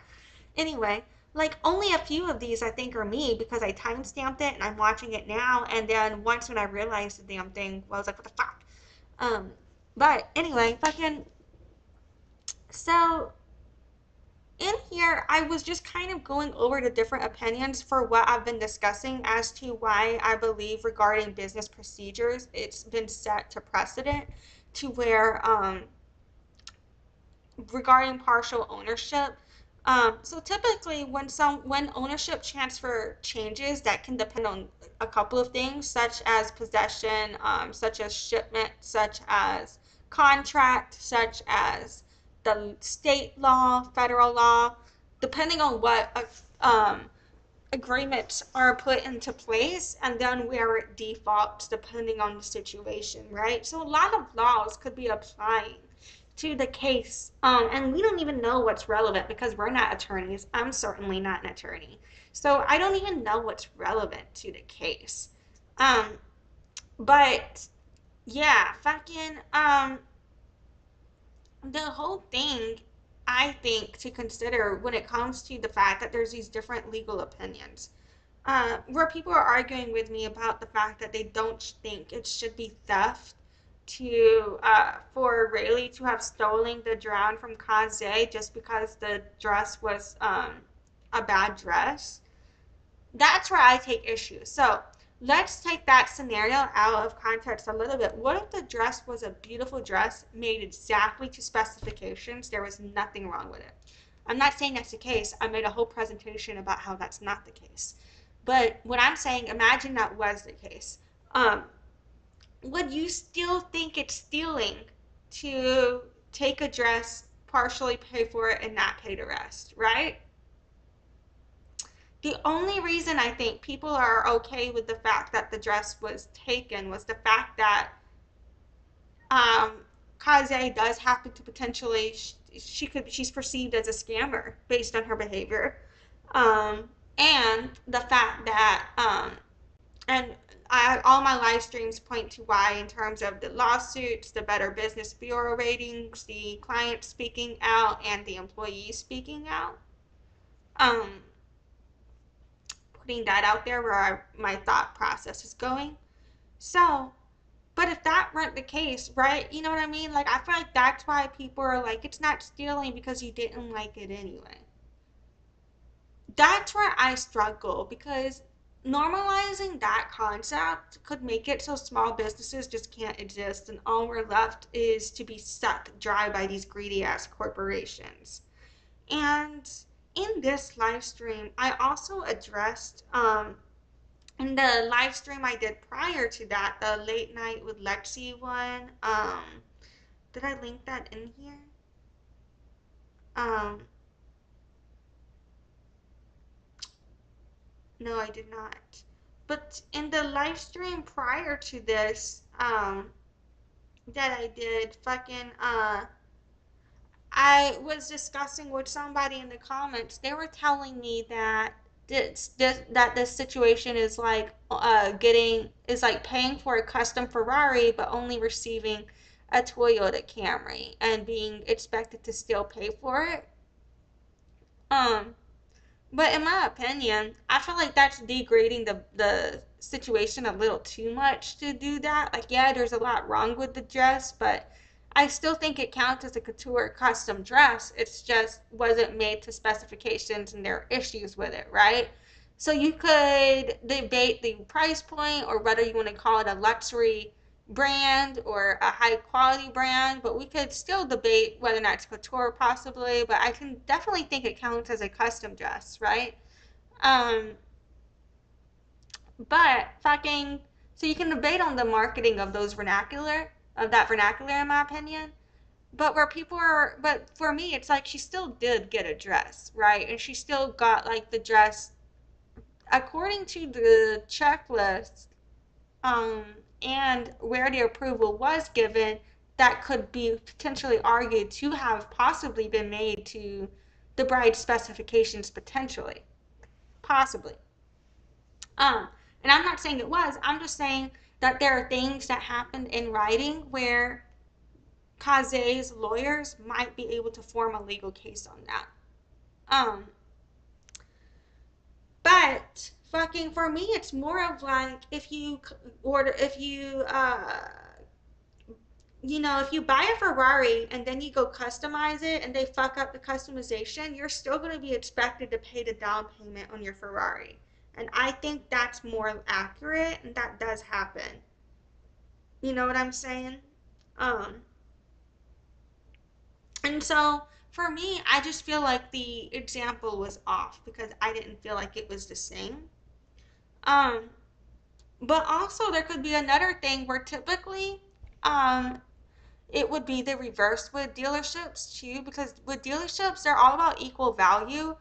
Anyway, like only a few of these I think are me because I timestamped it and I'm watching it now. And then once when I realized the damn thing, well, I was like, what the fuck? But anyway, fucking. So in here, I was just kind of going over the different opinions for what I've been discussing as to why I believe regarding business procedures, it's been set to precedent to where regarding partial ownership. So typically when ownership transfer changes, that can depend on a couple of things, such as possession, such as shipment, such as contract, such as the state law, federal law, depending on what agreements are put into place, and then where it defaults depending on the situation, right? So a lot of laws could be applying to the case, and we don't even know what's relevant because we're not attorneys. I'm certainly not an attorney, so I don't even know what's relevant to the case. But yeah, fucking the whole thing I think to consider when it comes to the fact that there's these different legal opinions, where people are arguing with me about the fact that they don't think it should be theft for Raylee to have stolen the drown from Caze just because the dress was a bad dress. That's where I take issue. So let's take that scenario out of context a little bit. What if the dress was a beautiful dress made exactly to specifications? There was nothing wrong with it. I'm not saying that's the case. I made a whole presentation about how that's not the case. But what I'm saying, imagine that was the case. Would you still think it's stealing to take a dress, partially pay for it, and not pay the rest, right? The only reason I think people are okay with the fact that the dress was taken was the fact that Caze does happen to potentially, she's perceived as a scammer based on her behavior, and the fact that and all my live streams point to why, in terms of the lawsuits, the Better Business Bureau ratings, the client speaking out, and the employees speaking out. putting that out there where my thought process is going. So, but if that weren't the case, right? You know what I mean? Like, I feel like that's why people are like, it's not stealing because you didn't like it anyway. That's where I struggle, because normalizing that concept could make it so small businesses just can't exist, and all we're left is to be sucked dry by these greedy ass corporations. And in this live stream, I also addressed in the live stream I did prior to that, the late night with Lexi one. Did I link that in here? Um, no, I did not. But in the live stream prior to this, that I did, I was discussing with somebody in the comments. They were telling me that this situation is like paying for a custom Ferrari but only receiving a Toyota Camry and being expected to still pay for it. Um, but in my opinion, I feel like that's degrading the situation a little too much to do that. Like, yeah, there's a lot wrong with the dress, but I still think it counts as a couture custom dress. It's just wasn't made to specifications and there are issues with it, right? So you could debate the price point or whether you want to call it a luxury brand or a high quality brand, but we could still debate whether or not it's couture possibly, but I can definitely think it counts as a custom dress, right? Um, but so you can debate on the marketing of that vernacular in my opinion. But but for me, it's like she still did get a dress, right? And she still got like the dress according to the checklist, um, and where the approval was given, that could be potentially argued to have possibly been made to the bride's specifications potentially. Possibly. Um, and I'm not saying it was, I'm just saying that there are things that happened in writing where Case's lawyers might be able to form a legal case on that. Um, but for me, it's more of like if you buy a Ferrari and then you go customize it and they fuck up the customization, you're still going to be expected to pay the down payment on your Ferrari. And I think that's more accurate, and that does happen. You know what I'm saying? Um, and so for me, I just feel like the example was off because I didn't feel like it was the same. Um, but also there could be another thing where typically, um, it would be the reverse with dealerships too, because with dealerships, they're all about equal value.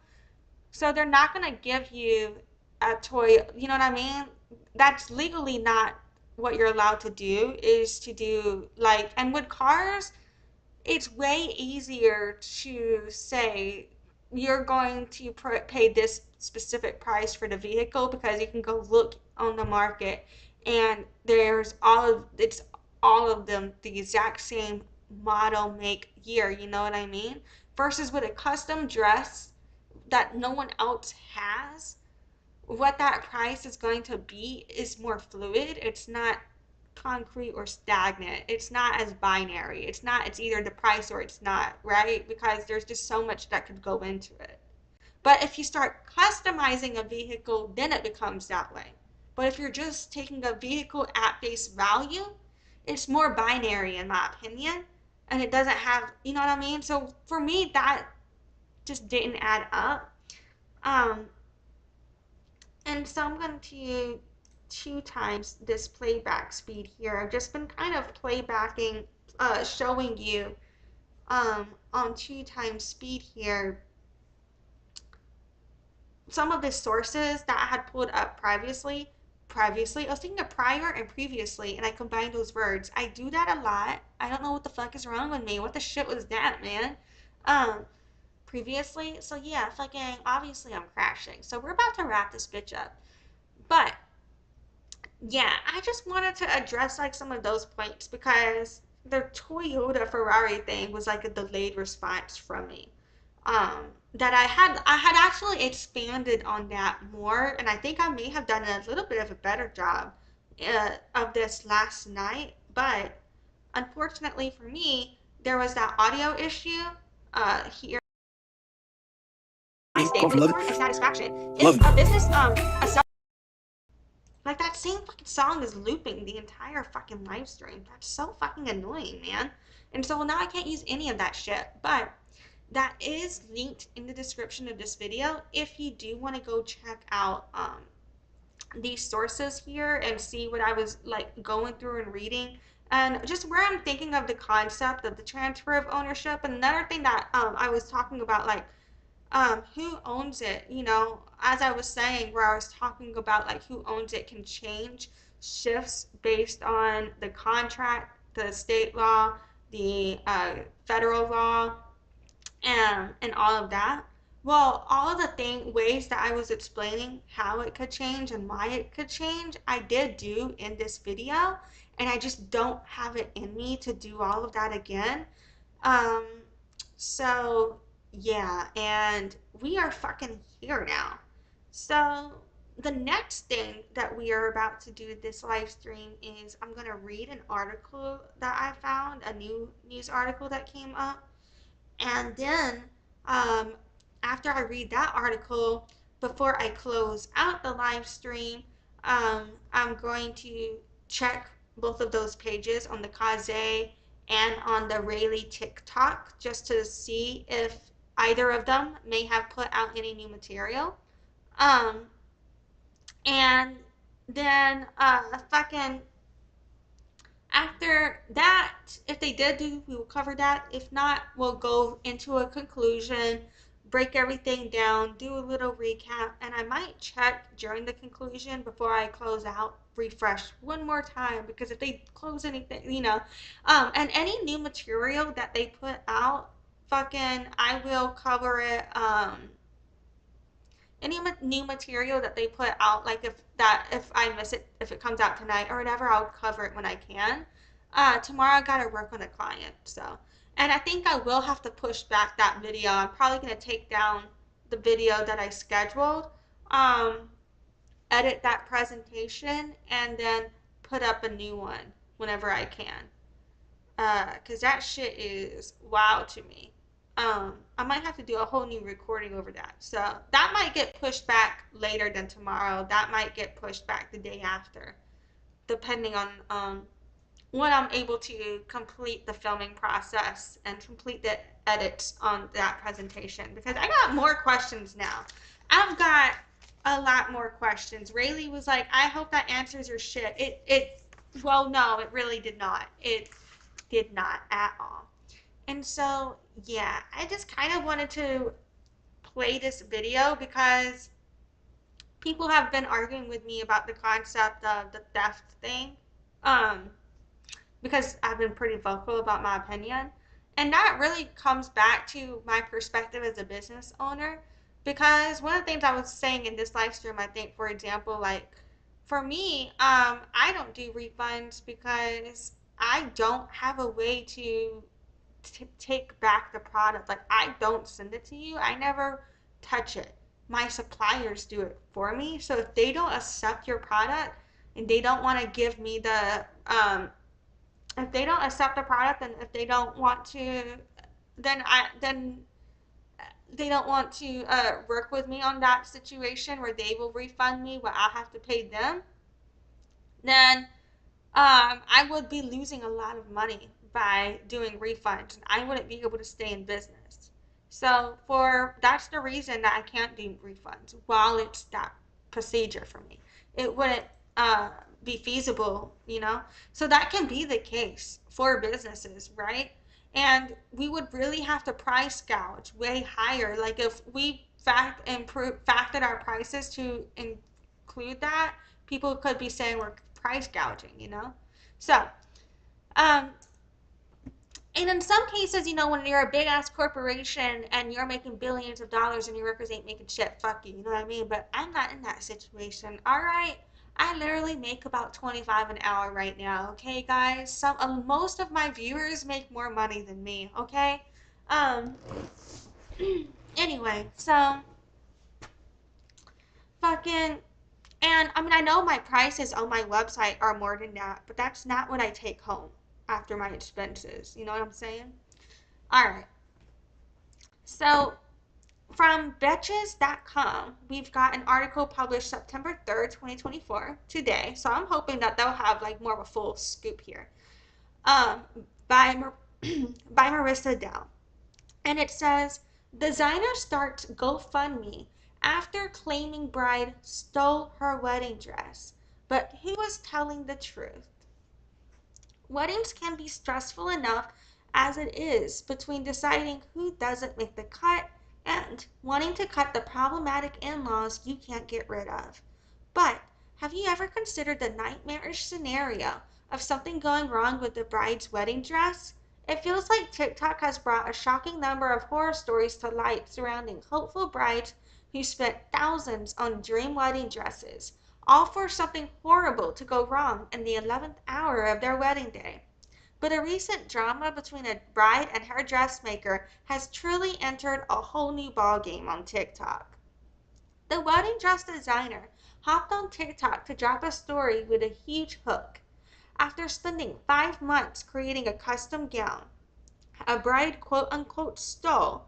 So they're not going to give you a toy, you know what I mean? That's legally not what you're allowed to do, is to do like, and with cars, it's way easier to say you're going to pay this specific price for the vehicle because you can go look on the market and it's all of them the exact same model, make, year, you know what I mean? Versus with a custom dress that no one else has, what that price is going to be is more fluid. It's not concrete or stagnant. It's not as binary. It's either the price or it's not, right? Because there's just so much that could go into it. But if you start customizing a vehicle, then it becomes that way. But if you're just taking a vehicle at face value, it's more binary in my opinion. And it doesn't have, you know what I mean? So for me, that just didn't add up. Um, and so I'm going to 2 times this playback speed here. I've just been kind of playbacking, showing you on 2 times speed here some of the sources that I had pulled up previously. I was thinking of prior and previously, and I combined those words. I do that a lot. I don't know what the fuck is wrong with me. What the shit was that, man? Um, Previously. So yeah, obviously I'm crashing. So we're about to wrap this bitch up. But yeah, I just wanted to address like some of those points because the Toyota Ferrari thing was like a delayed response from me. that I had actually expanded on that more, and I think I may have done a little bit of a better job of this last night. But unfortunately for me, there was that audio issue here. My state report for satisfaction. If a business like that same fucking song is looping the entire fucking live stream. That's so fucking annoying, man. And so now I can't use any of that shit. But that is linked in the description of this video if you do want to go check out these sources here and see what I was like going through and reading, and just where I'm thinking of the concept of the transfer of ownership. And another thing that I was talking about, like who owns it, you know, as I was saying, where I was talking about like who owns it can change, shifts based on the contract, the state law, the federal law, and all of that. Well, all of the ways that I was explaining how it could change and why it could change, I did do in this video, and I just don't have it in me to do all of that again. Um, so yeah, and we are fucking here now. So the next thing that we are about to do this live stream is I'm gonna read an article that I found, a new news article that came up, and then um, after I read that article, before I close out the live stream, I'm going to check both of those pages on the Casze and on the Raylee TikTok just to see if either of them may have put out any new material. Um, and then fucking after that, if they did do, we will cover that. If not, we'll go into a conclusion, break everything down, do a little recap, and I might check during the conclusion before I close out, refresh one more time, because if they close anything, you know, and any new material that they put out, fucking, I will cover it, any new material that they put out, like if I miss it, if it comes out tonight or whatever, I'll cover it when I can. Tomorrow I gotta work on a client, so, and I think I will have to push back that video. I'm probably gonna take down the video that I scheduled, um, edit that presentation, and then put up a new one whenever I can. Cause that shit is wild to me. I might have to do a whole new recording over that. So that might get pushed back later than tomorrow. That might get pushed back the day after, depending on when I'm able to complete the filming process and complete the edits on that presentation, because I got more questions now. I've got a lot more questions. Raylee was like, I hope that answers your shit. Well, no, it really did not. It did not at all. And so, yeah, I just kind of wanted to play this video because people have been arguing with me about the concept of the theft thing, because I've been pretty vocal about my opinion. And that really comes back to my perspective as a business owner, because one of the things I was saying in this live stream, I think, for example, like, for me, I don't do refunds because I don't have a way to take back the product. Like, I don't send it to you. I never touch it. My suppliers do it for me. So if they don't accept your product and they don't want to give me the if they don't accept the product, and if they don't want to, then they don't want to work with me on that situation where they will refund me what I'll have to pay them, then I would be losing a lot of money by doing refunds, and I wouldn't be able to stay in business. So that's the reason that I can't do refunds while it's that procedure for me. It wouldn't be feasible, you know? So that can be the case for businesses, right? And we would really have to price gouge way higher. Like, if we factored our prices to include that, people could be saying we're price gouging, you know? So, and in some cases, you know, when you're a big ass corporation and you're making billions of dollars and your workers ain't making shit, fuck you, you know what I mean? But I'm not in that situation, all right? I literally make about 25 an hour right now, okay, guys? Most of my viewers make more money than me, okay? Anyway, so fucking, and I mean, I know my prices on my website are more than that, but that's not what I take home after my expenses. You know what I'm saying? All right. So from Betches.com, we've got an article published September 3rd, 2024, today. So I'm hoping that they'll have like more of a full scoop here. Um, by by Marissa Dell. And it says, designer starts GoFundMe after claiming bride stole her wedding dress. But who was telling the truth? Weddings can be stressful enough as it is between deciding who doesn't make the cut and wanting to cut the problematic in-laws you can't get rid of. But have you ever considered the nightmarish scenario of something going wrong with the bride's wedding dress? It feels like TikTok has brought a shocking number of horror stories to light surrounding hopeful brides who spent thousands on dream wedding dresses, all for something horrible to go wrong in the 11th hour of their wedding day. But a recent drama between a bride and her dressmaker has truly entered a whole new ballgame on TikTok. The wedding dress designer hopped on TikTok to drop a story with a huge hook. After spending 5 months creating a custom gown, a bride quote unquote stole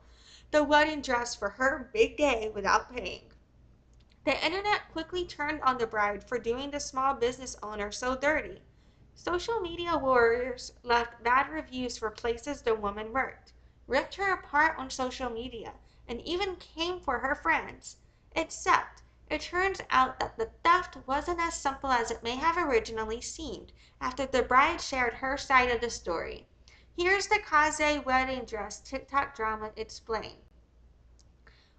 the wedding dress for her big day without paying. The internet quickly turned on the bride for doing the small business owner so dirty. Social media warriors left bad reviews for places the woman worked, ripped her apart on social media, and even came for her friends. Except, it turns out that the theft wasn't as simple as it may have originally seemed after the bride shared her side of the story. Here's the Casze wedding dress TikTok drama explained.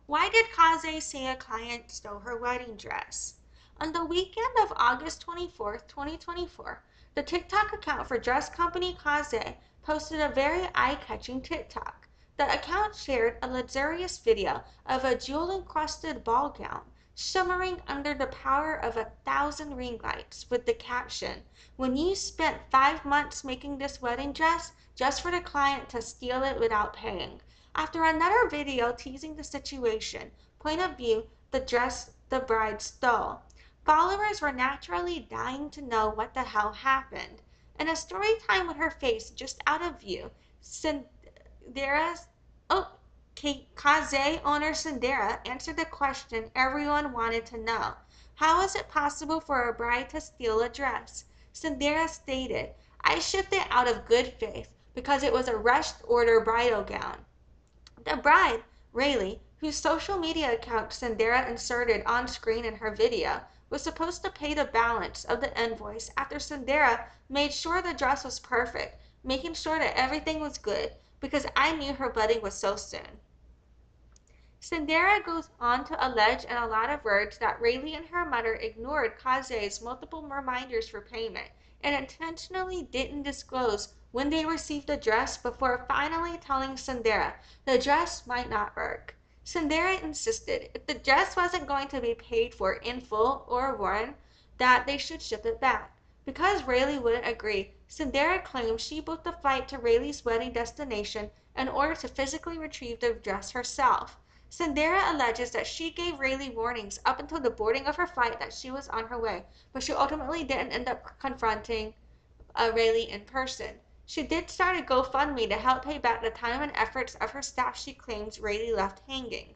Why did Casze say a client stole her wedding dress? On the weekend of August 24th, 2024, the TikTok account for dress company Casze posted a very eye-catching TikTok. The account shared a luxurious video of a jewel-encrusted ball gown shimmering under the power of 1,000 ring lights with the caption, "When you spent 5 months making this wedding dress just for the client to steal it without paying." After another video teasing the situation, point of view, the dress the bride stole, followers were naturally dying to know what the hell happened. In a story time with her face just out of view, Cynderra's Casze owner Cynderra answered the question everyone wanted to know. How is it possible for a bride to steal a dress? Cynderra stated, "I shipped it out of good faith because it was a rushed order bridal gown." The bride, Raylee, whose social media account Cynderra inserted on screen in her video, was supposed to pay the balance of the invoice after Cynderra made sure the dress was perfect, making sure that everything was good, because I knew her wedding was so soon. Cynderra goes on to allege in a lot of words that Raylee and her mother ignored Case's multiple reminders for payment and intentionally didn't disclose when they received the dress before finally telling Cynderra the dress might not work. Cynderra insisted if the dress wasn't going to be paid for in full or worn, that they should ship it back. Because Raylee wouldn't agree, Cynderra claimed she booked a flight to Raylee's wedding destination in order to physically retrieve the dress herself. Cynderra alleges that she gave Raylee warnings up until the boarding of her flight that she was on her way, but she ultimately didn't end up confronting Raylee in person. She did start a GoFundMe to help pay back the time and efforts of her staff she claims Raylee left hanging.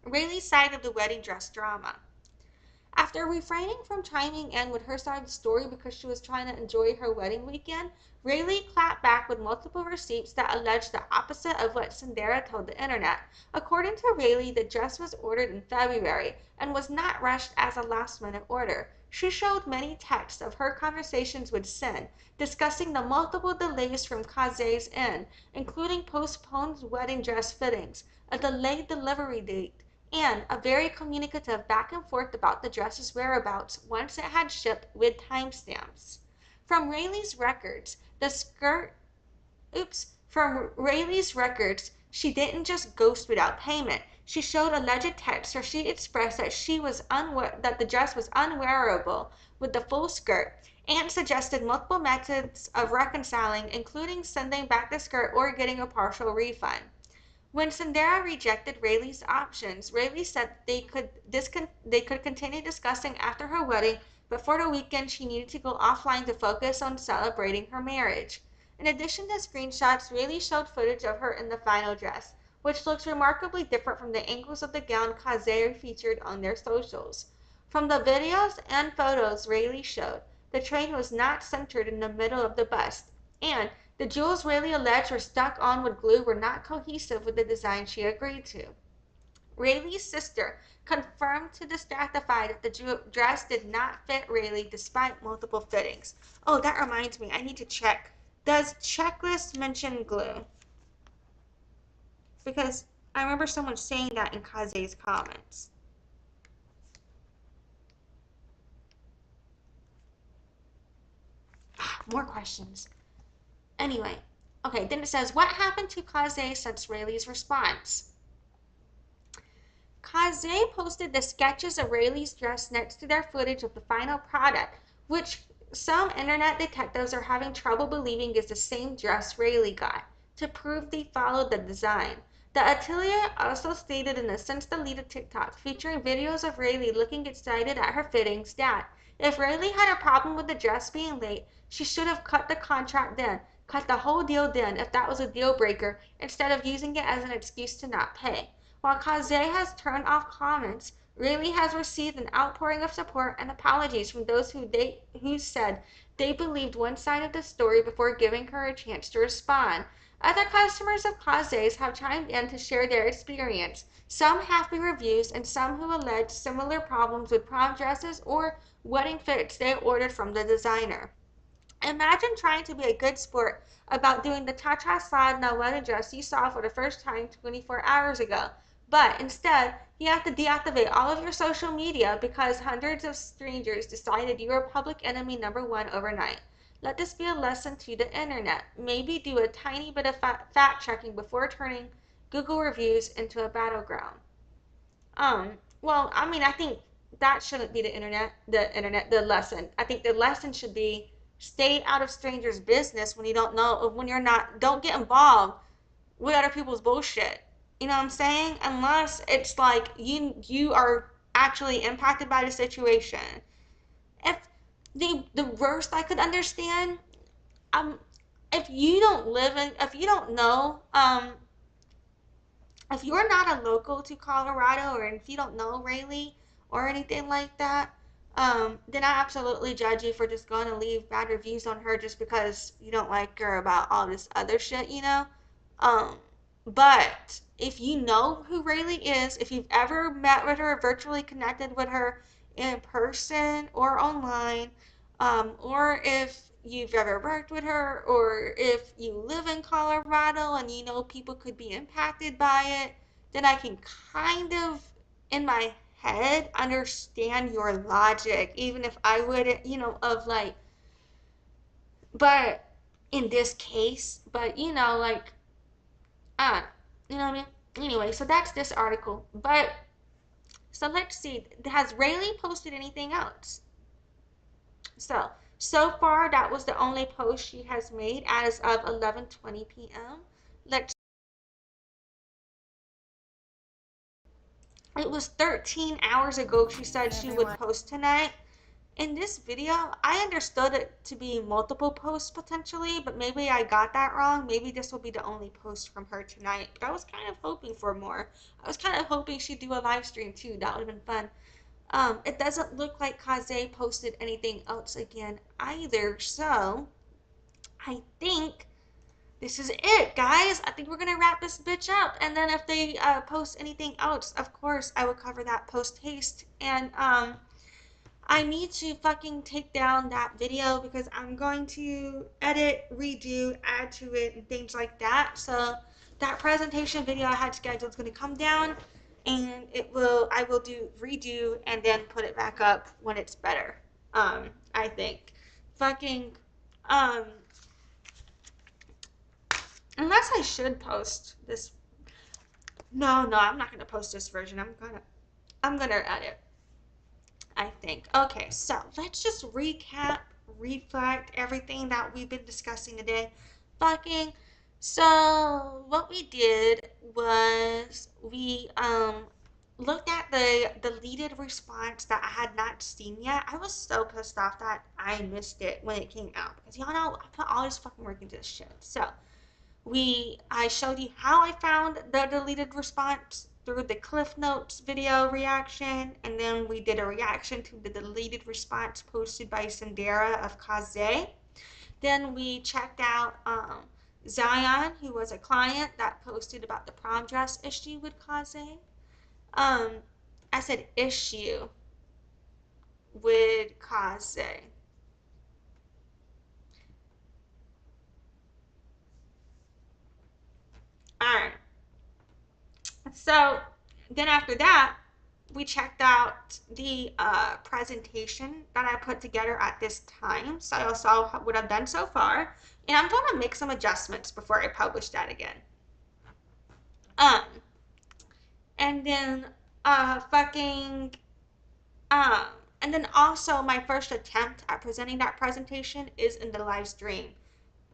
Raylee's side of the wedding dress drama. After refraining from chiming in with her side of the story because she was trying to enjoy her wedding weekend, Raylee clapped back with multiple receipts that alleged the opposite of what Cynderra told the internet. According to Raylee, the dress was ordered in February and was not rushed as a last-minute order. She showed many texts of her conversations with Cyn, discussing the multiple delays from Case's end, including postponed wedding dress fittings, a delayed delivery date, and a very communicative back and forth about the dress's whereabouts once it had shipped with timestamps. From Raylee's records, she didn't just ghost without payment. She showed alleged texts where she expressed that that the dress was unwearable with the full skirt, and suggested multiple methods of reconciling, including sending back the skirt or getting a partial refund. When Cynderra rejected Rayleigh's options, Rayleigh said they could continue discussing after her wedding, but for the weekend she needed to go offline to focus on celebrating her marriage. In addition to screenshots, Rayleigh showed footage of her in the final dress, which looks remarkably different from the angles of the gown Casze featured on their socials. From the videos and photos Rayleigh showed, the train was not centered in the middle of the bust, and the jewels Rayleigh alleged were stuck on with glue were not cohesive with the design she agreed to. Rayleigh's sister confirmed to the Stratified that the dress did not fit Rayleigh despite multiple fittings. Oh, that reminds me, I need to check. Does checklist mention glue? Because I remember someone saying that in Case's comments. More questions. Anyway, okay, then it says, what happened to Casze since Rayleigh's response? Casze posted the sketches of Rayleigh's dress next to their footage of the final product, which some internet detectives are having trouble believing is the same dress Rayleigh got, to prove they followed the design. The atelier also stated in a since-deleted TikTok featuring videos of Rayleigh looking excited at her fittings that, if Rayleigh had a problem with the dress being late, she should have cut the contract then, cut the whole deal then if that was a deal breaker, instead of using it as an excuse to not pay. While Casze has turned off comments, Rayleigh has received an outpouring of support and apologies from those who said they believed one side of the story before giving her a chance to respond. Other customers of Case's have chimed in to share their experience, some happy reviews and some who allege similar problems with prom dresses or wedding fits they ordered from the designer. Imagine trying to be a good sport about doing the cha-cha slide in a wedding dress you saw for the first time 24 hours ago, but instead you have to deactivate all of your social media because hundreds of strangers decided you were public enemy number one overnight. Let this be a lesson to the internet. Maybe do a tiny bit of fact checking before turning Google reviews into a battleground. Well, I mean, I think that shouldn't be the lesson. I think the lesson should be stay out of strangers' business when you don't know, when you're not, don't get involved with other people's bullshit. You know what I'm saying? Unless it's like you are actually impacted by the situation. If the worst I could understand, um, if you don't if you don't know, if you're not a local to Colorado or if you don't know Rayleigh or anything like that, then I absolutely judge you for just going to leave bad reviews on her just because you don't like her about all this other shit, you know? Um, but if you know who Rayleigh is, if you've ever met with her, virtually connected with her in person or online, or if you've ever worked with her, or if you live in Colorado and you know people could be impacted by it, then I can kind of, in my head, understand your logic, even if I wouldn't, of like, but in this case, but like, uh, you know what I mean? Anyway, so that's this article. But, so let's see, has Rayleigh posted anything else? So far, that was the only post she has made as of 11:20 p.m. Let's. It was 13 hours ago she said she would post tonight. In this video, I understood it to be multiple posts potentially, but maybe I got that wrong. Maybe this will be the only post from her tonight. But I was kind of hoping for more. I was kind of hoping she'd do a live stream too. That would have been fun. It doesn't look like Casze posted anything else again either, so I think this is it, guys. I think we're gonna wrap this bitch up, and then if they post anything else, of course I will cover that post haste. And I need to fucking take down that video because I'm going to edit, redo, add to it, and things like that. So that presentation video I had scheduled is going to come down, and I will redo and then put it back up when it's better. I think. Fucking, unless I should post this. No, I'm not going to post this version. I'm gonna edit, I think. Okay, so let's just recap, reflect everything that we've been discussing today. Fucking So what we did was we looked at the deleted response that I had not seen yet. I was so pissed off that I missed it when it came out because y'all know I put all this fucking work into this shit. So I showed you how I found the deleted response through the Cliff Notes video reaction, and then we did a reaction to the deleted response posted by Cynderra of Casze. Then we checked out Zion, who was a client that posted about the prom dress issue with Casze. I said issue with Casze. Alright. So then after that, we checked out the presentation that I put together at this time. So I saw what I've done so far. And I'm going to make some adjustments before I publish that again. And then and then also my first attempt at presenting that presentation is in the live stream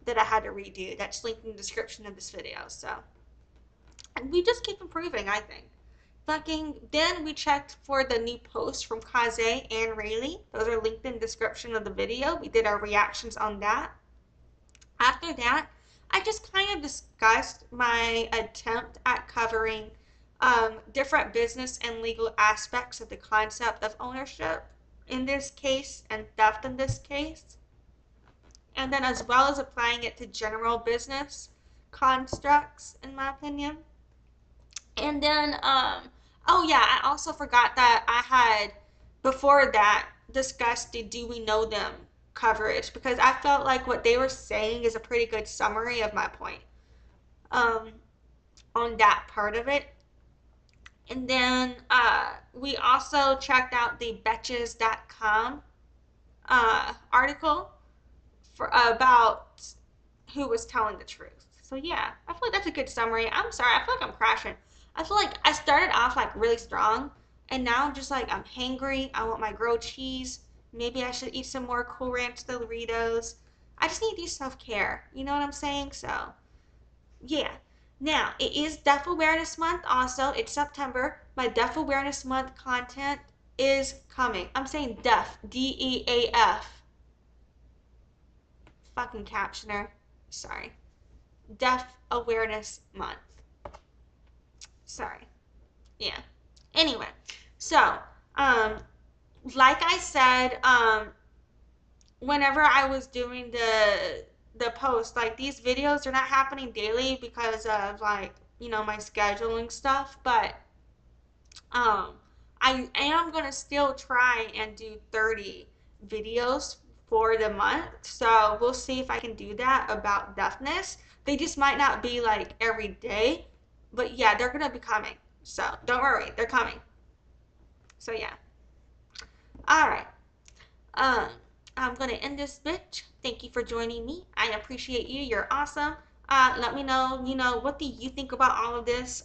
that I had to redo. That's linked in the description of this video. So, and we just keep improving, I think. Then we checked for the new posts from Casze and Raylee. Those are linked in the description of the video. We did our reactions on that. After that, I just kind of discussed my attempt at covering different business and legal aspects of the concept of ownership in this case and theft in this case. And then as well as applying it to general business constructs, in my opinion. And then, oh yeah, I also forgot that I had, before that, discussed the do we know them coverage, because I felt like what they were saying is a pretty good summary of my point on that part of it. And then we also checked out the betches.com article about who was telling the truth. So yeah, I feel like that's a good summary. I'm sorry, I feel like I'm crashing. I feel like I started off like really strong, and now I'm just like, I'm hangry. I want my grilled cheese. Maybe I should eat some more Cool Ranch Doritos. I just need to do self-care. You know what I'm saying? So yeah. Now, it is Deaf Awareness Month also. It's September. My Deaf Awareness Month content is coming. I'm saying deaf. D-E-A-F. Fucking captioner. Sorry. Deaf Awareness Month. Sorry. Yeah. Anyway. So, like I said, whenever I was doing the post, like these videos are not happening daily because of like, you know, my scheduling stuff, but I am gonna still try and do 30 videos for the month. So we'll see if I can do that about deafness. They just might not be like every day, but yeah, they're gonna be coming. So don't worry, they're coming. So yeah. All right. I'm gonna end this bitch. Thank you for joining me. I appreciate you. You're awesome. Let me know, you know, what do you think about all of this?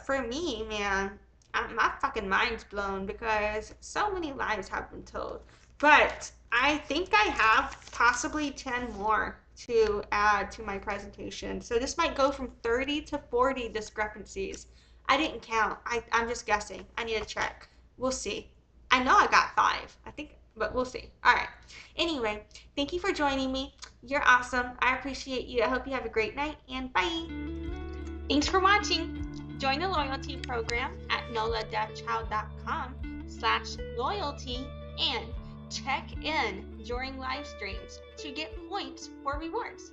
For me, man, my fucking mind's blown because so many lies have been told. But I think I have possibly 10 more to add to my presentation. So this might go from 30 to 40 discrepancies. I didn't count. I'm just guessing. I need to check. We'll see. I know I got 5. I think, but we'll see. All right. Anyway, thank you for joining me. You're awesome. I appreciate you. I hope you have a great night, and bye. Thanks for watching. Join the loyalty program at noladeafchild.com/loyalty and check in during live streams to get points for rewards.